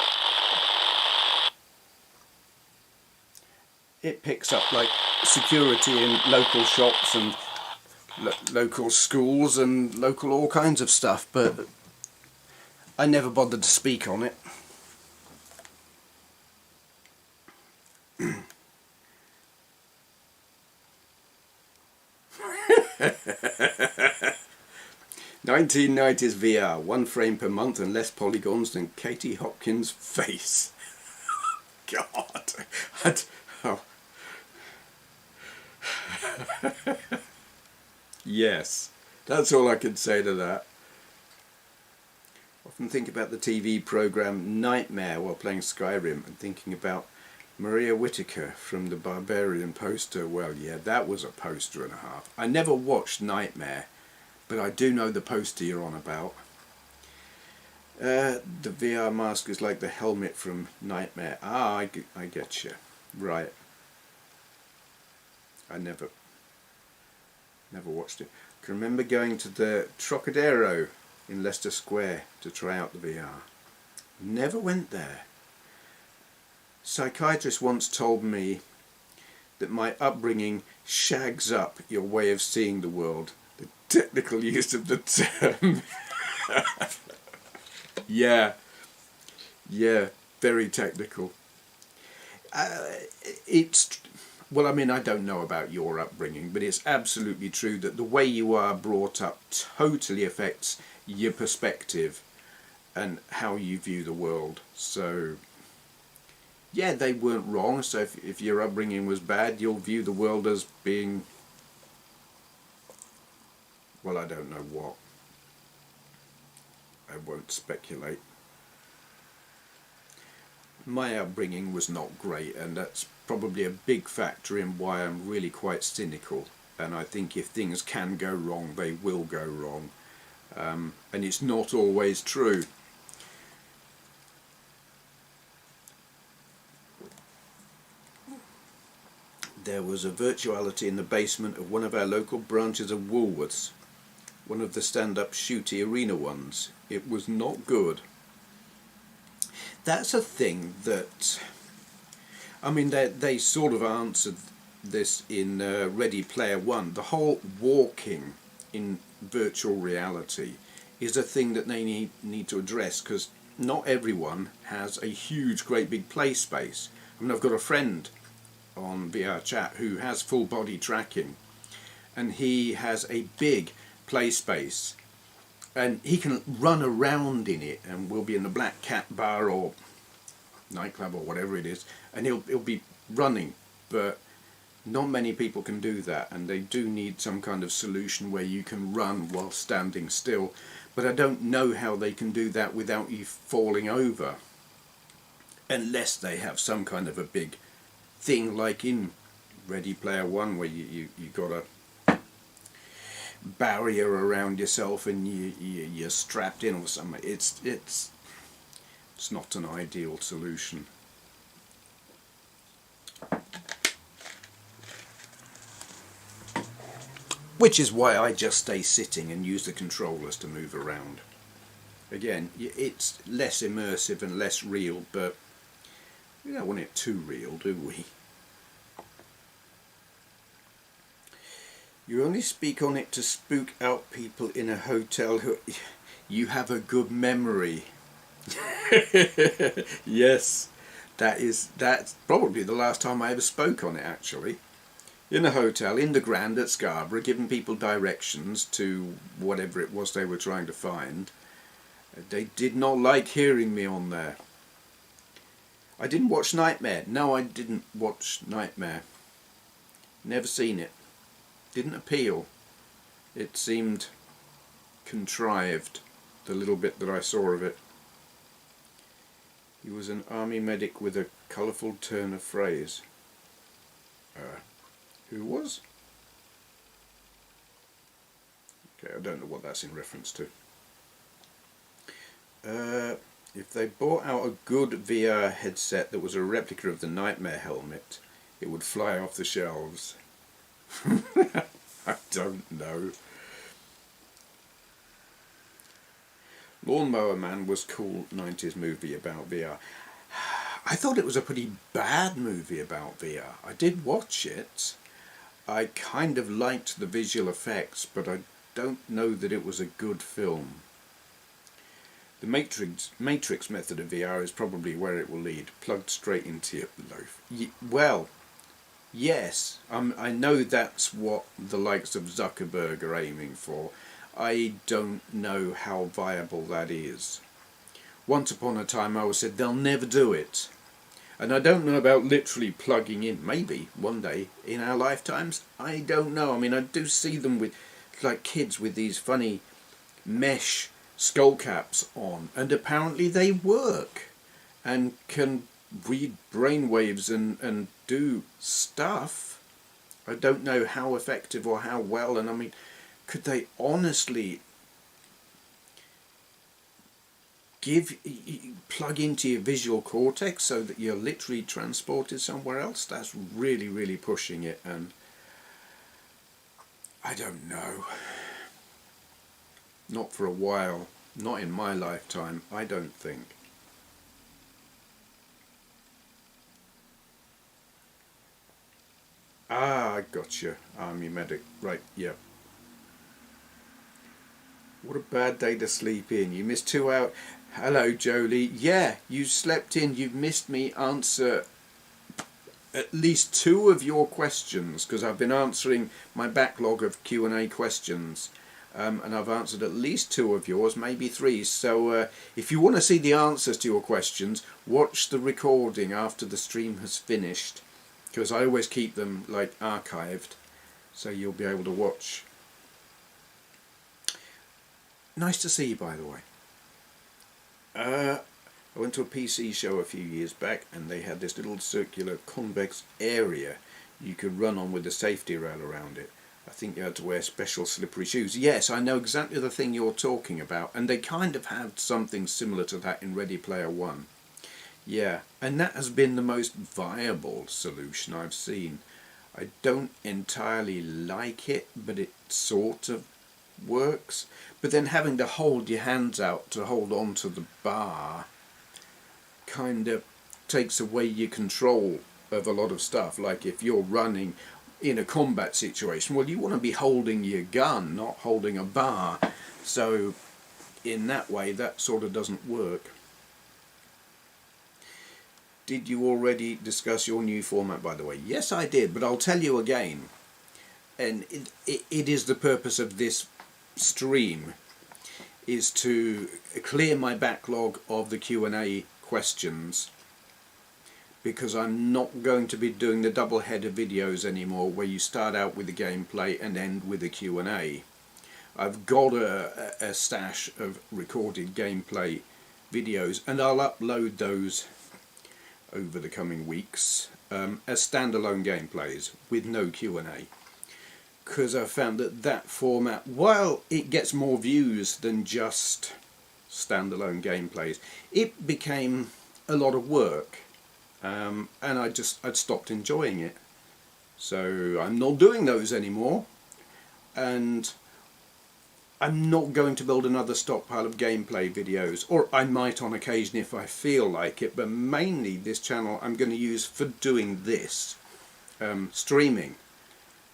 It picks up like security in local shops and local schools and local all kinds of stuff, but I never bothered to speak on it. 1990s VR, 1 frame per month and less polygons than Katie Hopkins' face. God. Yes, that's all I can say to that. Often think about the TV program Nightmare while playing Skyrim and thinking about Maria Whittaker from the Barbarian poster. Well, yeah, that was a poster and a half. I never watched Nightmare, but I do know the poster you're on about. The VR mask is like the helmet from Nightmare. Ah, I get you. Right. I never watched it. I can remember going to the Trocadero in Leicester Square to try out the VR. Never went there. Psychiatrist once told me that my upbringing shags up your way of seeing the world. The technical use of the term. Yeah, very technical. Well, I mean, I don't know about your upbringing, but it's absolutely true that the way you are brought up totally affects your perspective and how you view the world. So, yeah, they weren't wrong. So if your upbringing was bad, you'll view the world as being, well, I don't know what. I won't speculate. My upbringing was not great, and that's probably a big factor in why I'm really quite cynical. And I think if things can go wrong, they will go wrong. And it's not always true. There was a virtuality in the basement of one of our local branches of Woolworths, one of the stand-up shooty arena ones. It was not good. That's a thing that, I mean, they sort of answered this in Ready Player One. The whole walking in virtual reality is a thing that they need to address, because not everyone has a huge, great big play space. I mean, I've got a friend on VR chat who has full body tracking, and he has a big play space, and he can run around in it, and we'll be in the Black Cat bar or nightclub or whatever it is, and he'll be running, but not many people can do that, and they do need some kind of solution where you can run while standing still. But I don't know how they can do that without you falling over, unless they have some kind of a big thing like in Ready Player One, where you got a barrier around yourself and you're strapped in or something. It's not an ideal solution. Which is why I just stay sitting and use the controllers to move around. Again, it's less immersive and less real, but we don't want it too real, do we? You only speak on it to spook out people in a hotel who... You have a good memory. Yes, that's probably the last time I ever spoke on it, actually. in a hotel in the Grand at Scarborough, giving people directions to whatever it was they were trying to find. They did not like hearing me on there. I didn't watch Nightmare. No, I didn't watch Nightmare. Never seen it. Didn't appeal. It seemed contrived, the little bit that I saw of it. He was an army medic with a colourful turn of phrase. Who was? Okay, I don't know what that's in reference to. If they bought out a good VR headset that was a replica of the Nightmare helmet, it would fly off the shelves. I don't know. Lawnmower Man was cool 90s movie about VR. I thought it was a pretty bad movie about VR. I did watch it. I kind of liked the visual effects, but I don't know that it was a good film. The Matrix method of VR is probably where it will lead, plugged straight into your loaf. Well, yes, I know that's what the likes of Zuckerberg are aiming for. I don't know how viable that is. Once upon a time I was said they'll never do it. And I don't know about literally plugging in. Maybe one day in our lifetimes. I don't know. I mean, I do see them with, like, kids with these funny mesh skull caps on. And apparently they work. And can read brainwaves and do stuff. I don't know how effective or how well. And I mean, could they honestly plug into your visual cortex so that you're literally transported somewhere else? That's really, really pushing it, and I don't know. Not for a while. Not in my lifetime, I don't think. Ah, I gotcha. Army medic. Right, yeah. What a bad day to sleep in. You missed 2 hours. Hello, Jolie. Yeah, you slept in. You've missed me answer at least 2 of your questions, because I've been answering my backlog of Q&A questions. And I've answered at least 2 of yours, maybe 3. So if you want to see the answers to your questions, watch the recording after the stream has finished, because I always keep them like archived, so you'll be able to watch. Nice to see you, by the way. I went to a PC show a few years back, and they had this little circular convex area you could run on with a safety rail around it. I think you had to wear special slippery shoes. Yes, I know exactly the thing you're talking about, and they kind of have something similar to that in Ready Player One. Yeah, and that has been the most viable solution I've seen. I don't entirely like it, but it sort of works. But then having to hold your hands out to hold on to the bar kind of takes away your control of a lot of stuff. Like if you're running in a combat situation, well, you want to be holding your gun, not holding a bar. So in that way, that sort of doesn't work. Did you already discuss your new format, by the way? Yes, I did, but I'll tell you again. And it is the purpose of this stream, is to clear my backlog of the Q&A questions, because I'm not going to be doing the double header videos anymore where you start out with the gameplay and end with the Q&A. I've got a stash of recorded gameplay videos, and I'll upload those over the coming weeks as standalone gameplays with no Q&A. Because I found that format, while it gets more views than just standalone gameplays, it became a lot of work, and I'd stopped enjoying it. So I'm not doing those anymore, and I'm not going to build another stockpile of gameplay videos, or I might on occasion if I feel like it, but mainly this channel I'm going to use for doing this, streaming.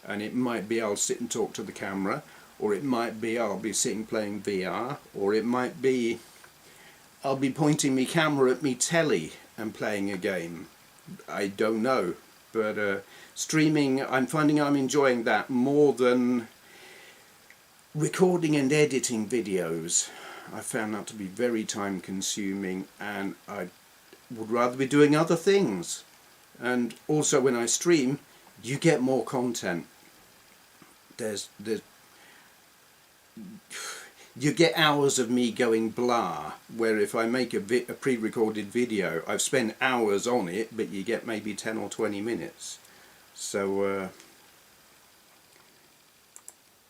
And it might be I'll sit and talk to the camera, or it might be I'll be sitting playing VR, or it might be I'll be pointing my camera at me telly and playing a game. I don't know. But streaming, I'm finding I'm enjoying that more than recording and editing videos. I found that to be very time consuming, and I would rather be doing other things. And also when I stream, you get more content. You get hours of me going blah, where if I make a pre-recorded video, I've spent hours on it, but you get maybe 10 or 20 minutes. So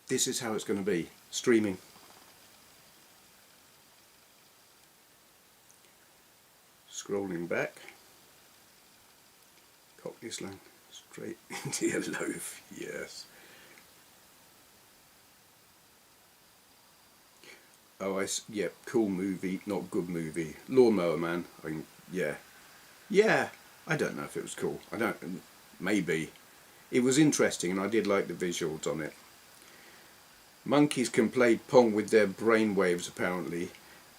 this is how it's going to be, streaming. Scrolling back, Cockney slang, straight into your loaf, yes. Oh, yeah, cool movie, not good movie. Lawnmower Man, yeah, I don't know if it was cool, maybe. It was interesting and I did like the visuals on it. Monkeys can play Pong with their brainwaves apparently.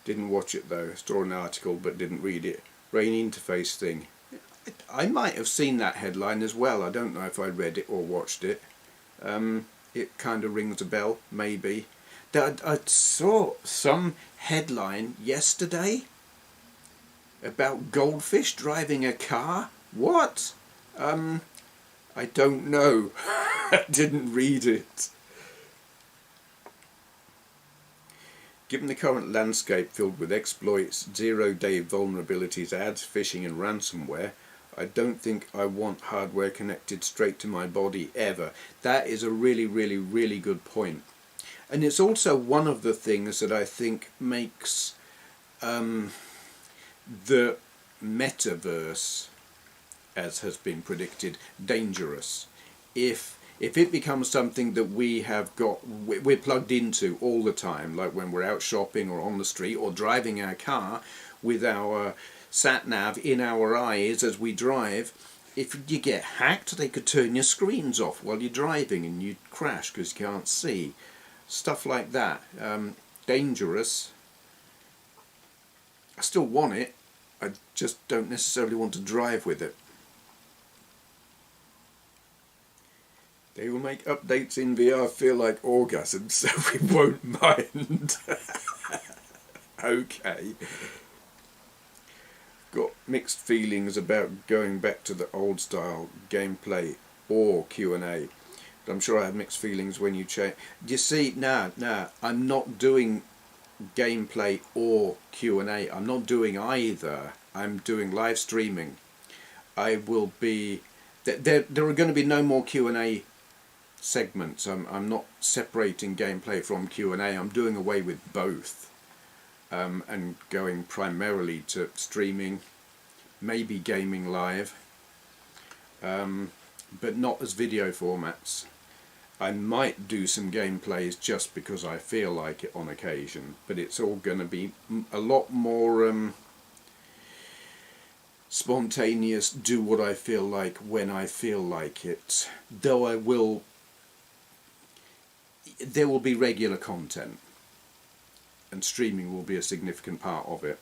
Didn't watch it though, saw an article but didn't read it. Brain interface thing. I might have seen that headline as well. I don't know if I read it or watched it. It kind of rings a bell, maybe. I saw some headline yesterday about goldfish driving a car. What? I don't know. I didn't read it. Given the current landscape filled with exploits, zero-day vulnerabilities, ads, phishing and ransomware, I don't think I want hardware connected straight to my body ever. That is a really, really, really good point. And it's also one of the things that I think makes the metaverse, as has been predicted, dangerous. If it becomes something that we're plugged into all the time, like when we're out shopping or on the street or driving our car with our sat-nav in our eyes as we drive, if you get hacked, they could turn your screens off while you're driving and you'd crash because you can't see. Stuff like that. Dangerous. I still want it, I just don't necessarily want to drive with it. They will make updates in VR feel like orgasms, so we won't mind. Okay. Got mixed feelings about going back to the old style gameplay or Q&A. But I'm sure I have mixed feelings when you change. You see, no, I'm not doing gameplay or Q&A. I'm not doing either. I'm doing live streaming. I will be... There are going to be no more Q&A segments. I'm not separating gameplay from Q&A. I'm doing away with both and going primarily to streaming, maybe gaming live, but not as video formats. I might do some gameplays just because I feel like it on occasion, but it's all going to be a lot more spontaneous, do what I feel like when I feel like it, though there will be regular content and streaming will be a significant part of it.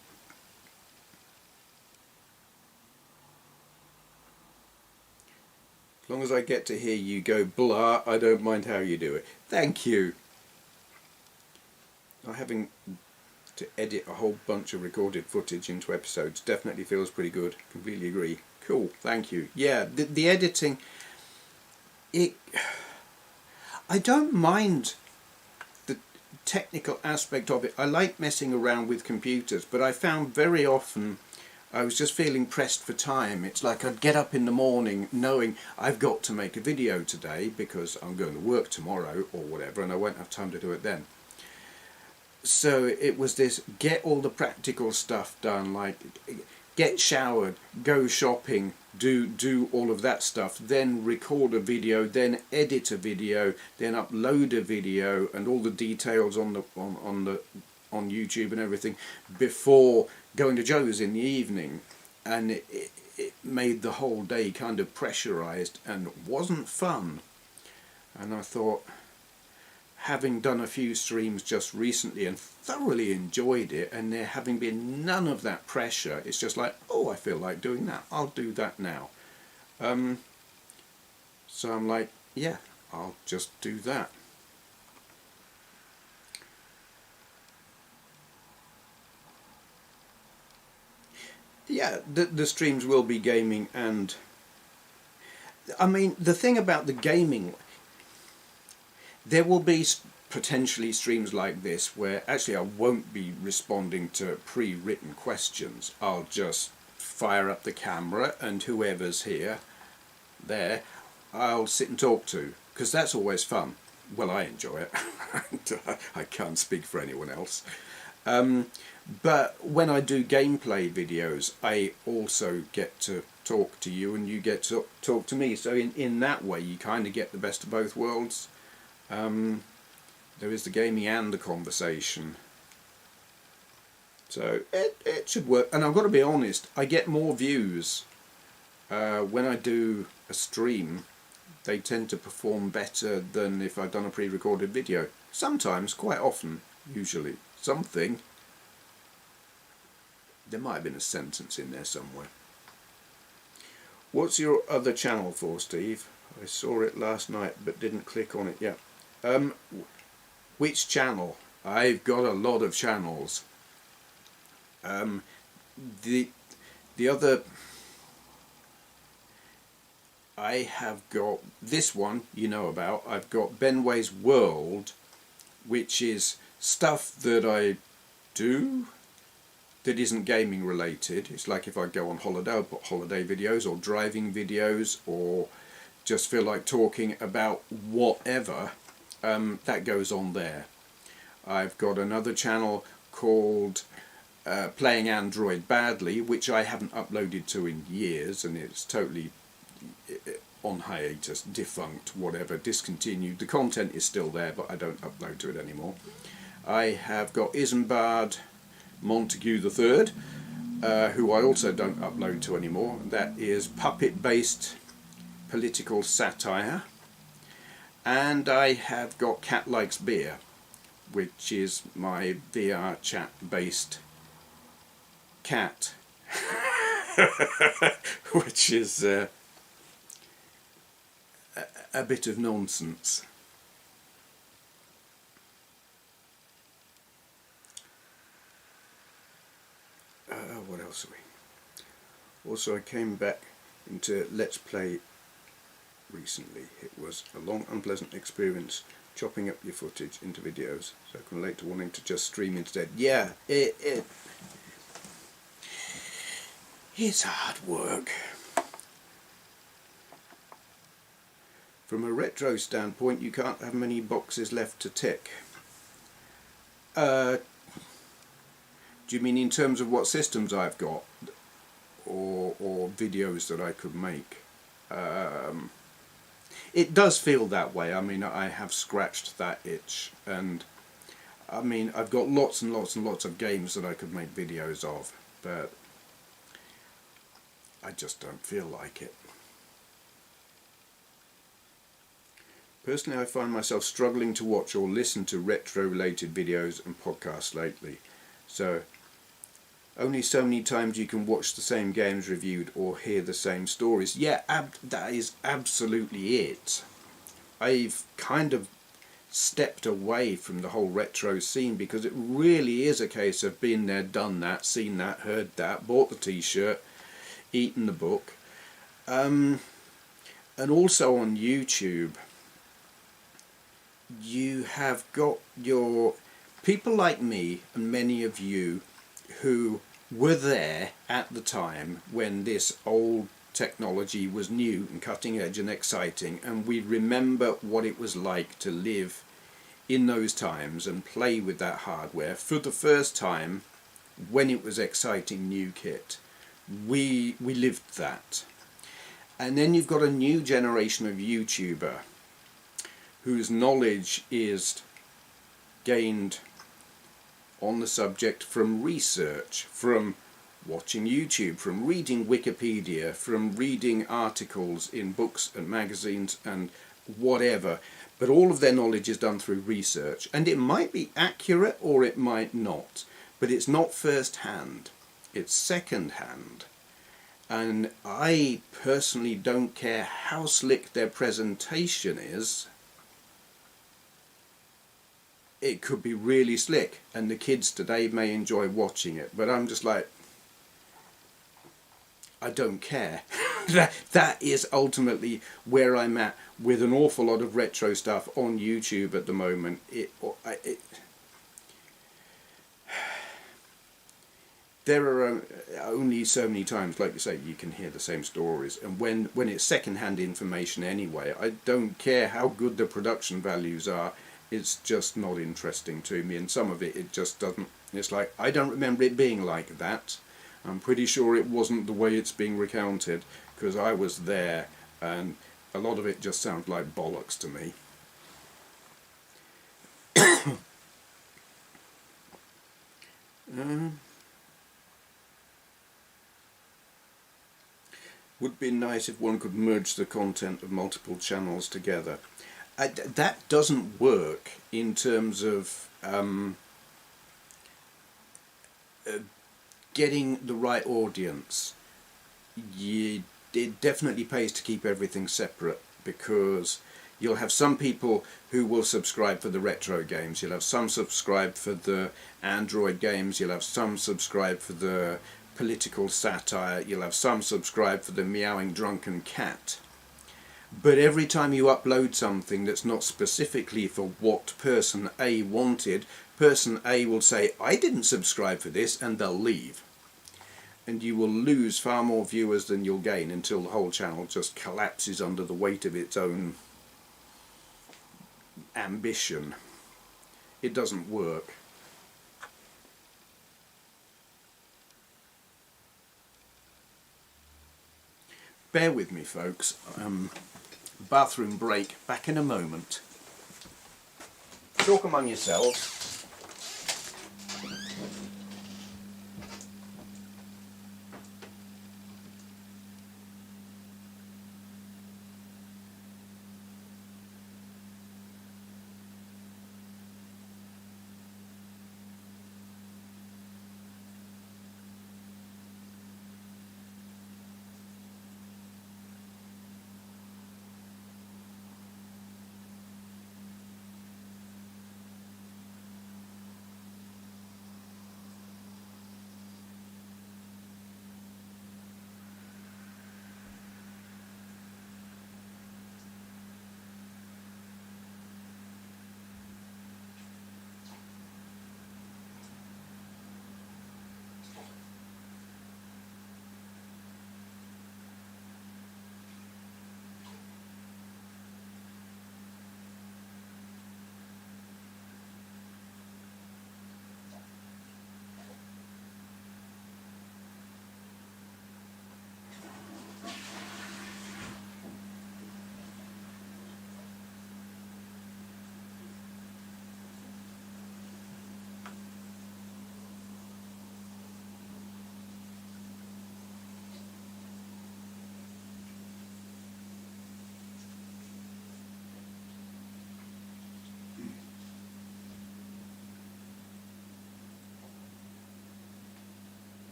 As long as I get to hear you go blah, I don't mind how you do it. Thank you. Having to edit a whole bunch of recorded footage into episodes definitely feels pretty good. Completely agree. Cool, thank you. Yeah, the editing, I don't mind the technical aspect of it. I like messing around with computers, but I found very often I was just feeling pressed for time. It's like I'd get up in the morning knowing I've got to make a video today because I'm going to work tomorrow or whatever, and I won't have time to do it then. So it was this, get all the practical stuff done, like get showered, go shopping, do all of that stuff, then record a video, then edit a video, then upload a video and all the details on YouTube and everything before going to Joe's in the evening, and it made the whole day kind of pressurized and wasn't fun. And I thought, having done a few streams just recently and thoroughly enjoyed it, and there having been none of that pressure, it's just like, oh, I feel like doing that, I'll do that now. So I'm like, yeah, I'll just do that. Yeah, the streams will be gaming, and I mean, the thing about the gaming, there will be potentially streams like this where actually I won't be responding to pre-written questions. I'll just fire up the camera, and whoever's there, I'll sit and talk to, because that's always fun. Well, I enjoy it. I can't speak for anyone else. But when I do gameplay videos, I also get to talk to you, and you get to talk to me. So in that way, you kind of get the best of both worlds. There is the gaming and the conversation. So it should work. And I've got to be honest, I get more views when I do a stream. They tend to perform better than if I'd done a pre-recorded video. Sometimes, quite often, usually. Something. There might have been a sentence in there somewhere. What's your other channel for, Steve? I saw it last night but didn't click on it yet. Which channel? I've got a lot of channels. The other... I have got this one, you know about. I've got Benway's World, which is stuff that I do that isn't gaming related. It's like if I go on holiday, I'll put holiday videos or driving videos, or just feel like talking about whatever, that goes on there. I've got another channel called Playing Android Badly, which I haven't uploaded to in years, and it's totally on hiatus, defunct, whatever, discontinued. The content is still there, but I don't upload to it anymore. I have got Isambard Montague III, who I also don't upload to anymore. That is puppet-based political satire. And I have got Cat Likes Beer, which is my VR chat-based cat, which is a bit of nonsense. What else are we? Also, I came back into Let's Play recently. It was a long, unpleasant experience chopping up your footage into videos, so I can relate to wanting to just stream instead. Yeah, it's hard work. From a retro standpoint, you can't have many boxes left to tick. Do you mean in terms of what systems I've got, or videos that I could make? It does feel that way. I mean, I have scratched that itch, and I mean, I've got lots and lots and lots of games that I could make videos of, but I just don't feel like it. Personally, I find myself struggling to watch or listen to retro-related videos and podcasts lately. So, only so many times you can watch the same games reviewed or hear the same stories. Yeah, that is absolutely it. I've kind of stepped away from the whole retro scene because it really is a case of been there, done that, seen that, heard that, bought the t-shirt, eaten the book. And also on YouTube, you have got your people like me and many of you who were there at the time when this old technology was new and cutting edge and exciting, and we remember what it was like to live in those times and play with that hardware for the first time when it was exciting new kit. We lived that. And then you've got a new generation of YouTuber whose knowledge is gained on the subject from research, from watching YouTube, from reading Wikipedia, from reading articles in books and magazines and whatever. But all of their knowledge is done through research, and it might be accurate or it might not, but it's not first hand, it's second hand. And I personally don't care how slick their presentation is. It could be really slick, and the kids today may enjoy watching it, but I'm just like, I don't care. That is ultimately where I'm at with an awful lot of retro stuff on YouTube at the moment. There are only so many times, like you say, you can hear the same stories, and when it's second-hand information anyway, I don't care how good the production values are. It's just not interesting to me, and some of it just doesn't. It's like, I don't remember it being like that. I'm pretty sure it wasn't the way it's being recounted, because I was there, and a lot of it just sounds like bollocks to me. Would be nice if one could merge the content of multiple channels together. That doesn't work in terms of getting the right audience. It definitely pays to keep everything separate, because you'll have some people who will subscribe for the retro games, you'll have some subscribe for the Android games, you'll have some subscribe for the political satire, you'll have some subscribe for the meowing drunken cat. But every time you upload something that's not specifically for what person A wanted, person A will say, I didn't subscribe for this, and they'll leave. And you will lose far more viewers than you'll gain, until the whole channel just collapses under the weight of its own ambition. It doesn't work. Bear with me, folks. Bathroom break. Back in a moment. Talk among yourselves.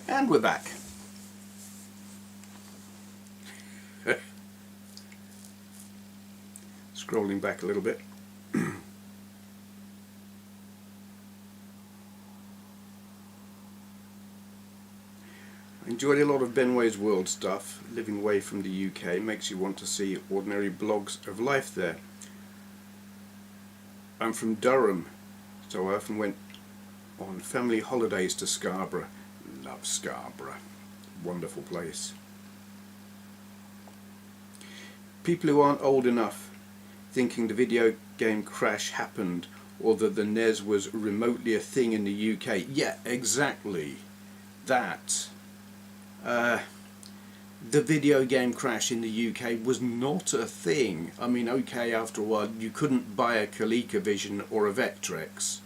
And we're back. Scrolling back a little bit. I enjoyed a lot of Benway's World stuff. Living away from the UK makes you want to see ordinary blogs of life there. I'm from Durham, so I often went on family holidays to Scarborough. Love Scarborough. Wonderful place. People who aren't old enough thinking the video game crash happened, or that the NES was remotely a thing in the UK. Yeah, exactly. That. The video game crash in the UK was not a thing. I mean, okay, after a while you couldn't buy a ColecoVision or a Vectrex,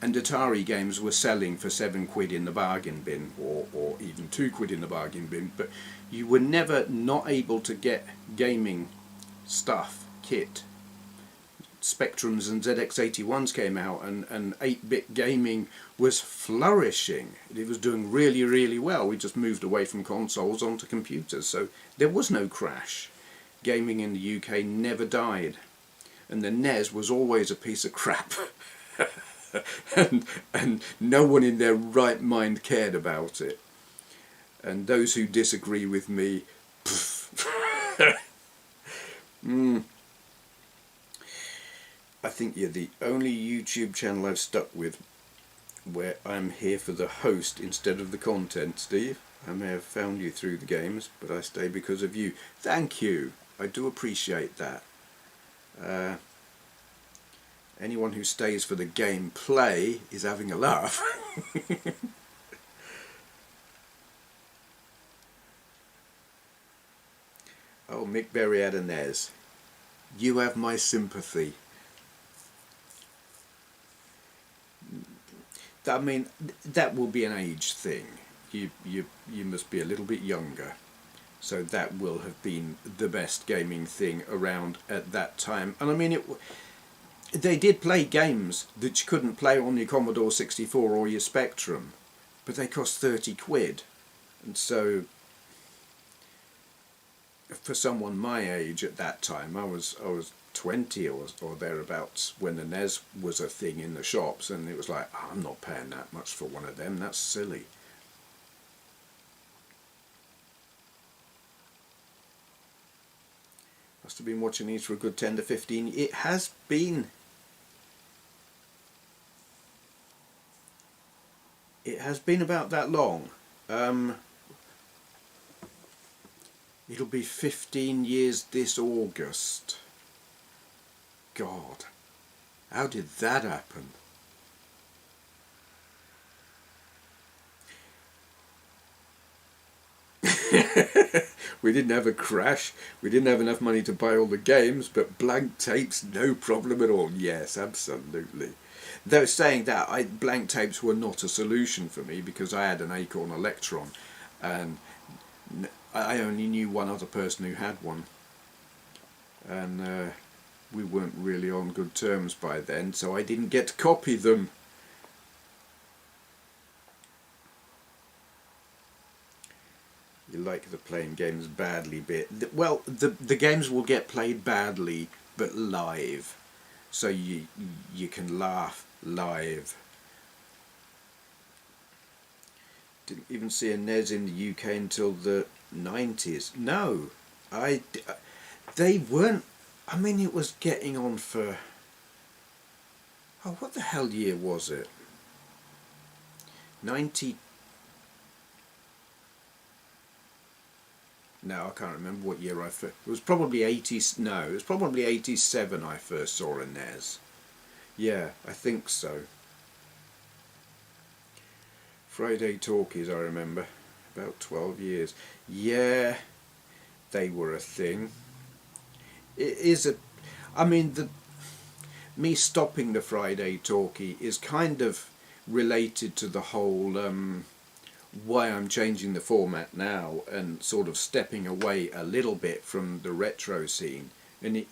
and Atari games were selling for £7 in the bargain bin, or even £2 in the bargain bin, but you were never not able to get gaming stuff, kit, Spectrums and ZX81s came out, and 8-bit gaming was flourishing. It was doing really, really well. We just moved away from consoles onto computers, so there was no crash. Gaming in the UK never died, and the NES was always a piece of crap. and no one in their right mind cared about it. And those who disagree with me, I think you're the only YouTube channel I've stuck with where I'm here for the host instead of the content, Steve. I may have found you through the games, but I stay because of you. Thank you. I do appreciate that. Anyone who stays for the gameplay is having a laugh. Oh, Mick Berry had a NES. You have my sympathy. I mean, that will be an age thing. You must be a little bit younger. So that will have been the best gaming thing around at that time. And I mean, they did play games that you couldn't play on your Commodore 64 or your Spectrum, but they cost 30 quid. And so, for someone my age at that time, I was 20 or thereabouts when the NES was a thing in the shops, and it was like, oh, I'm not paying that much for one of them, that's silly. Must have been watching these for a good 10 to 15. It has been. It has been about that long. It'll be 15 years this August. God, how did that happen? We didn't have a crash, we didn't have enough money to buy all the games, but blank tapes, no problem at all. Yes, absolutely. Though saying that, blank tapes were not a solution for me because I had an Acorn Electron, and I only knew one other person who had one, and we weren't really on good terms by then, so I didn't get to copy them. You like the playing games badly bit. Well, the games will get played badly, but live, so you can laugh live. Didn't even see a NES in the UK until the 90s. No, they weren't. I mean, it was getting on for. Oh, what the hell year was it? 90. No, I can't remember what year I first. It was probably 80s. No, it was probably 87. I first saw a NES. Yeah, I think so. Friday Talkies, I remember, about 12 years. Yeah, they were a thing. It is a. I mean, me stopping the Friday Talkie is kind of related to the whole. Why I'm changing the format now and sort of stepping away a little bit from the retro scene. And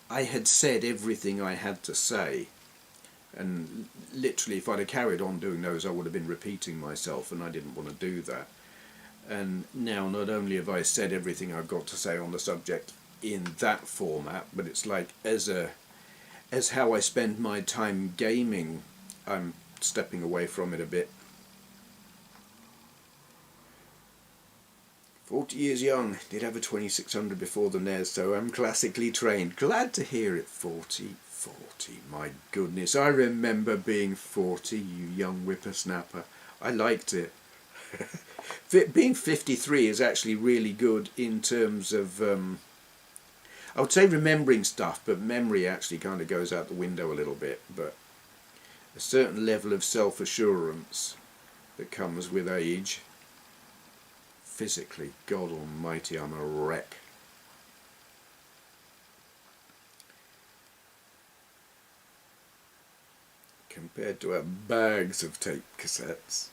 I had said everything I had to say, and literally if I'd have carried on doing those I would have been repeating myself, and I didn't want to do that. And now not only have I said everything I've got to say on the subject in that format, but it's like as how I spend my time gaming, I'm stepping away from it a bit. 40 years young, did have a 2600 before the NES, so I'm classically trained. Glad to hear it. 40, my goodness, I remember being 40, you young whippersnapper. I liked it. Being 53 is actually really good in terms of, I would say remembering stuff, but memory actually kind of goes out the window a little bit, but a certain level of self-assurance that comes with age. Physically, God almighty, I'm a wreck. Compared to our bags of tape cassettes.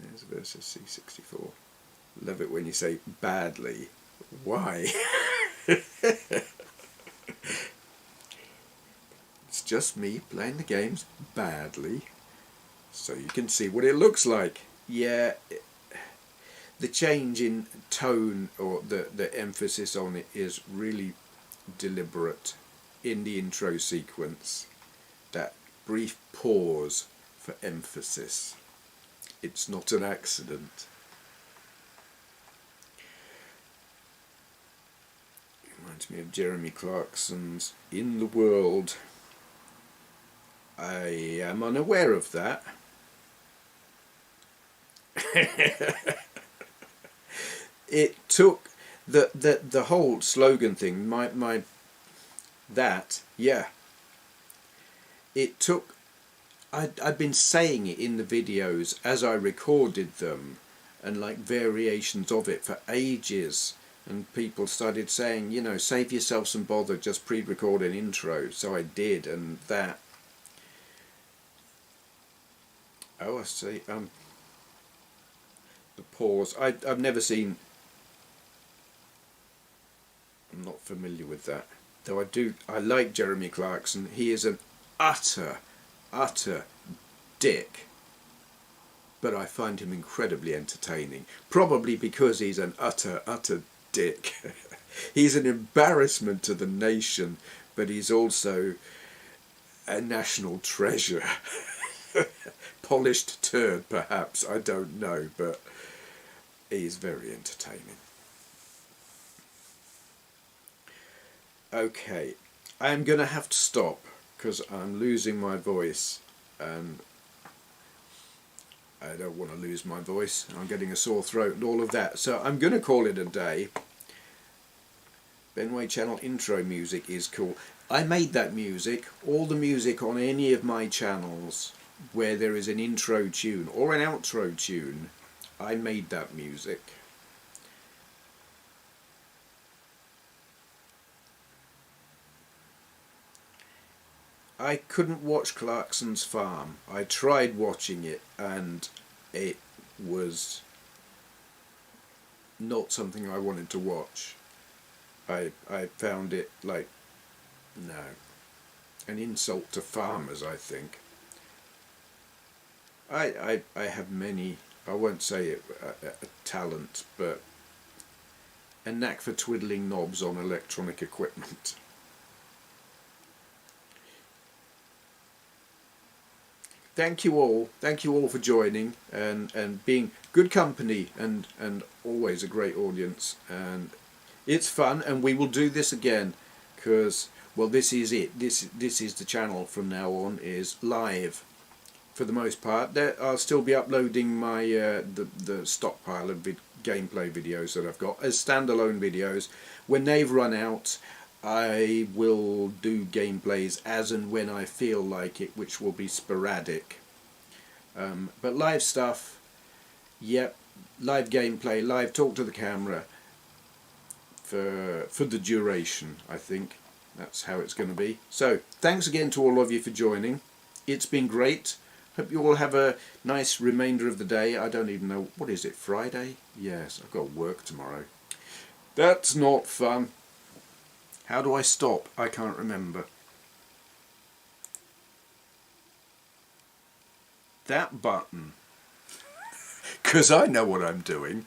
NES versus C64. Love it when you say badly. Why? It's just me playing the games badly, so you can see what it looks like. Yeah, the change in tone, or the emphasis on it, is really deliberate in the intro sequence. That brief pause for emphasis. It's not an accident. It reminds me of Jeremy Clarkson's In the World. I am unaware of that. It took the whole slogan thing, it took, I'd been saying it in the videos as I recorded them, and like variations of it for ages, and people started saying, you know, save yourself some bother, just pre-record an intro. So I did, and that, oh, I see, the pause, I've never seen, I'm not familiar with that, though I like Jeremy Clarkson. He is an utter dick, but I find him incredibly entertaining, probably because he's an utter dick. He's an embarrassment to the nation, but he's also a national treasure. Polished turd, perhaps, I don't know, but he's very entertaining. Okay, I'm going to have to stop because I'm losing my voice, and I don't want to lose my voice. I'm getting a sore throat and all of that, so I'm going to call it a day. Benway channel intro music is cool. I made that music. All the music on any of my channels where there is an intro tune or an outro tune, I made that music. I couldn't watch Clarkson's Farm. I tried watching it and it was not something I wanted to watch. I found it like, no, an insult to farmers, I think. I have many, I won't say a talent, but a knack for twiddling knobs on electronic equipment. Thank you all for joining and being good company and always a great audience, and it's fun, and we will do this again because, well, this is it. This is the channel from now on, is live for the most part. I'll still be uploading my the stockpile of gameplay videos that I've got as standalone videos. When they've run out, I will do gameplays as and when I feel like it, which will be sporadic. But live stuff, yep, live gameplay, live talk to the camera for the duration, I think. That's how it's going to be. So, thanks again to all of you for joining. It's been great. Hope you all have a nice remainder of the day. I don't even know, what is it, Friday? Yes, I've got work tomorrow. That's not fun. How do I stop? I can't remember. That button. Because I know what I'm doing.